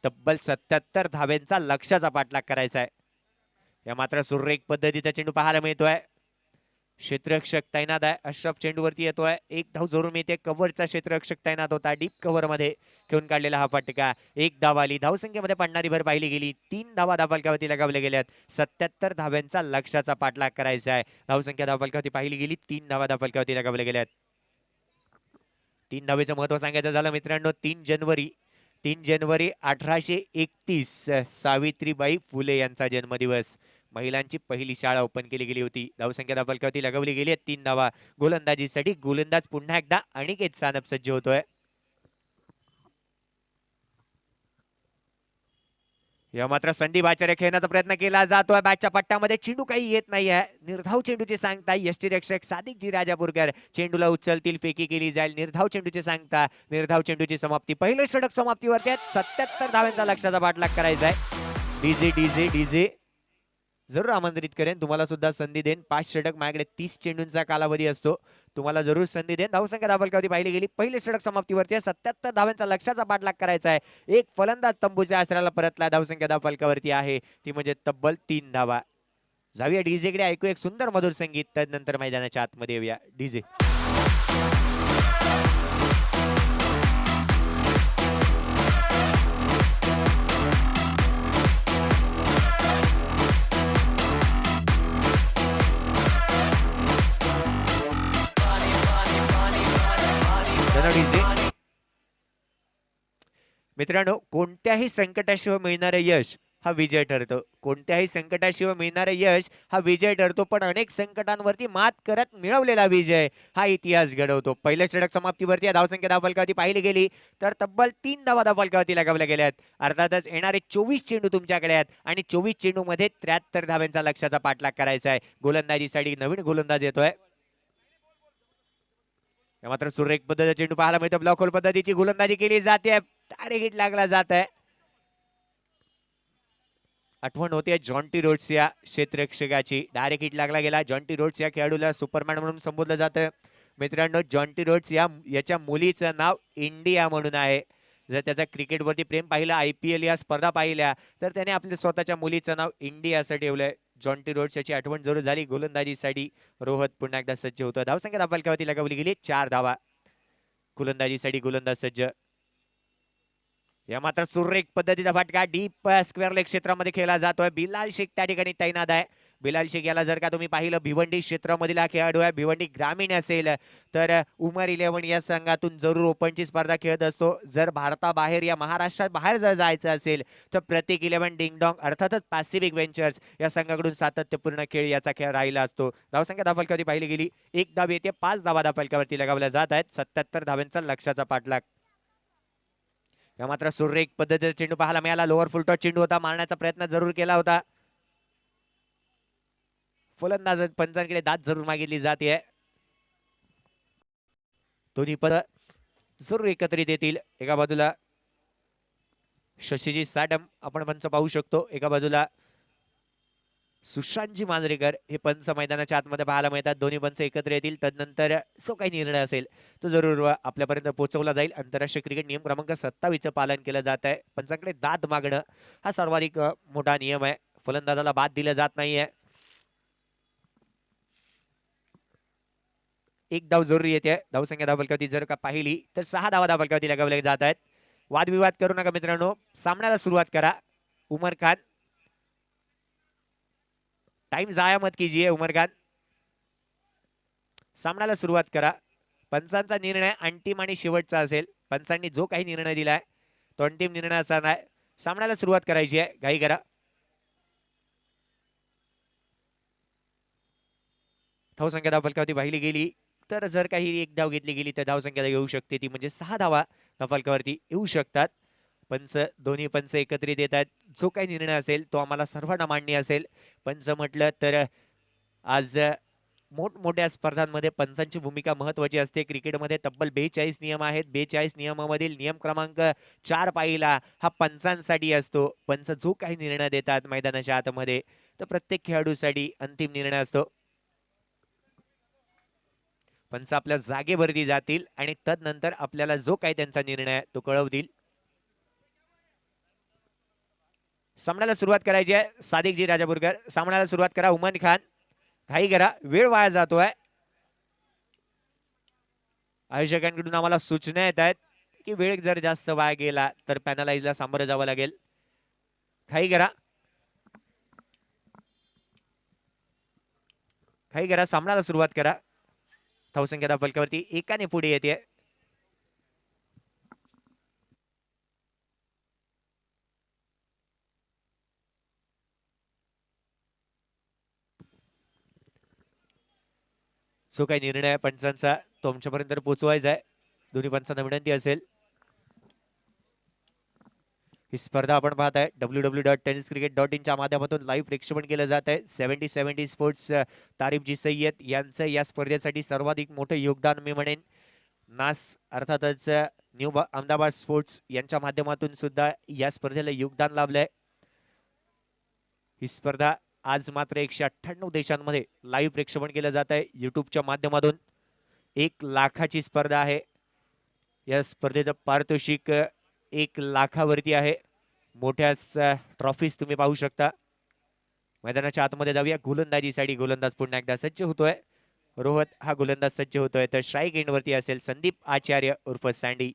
तब्बल 77 धाव्यांचा लक्ष्याचा पाठलाग करायचा आहे. या मात्र सुरेख पद्धतीचा चेंडू पाहायला मिळतोय. क्षेत्ररक्षक तैनात आहे. अशरफ चेंडूवरती येतोय. 1 धाव जरूर मिळते. कव्हरचा क्षेत्ररक्षक तैनात होता. डीप कव्हर मध्ये घेऊन काढलेला हा फटका. 1 धाव आली. धावसंख्येमध्ये पडणारी भर पाहिली गेली. 3 धावा धावफलकावरती लगावल्या गेल्यात. 77 धाव्यांचा लक्ष्याचा पाठलाग करायचा आहे. धावसंख्या धावफलकावरती पाहिली गेली. 3 धावा धावफलकावरती लगावल्या गेल्यात. 3 धावेचं महत्व सांगायचं झालं मित्रांनो, 3 जानेवारी 1831 सावित्रीबाई फुले यांचा जन्मदिवस. महिलांची पहिली शाळा ओपन केली गेली होती. धावसंख्या धावफलकावरती लगावली गेली 3 धावा. गोलंदाजीसाठी गोलंदाज पुन्हा एकदा अनिकेत सानप सज्ज होतोय. या मात्र संदीप आचार्य खेळण्याचा प्रयत्न केला जातोय. बॅटच्या पट्ट्यामध्ये चेंडू काही येत नाही आहे. निर्धाव चेंडूची सांगता यष्टिरक्षक सादिकजी राजापूरकर चेंडूला उचलतील. फेकी केली जाईल. निर्धाव चेंडूची सांगता. निर्धाव चेंडूची समाप्ती. पहिलं षटक समाप्तीवरती आहे. 77 धाव्यांचा लक्ष्याचा पाठलाग करायचा आहे. डीजे डीजे डीजे जरूर आमंत्रित करेन. तुम्हाला सुद्धा संधी देईन. 5 षटक माझ्याकडे 30 चेंडूंचा कालावधी असतो. तुम्हाला जरूर संधी देईन. धावसंख्या धावफलकावरती पाहिली गेली. पहिले षटक समाप्तीवरती 77 धाव्यांचा लक्ष्याचा पाठलाग करायचा आहे. एक फलंदाज तंबूच्या आसऱ्याला परतला. धावसंख्या धावफलकावरती आहे ती म्हणजे तब्बल 3 धावा. जाऊया डीजेकडे. ऐकू एक सुंदर मधुर संगीत. त्यानंतर मैदानाच्या आतमध्ये येऊया. डीजे मित्रांनो, कोणत्याही संकटाशिवाय मिळणारे यश हा विजय ठरतो. कोणत्याही संकटाशिवाय मिळणारे यश हा विजय ठरतो. पण अनेक संकटांवरती मात करत मिळवलेला विजय हा इतिहास घडवतो. पहिल्या षटक समाप्तीवरती धावसंख्या धावफलकावरती पाहिली गेली तर तब्बल 3 धावा धावफलकावरती लगावल्या गेल्यात. अर्थातच येणारे 24 चेंडू तुमच्याकडे आहेत आणि 24 चेंडू मध्ये 73 धाव्यांचा लक्ष्याचा पाठलाग करायचा आहे. गोलंदाजीसाठी नवीन गोलंदाज येतोय. मात्र सुरेख पद्धतीचा चेंडू पाहायला मिळतो. ब्लॉक होल पद्धतीची गोलंदाजी केली जाते. डायरेक्ट हिट लागला जात आहे. आठवण होते जॉन्टी रोड्स या क्षेत्ररक्षकाची. डायरेक्ट हिट लागला गेला. जॉन्टी रोड्स या खेळाडूला सुपरमॅन म्हणून संबोधलं जातं. मित्रांनो, जॉन्टी रोड्स याच्या मुलीचं नाव इंडिया म्हणून आहे. जर त्याचा क्रिकेटवरती प्रेम पाहिलं, IPL या स्पर्धा पाहिल्या तर त्याने आपल्या स्वतःच्या मुलीचं नाव इंडिया असं ठेवलंय. जॉन्टी रोड्स याची आठवण जरूर झाली. गोलंदाजीसाठी रोहत पुन्हा एकदा सज्ज होतो. धावसंख्या धावफलकावरती लगावली गेली 4 धावा. गोलंदाजीसाठी गोलंदाज सज्ज. या मात्र सुरेख पद्धतीचा फटका डीप स्क्वेअर लेग क्षेत्रामध्ये खेळला जातोय. बिलाल शेख त्या ठिकाणी तैनात आहे. बिलाल शेख याला जर का तुम्ही पाहिलं, भिवंडी क्षेत्रामधील हा खेळाडू आहे. भिवंडी ग्रामीण असेल तर उमर 11 या संघातून जरूर ओपनची स्पर्धा खेळत असतो. जर भारताबाहेर या महाराष्ट्रात बाहेर जर जायचं असेल तर प्रत्येक 11 डिंगडॉंग अर्थातच पॅसिफिक वेंचर्स या संघाकडून सातत्यपूर्ण खेळ याचा खेळ राहिला असतो. धावसंख्या धावफलकावरती पाहिली गेली 1 धाव येते. 5 धावा धावफलकावरती लगावल्या जात आहेत. 77 धाव्यांचा लक्ष्याचा पाठलाग. या मात्र सुरेख पद्धतीचा चेंडू पाहायला मिळाला. लोअर फुलटॉस चेंडू होता. मारण्याचा प्रयत्न जरूर केला होता. फलंदाज पंचांकडे दाद जरूर मागितली जाते. दोन्ही पण जरूर एकत्रित येतील. एका बाजूला शशीजी साडम आपण पंच पाहू शकतो, एका बाजूला सुशांतजी मांजरेकर हे पंच मैदानाच्या आतमध्ये पाहायला मिळतात. दोन्ही पंच एकत्र येतील. तदनंतर जो काही निर्णय असेल तो जरूर आपल्यापर्यंत पोहोचवला जाईल. आंतरराष्ट्रीय क्रिकेट नियम क्रमांक 27 पालन केलं जात आहे. पंचांकडे दाद मागणं हा सर्वाधिक मोठा नियम आहे. फलंदाजाला बाद दिलं जात नाहीये. एक धाव जरुरी येते. धावसंख्या धावफलकावरती जर का पाहिली तर 6 धावा धावफलकावरती लगावल्या जात आहेत. वादविवाद करू नका मित्रांनो, सामन्याला सुरुवात करा. उमर खान, टाइम जाया मत कीजिए. उमर खान, सामन्याला सुरुवात करा. पंचांचा निर्णय अंतिम आणि शेवटचा असेल. पंचांनी जो काही निर्णय दिलाय तो अंतिम निर्णय असणार आहे. सामन्याला सुरुवात करायची आहे, घाई करा. धावसंख्या धावफलकावरती पाहिली गेली तर जर काही एक धाव घेतली गेली तर धावसंख्या येऊ शकते ती म्हणजे 6 धावा धावफलकावरती येऊ शकतात. पंच, दोन्ही पंच एकत्रित येत आहेत. जो काही निर्णय असेल तो आम्हाला सर्वांना मान्य असेल. पंच म्हटलं तर आज मोठमोठ्या स्पर्धांमध्ये पंचांची भूमिका महत्वाची असते. क्रिकेटमध्ये तब्बल 42 नियम आहेत. 42 नियमामधील नियम क्रमांक 4 पाहिला हा पंचांसाठी असतो. पंच जो काही निर्णय देतात मैदानाच्या आतमध्ये तर प्रत्येक खेळाडूसाठी अंतिम निर्णय असतो. पंच आपल्या जागेवरती जातील आणि तदनंतर आपल्याला जो काही त्यांचा निर्णय तो कळवतील. सामन्याला सुरुवात करायची आहे. सादिकजी राजापूरकर, सामन्याला सुरुवात करा. उमर खान, घाई करा, वेळ वाया जातोय. आयोजकांकडून आम्हाला सूचना येत आहेत की वेळ जर जास्त वाया गेला तर पॅनलाइजला सामोरं जावं लागेल. घाई करा, घाई करा, सामन्याला सुरुवात करा. धावसंख्या धावफलकावरती एकाने पुढे येते. जो काही निर्णय आहे पंचांचा तो आमच्यापर्यंत पोहोचवायचा आहे. दोन्ही पंचांना विनंती असेल. ही स्पर्धा आपण पाहत आहे www.tenniscricket.in च्या माध्यमातून लाईव्ह प्रक्षेपण केलं जात आहे. 70-70 स्पोर्ट्स तारिफजी सय्यद यांचं या स्पर्धेसाठी सर्वाधिक मोठं योगदान मी म्हणेन. नास अर्थातच न्यू अहमदाबाद स्पोर्ट्स यांच्या माध्यमातून सुद्धा या स्पर्धेला योगदान लाभलंय. ही स्पर्धा आज मात्र 198 देशांमध्ये लाईव्ह प्रक्षेपण केलं जात आहे युट्यूबच्या माध्यमातून. 1 लाखाची स्पर्धा आहे. या स्पर्धेचं पारितोषिक 1 लाखावरती आहे. मोठ्या ट्रॉफीज तुम्ही पाहू शकता. मैदानाच्या आतमध्ये जाऊया. गोलंदाजीसाठी गोलंदाज पुन्हा एकदा सज्ज होतोय. रोहत हा गोलंदाज सज्ज होतोय तर स्ट्राईक एंडवरती असेल संदीप आचार्य उर्फ सँडी.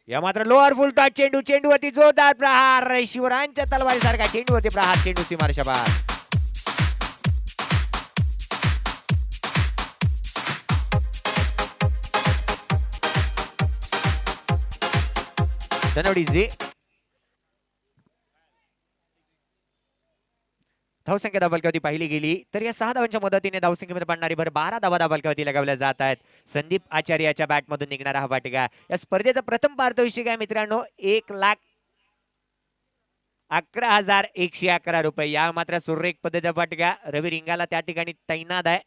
या मात्र लोअर फुल टॉस चेंडू, चेंडूवरती जोरदार प्रहार. शिवरायांच्या तलवारीसारखा चेंडूवरती प्रहार, चेंडूची मार्शबार. धनवडीजी, धावसंख्या धावफलकावरती पाहिली गेली तर या 6 धावांच्या मदतीने धावसंख्येमध्ये पडणारी भर 12 धावा धावफलकावरती लगावल्या जात आहेत. संदीप आचार्याच्या बॅटमधून निघणारा हा फटका. या स्पर्धेचा प्रथम पारितोषिक आहे मित्रांनो 1,11,111 रुपये. या मात्र सुरेख पद्धतीचा फटका. रवी रिंगाला त्या ठिकाणी तैनात आहे.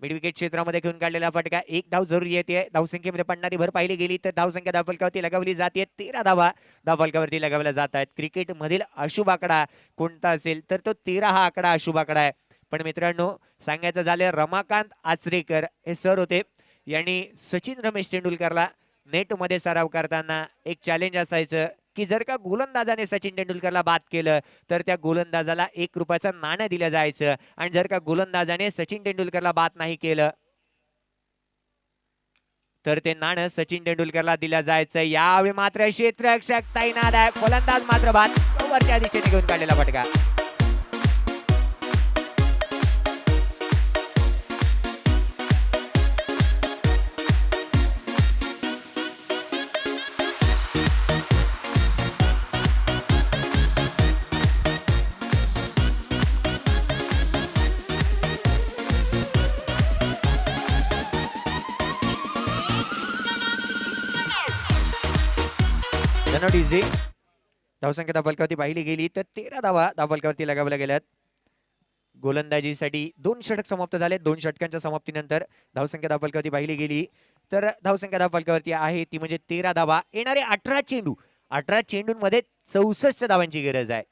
मिड विकेट क्षेत्रामध्ये घेऊन काढलेला फटका. 1 धाव जरुरी येते. धावसंख्येमध्ये पडणारी भर पाहिली गेली तर धावसंख्या धावफलकावरती लगावली जाते. 13 धावा धावफलकावरती लगावल्या जात आहेत. क्रिकेट मधील अशुभ आकडा कोणता असेल तर तो 13 हा आकडा अशुभ आकडा आहे. पण मित्रांनो सांगायचं झालं रमाकांत आचरेकर हे सर होते. यांनी सचिन रमेश तेंडुलकरला नेट मध्ये सराव करताना एक चॅलेंज असायचं की जर का गोलंदाजाने सचिन तेंडुलकरला बाद केलं तर त्या गोलंदाजाला 1 रुपयाचं नाणं दिलं जायचं. आणि जर का गोलंदाजाने सचिन तेंडुलकरला बाद नाही केलं तर ते नाणं सचिन तेंडुलकरला दिलं जायचं. यावेळी मात्र क्षेत्ररक्षक तैनात आहे. फलंदाज मात्र बाद. वरच्या दिशेने घेऊन काढलेला फटका. इझी धावसंख्या धावफलकावरती पाहिली गेली तर 13 धावा धावफलकावरती लगावल्या गेल्यात. गोलंदाजीसाठी 2 षटक समाप्त झाले. 2 षटकांच्या समाप्तीनंतर धावसंख्या धावफलकावरती पाहिली गेली तर धावसंख्या धावफलकावरती आहे ती म्हणजे 13 धावा. येणारे 18 चेंडू, 18 चेंडूंमध्ये 64 धावांची गरज आहे.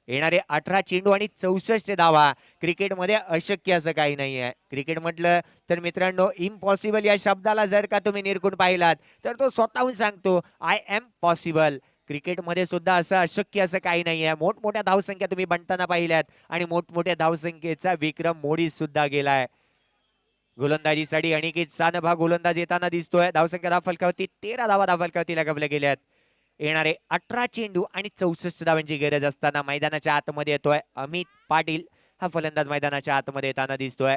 येणारे 18 चेंडू आणि 64 धावा. क्रिकेटमध्ये अशक्य असं काही नाही आहे. क्रिकेट म्हटलं तर मित्रांनो, इम्पॉसिबल या शब्दाला जर का तुम्ही निरखून पाहिलात तर तो स्वतःहून सांगतो आय एम पॉसिबल. क्रिकेटमध्ये सुद्धा असं अशक्य असं काही नाही आहे. मोठमोठ्या धावसंख्या तुम्ही बनताना पाहिल्यात आणि मोठमोठ्या धावसंख्येचा विक्रम मोडीत सुद्धा गेलाय. गोलंदाजीसाठी अनिकेत सानप हा गोलंदाज येताना दिसतोय. धावसंख्या धावफलकावरती 13 धावा धावफलकावरती लगावल्या गेल्यात. येणारे 18 चेंडू आणि 64 धावांची गरज असताना मैदानाच्या आतमध्ये येतोय अमित पाटील हा फलंदाज मैदानाच्या आतमध्ये येताना दिसतोय.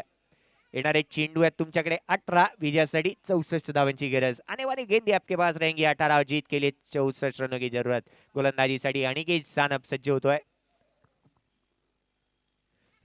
येणारे चेंडू आहेत तुमच्याकडे 18, विजयासाठी 64 धावांची गरज. आने वाली गेंद आपके पास रहेंगी 18 और जीत के लिए 64 रनों की जरूरत. गोलंदाजीसाठी अनिकेत सानप सज्ज होतोय.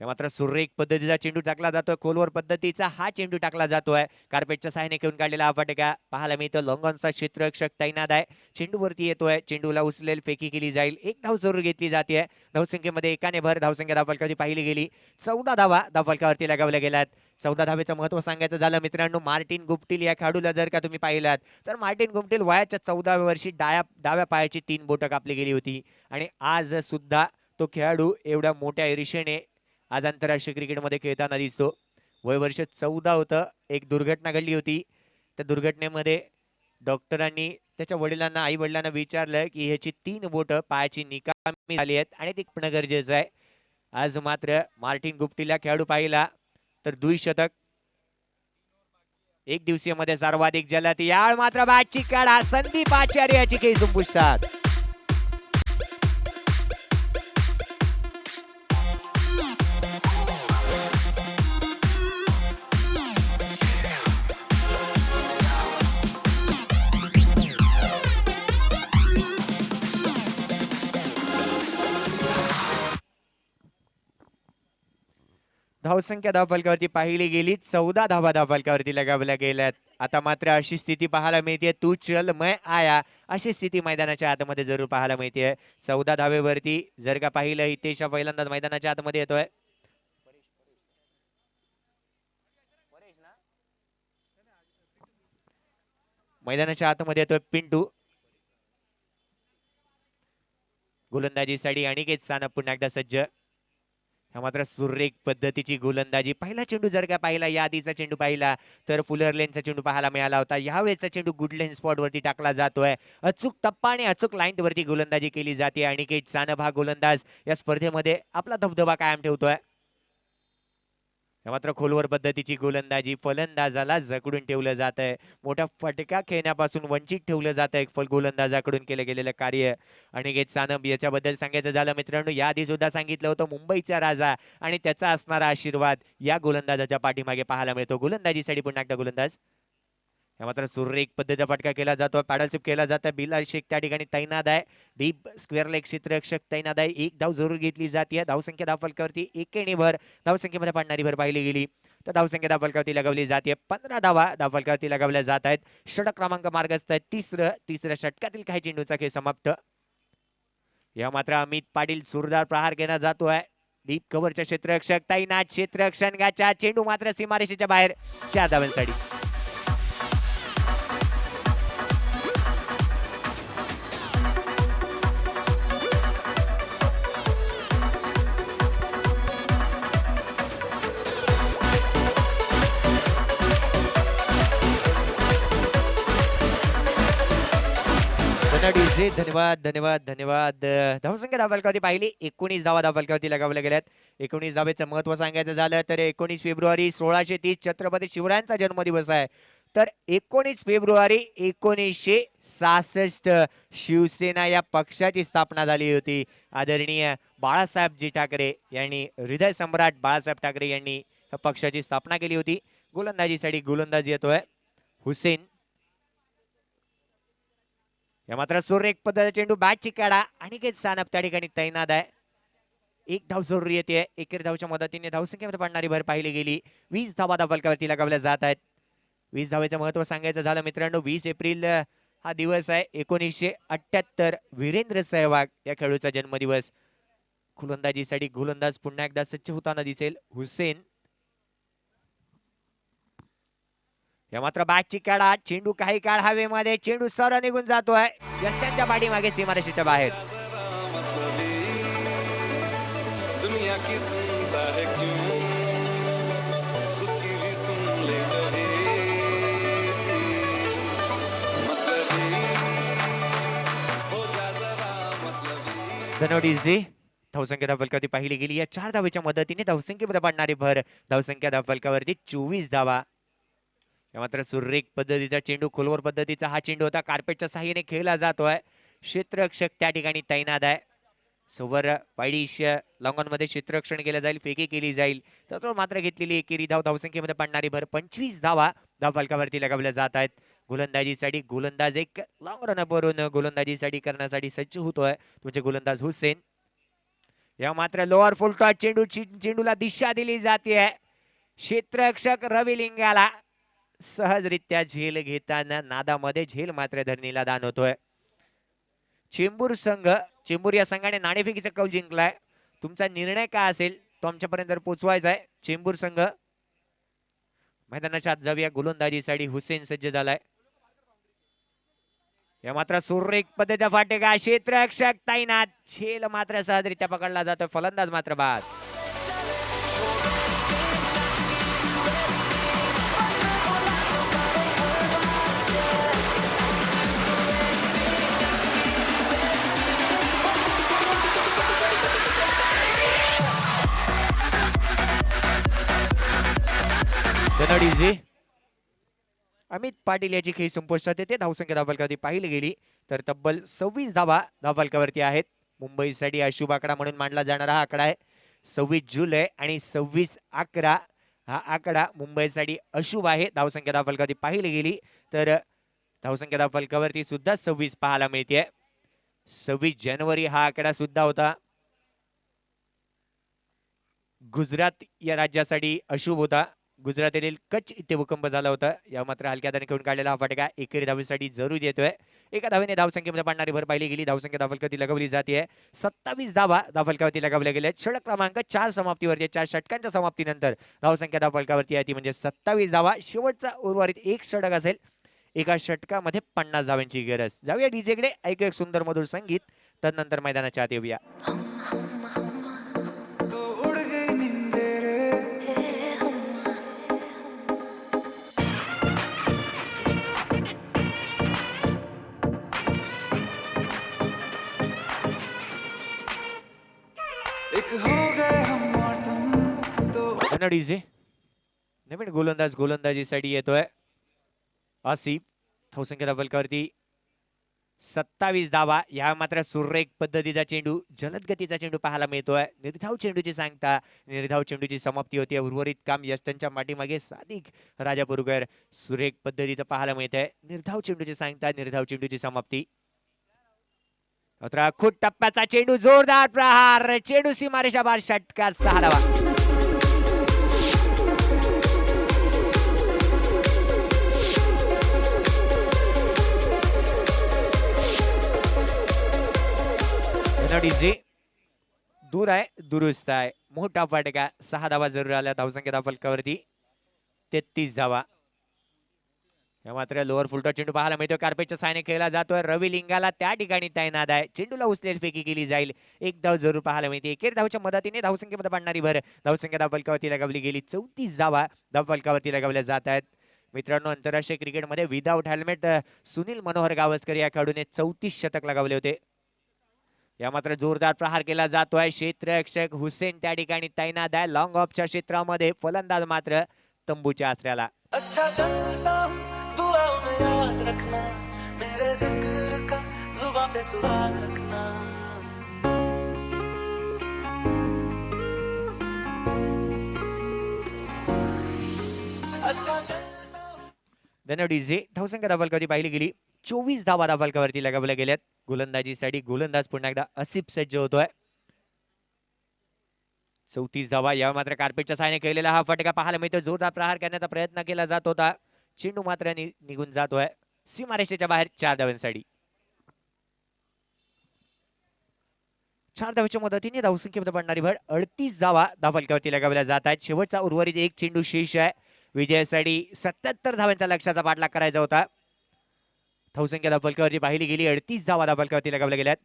मात्र सुरेख पद्धतीचा चेंडू टाकला जातोय. खोलवर पद्धतीचा हा चेंडू टाकला जातोय. कार्पेटच्या सहाय्याने खेळून काढलेला हा फटका पाहायला मिळतो. लॉंगॉनचा क्षेत्ररक्षक तैनात आहे. चेंडू वरती येतोय. चेंडूला उचलेल, फेकी केली जाईल. एक धाव जरूर घेतली जाते. धावसंख्येमध्ये एकाने भर. धावसंख्या धावफलकावरती पाहिली गेली 14 धावा धावफलकावरती लगावल्या गेल्यात. 14 धावेचं महत्व सांगायचं झालं मित्रांनो, मार्टिन गुप्टिल या खेळाडूला जर का तुम्ही पाहिलात तर मार्टिन गुप्टिल वयाच्या 14व्या वर्षी डाव्या पायाची 3 बोटं कापली गेली होती आणि आज सुद्धा तो खेळाडू एवढ्या मोठ्या ईर्षेने आज आंतरराष्ट्रीय क्रिकेटमध्ये खेळताना दिसतो. वय वर्ष 14 होतं. एक दुर्घटना घडली होती. त्या दुर्घटनेमध्ये डॉक्टरांनी त्याच्या वडिलांना, आई वडिलांना विचारलं की ह्याची 3 बोटं पायाची निकामी झाली आहेत आणि ते पण गरजेचं आहे. आज मात्र मार्टिन गुप्टिल या खेळाडू पाहिला तर द्विशतक, एक दिवसीय मध्ये सर्वाधिक जलद. यावेळ मात्र बॅटची काढा संदीप आचार्य याची केस पुसतात. धावसंख्या धावफलकावरती पाहिली गेली 14 धावा धावफलकावरती लगावल्या गेल्यात. आता मात्र अशी स्थिती पाहायला मिळते, तू चल मैं आया अशी स्थिती मैदानाच्या आतमध्ये जरूर पाहायला मिळते. 14 धावेवरती जर का पाहिलं हितेश पहिल्यांदाच मैदानाच्या आतमध्ये येतोय. मैदानाच्या आतमध्ये येतोय पिंटू. गोलंदाजीसाठी अनिकेत सानप पुन्हा एकदा सज्ज. मात्र सुरेख पद्धतीची गोलंदाजी. पहिला चेंडू जर का पाहिला, या आधीचा चेंडू पाहिला तर फुलर लेनचा चेंडू पाहायला मिळाला होता. यावेळेचा चेंडू गुड लेन स्पॉट वरती टाकला जातोय. अचूक टप्पा आणि अचूक लाईन वरती गोलंदाजी केली जाते. अनिकेत सानप हा गोलंदाज या स्पर्धेमध्ये आपला दबदबा कायम ठेवतोय. मात्र खोलवर पद्धतीची गोलंदाजी. फलंदाजाला जकडून ठेवलं जात आहे. मोठा फटका खेळण्यापासून वंचित ठेवलं जात आहे गोलंदाजाकडून केलं गेलेलं कार्य. अनिकेत सानप याच्याबद्दल सांगायचं झालं मित्रांनो, याआधी सुद्धा सांगितलं होतं मुंबईचा राजा आणि त्याचा असणारा आशीर्वाद या गोलंदाजाच्या पाठीमागे पाहायला मिळतो. गोलंदाजीसाठी पुन्हा एकदा गोलंदाज. मात्र सुरेख पद्धतीचा फटका केला जातो. पॅडलशिप केला जातं. बिलाल शेख त्या ठिकाणी तैनात आहे. डीप स्क्वेअर लेग क्षेत्ररक्षक तैनात आहे. एक धाव जरूर घेतली जाते. धावसंख्या धावफलकावरती एकेने भर. धावसंख्येमध्ये पडणारी भर पाहिली गेली तर धावसंख्या धावफलकावरती लगावली जाते. 15 धावा धावफलकावरती लगावल्या जात आहेत. षटक क्रमांक मार्गस्थ आहे. तिसऱ्या षटकातील काही चेंडूचा खेळ समाप्त. या मात्र अमित पाटील जोरदार प्रहार घेण्यात जातोय. डीप कव्हरच्या क्षेत्ररक्षक तैनात. क्षेत्ररक्षकाच्या चेंडू मात्र सीमारेषेच्या बाहेर 4 धावांसाठी. धन्यवाद धन्यवाद धन्यवाद. धावसंख्या धावफलकावरती पाहिली 19 धावा धावफलकावरती लगावल्या गेल्यात. 19 धावेचं महत्व सांगायचं झालं तर 19 फेब्रुवारी 1630 छत्रपती शिवरायांचा जन्मदिवस आहे. तर 19 फेब्रुवारी 1966 शिवसेना या पक्षाची स्थापना झाली होती. आदरणीय बाळासाहेबजी ठाकरे यांनी, हृदय सम्राट बाळासाहेब ठाकरे यांनी या पक्षाची स्थापना केली होती. गोलंदाजीसाठी गोलंदाज येतोय हुसेन. या मात्र सुरेख पद्धतीचा चेंडू बॅटची काढा. अनिकेत सानप त्या ठिकाणी तैनात आहे. एक धाव जरूर येते. एकेरी धावच्या मदतीने धावसंख्येमध्ये पडणारी भर पाहिली गेली. 20 धावा धावफलकावरती लगावल्या जात आहेत. 20 धावेचं महत्व सांगायचं झालं मित्रांनो, 20 एप्रिल हा दिवस आहे 1978. वीरेंद्र सहवाग या खेळाडूचा जन्मदिवस. गोलंदाजीसाठी गोलंदाज पुन्हा एकदा सज्ज होताना दिसेल हुसेन. या मात्र बॅटची काढा, चेंडू काही काळ हवेमध्ये, चेंडू सरळ निघून जातोय यष्ट्यांच्या पाठीमागे सीमारेषेच्या बाहेर. दुनिया की सुनता है क्यों खुद की भी सुन ले कभी मतलबी हो जा जरा मतलबी. धनोडीजी धावसंख्या धावफलकावरती पाहिली गेली. या 4 धावेच्या मदतीने धावसंख्येमध्ये पडणारी भर. धावसंख्या धावफलकावरती 24 धावा. या मात्र सुरेख पद्धतीचा चेंडू, खोलवर पद्धतीचा हा चेंडू होता. कार्पेटच्या साहाय्याने खेळला जातोय. क्षेत्ररक्षक त्या ठिकाणी तैनात आहे. सोवर वाईडिश लॉंगॉन मध्ये क्षेत्ररक्षण केलं जाईल, फेकी केली जाईल. तर मात्र घेतलेली एकेरी धाव. धावसंख्येमध्ये पडणारी भर 25 धावा धावफलकावरती लगावल्या जात आहेत. गोलंदाजीसाठी गोलंदाज एक लॉंग रनअपवरून गोलंदाजीसाठी करण्यासाठी सज्ज होतोय तुमचे गोलंदाज हुसेन. या मात्र लोअर फुल टॉस चेंडूला दिशा दिली जाते. क्षेत्ररक्षक रवी लिंगाला सहजरित्या झेल घेताना नादामध्ये झेल मात्र धरणीला दान होतोय. चेंबूर या संघाने नाणेफेकीचा कौल जिंकलाय. तुमचा निर्णय काय असेल तो आमच्यापर्यंत पोहोचवायचा आहे. चेंबूर संघ मैदानाच्या आत जाऊया. गोलंदाजीसाठी हुसेन सज्ज झालाय. या मात्र सुरेख पद्धतीचा फाटेका, क्षेत्ररक्षक तैनात, झेल मात्र सहजरित्या पकडला जातोय. फलंदाज मात्र बाद. धनोडीजी अमित पाटील याची खेळी संपुष्टात येते. धावसंख्या धावफलकावरती पाहिली गेली तर तब्बल 26 धावा धावफलकावरती आहेत. मुंबईसाठी अशुभ आकडा म्हणून मानला जाणारा हा आकडा आहे. 26 जुलै आणि 26/11 हा आकडा मुंबईसाठी अशुभ आहे. धावसंख्या धावफलकावरती पाहिली गेली तर धावसंख्या धावफलकावरती सुद्धा 26 पाहायला मिळते. 26 जानेवारी हा आकडा सुद्धा होता. गुजरात या राज्यासाठी अशुभ होता. गुजरात येथील कच्छ इथे भूकंप झाला होता. या मात्र हलक्या हाताने खेळून काढलेला हा फटका एकेरी धावेसाठी जरूर येतोय. एका धावेने धावसंख्येमध्ये पडणारी भर पाहिली गेली. धावसंख्या धावफलकावरती लगावली जाते. 27 धावा धावफलकावरती लगावल्या गेल्या. षटक क्रमांक 4 समाप्तीवरती, 4 षटकांच्या समाप्तीनंतर धावसंख्या धावफलकावरती आहे ती म्हणजे 27 धावा. शेवटचा उर्वरित एक षटक असेल. एका षटकामध्ये 50 धावांची गरज. जाऊया डीजेकडे, ऐकू एक सुंदर मधुर संगीत, तदनंतर मैदानाच्या आत येऊया. डीजे नवीन गोलंदाजीसाठी येतोय आसिफ. धावसंख्या धावफलकावरती 27 धावा. या मात्र सुरेख पद्धतीचा चेंडू, जलद गतीचा चेंडू पाहायला मिळतोय. निर्धाव चेंडूची सांगता, निर्धाव चेंडूची समाप्ती होती. उर्वरित काम यष्टनच्या पाठीमागे सादिक राजापूरकर. सुरेख पद्धतीचं पाहायला मिळतंय. निर्धाव चेंडूची सांगता, निर्धाव चेंडूची समाप्ती. मात्र खूप टप्प्याचा चेंडू, जोरदार प्रहार, चेंडू सीमारेषा बाहेर, षटकार 6 धावा. दूर आहे, दुरुस्त आहे. मोठा फटका, 6 धावा जरूर आल्या. धावसंख्या धावफलकावरती 33 धावा. या मात्र लोअर फुलटॉस चेंडू पाहायला मिळतो. कार्पेटच्या साहाय्याने खेळला जातोय. रवी लिंगाला त्या ठिकाणी तैनात आहे. चेंडूला उचलेल फेकी केली जाईल. एक धाव जरूर पाहायला मिळते. एकेरी धावच्या मदतीने धावसंख्येमध्ये पडणारी भर. धावसंख्या धावफलकावरती लगावली गेली. 34 धावा धावफलकावरती लगावल्या जात आहेत. मित्रांनो, आंतरराष्ट्रीय क्रिकेटमध्ये विदाऊट हेल्मेट सुनील मनोहर गावस्कर या खेळाडूने 34 शतक लगावले होते. या मात्र जोरदार प्रहार केला जातोय. क्षेत्ररक्षक हुसेन त्या ठिकाणी तैनात आहे. लॉंग ऑफच्या क्षेत्रामध्ये फलंदाज मात्र तंबूच्या आसऱ्याला. अच्छा चलता हूँ, दुआओं में याद रखना, मेरे जिक्र का जुबां पे सुराग रखना. अच्छा धनोडीजे धावसंख्या धावफलकावरती पाहिली गेली. 24 धावा धावफलकावरती लगावल्या गेल्यात. गोलंदाजीसाठी गोलंदाज पुन्हा एकदा आसिफ सज्ज होतोय. 34 धावा. या मात्र कार्पेटच्या साहाय्याने खेळलेला हा फटका पाहायला मिळतो. जोरदार प्रहार करण्याचा प्रयत्न केला जात होता. चेंडू मात्र निघून जातोय सीमारेषेच्या बाहेर. 4 धावांसाठी. 4 धावांच्या मदतीने धावसंख्येमध्ये पडणारी भर 38 धावा धावफलकावरती लगावल्या जात आहेत. शेवटचा उर्वरित एक चेंडू शेष आहे. विजयासाठी 77 धावांचा लक्ष्याचा पाठलाग करायचा होता. धावसंख्या फलकावरती पाहिली गेली 38 धावा फलकावरती लगावल्या गेल्यात.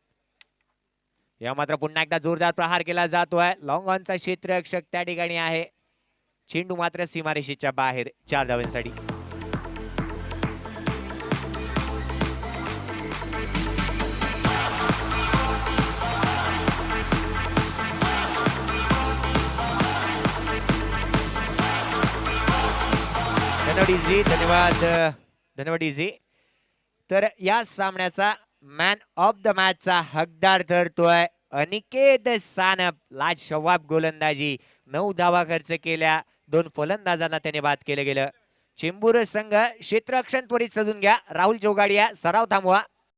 या मात्र पुन्हा एकदा जोरदार प्रहार केला जातोय. लॉंग ऑनचा क्षेत्ररक्षक त्या ठिकाणी आहे. चेंडू मात्र सीमारेषेच्या बाहेर 4 धावांसाठी. धन्यवाद इझी. तर या सामन्याचा मॅन ऑफ द मॅचचा हकदार ठरतोय अनिकेत सानप. लाजवाब गोलंदाजी, 9 धावा खर्च केल्या, 2 फलंदाजांना त्याने बाद केलं गेलं. चेंबूर संघ क्षेत्ररक्षण त्वरित सजून घ्या. राहुल जोगाडिया सराव थांबवा.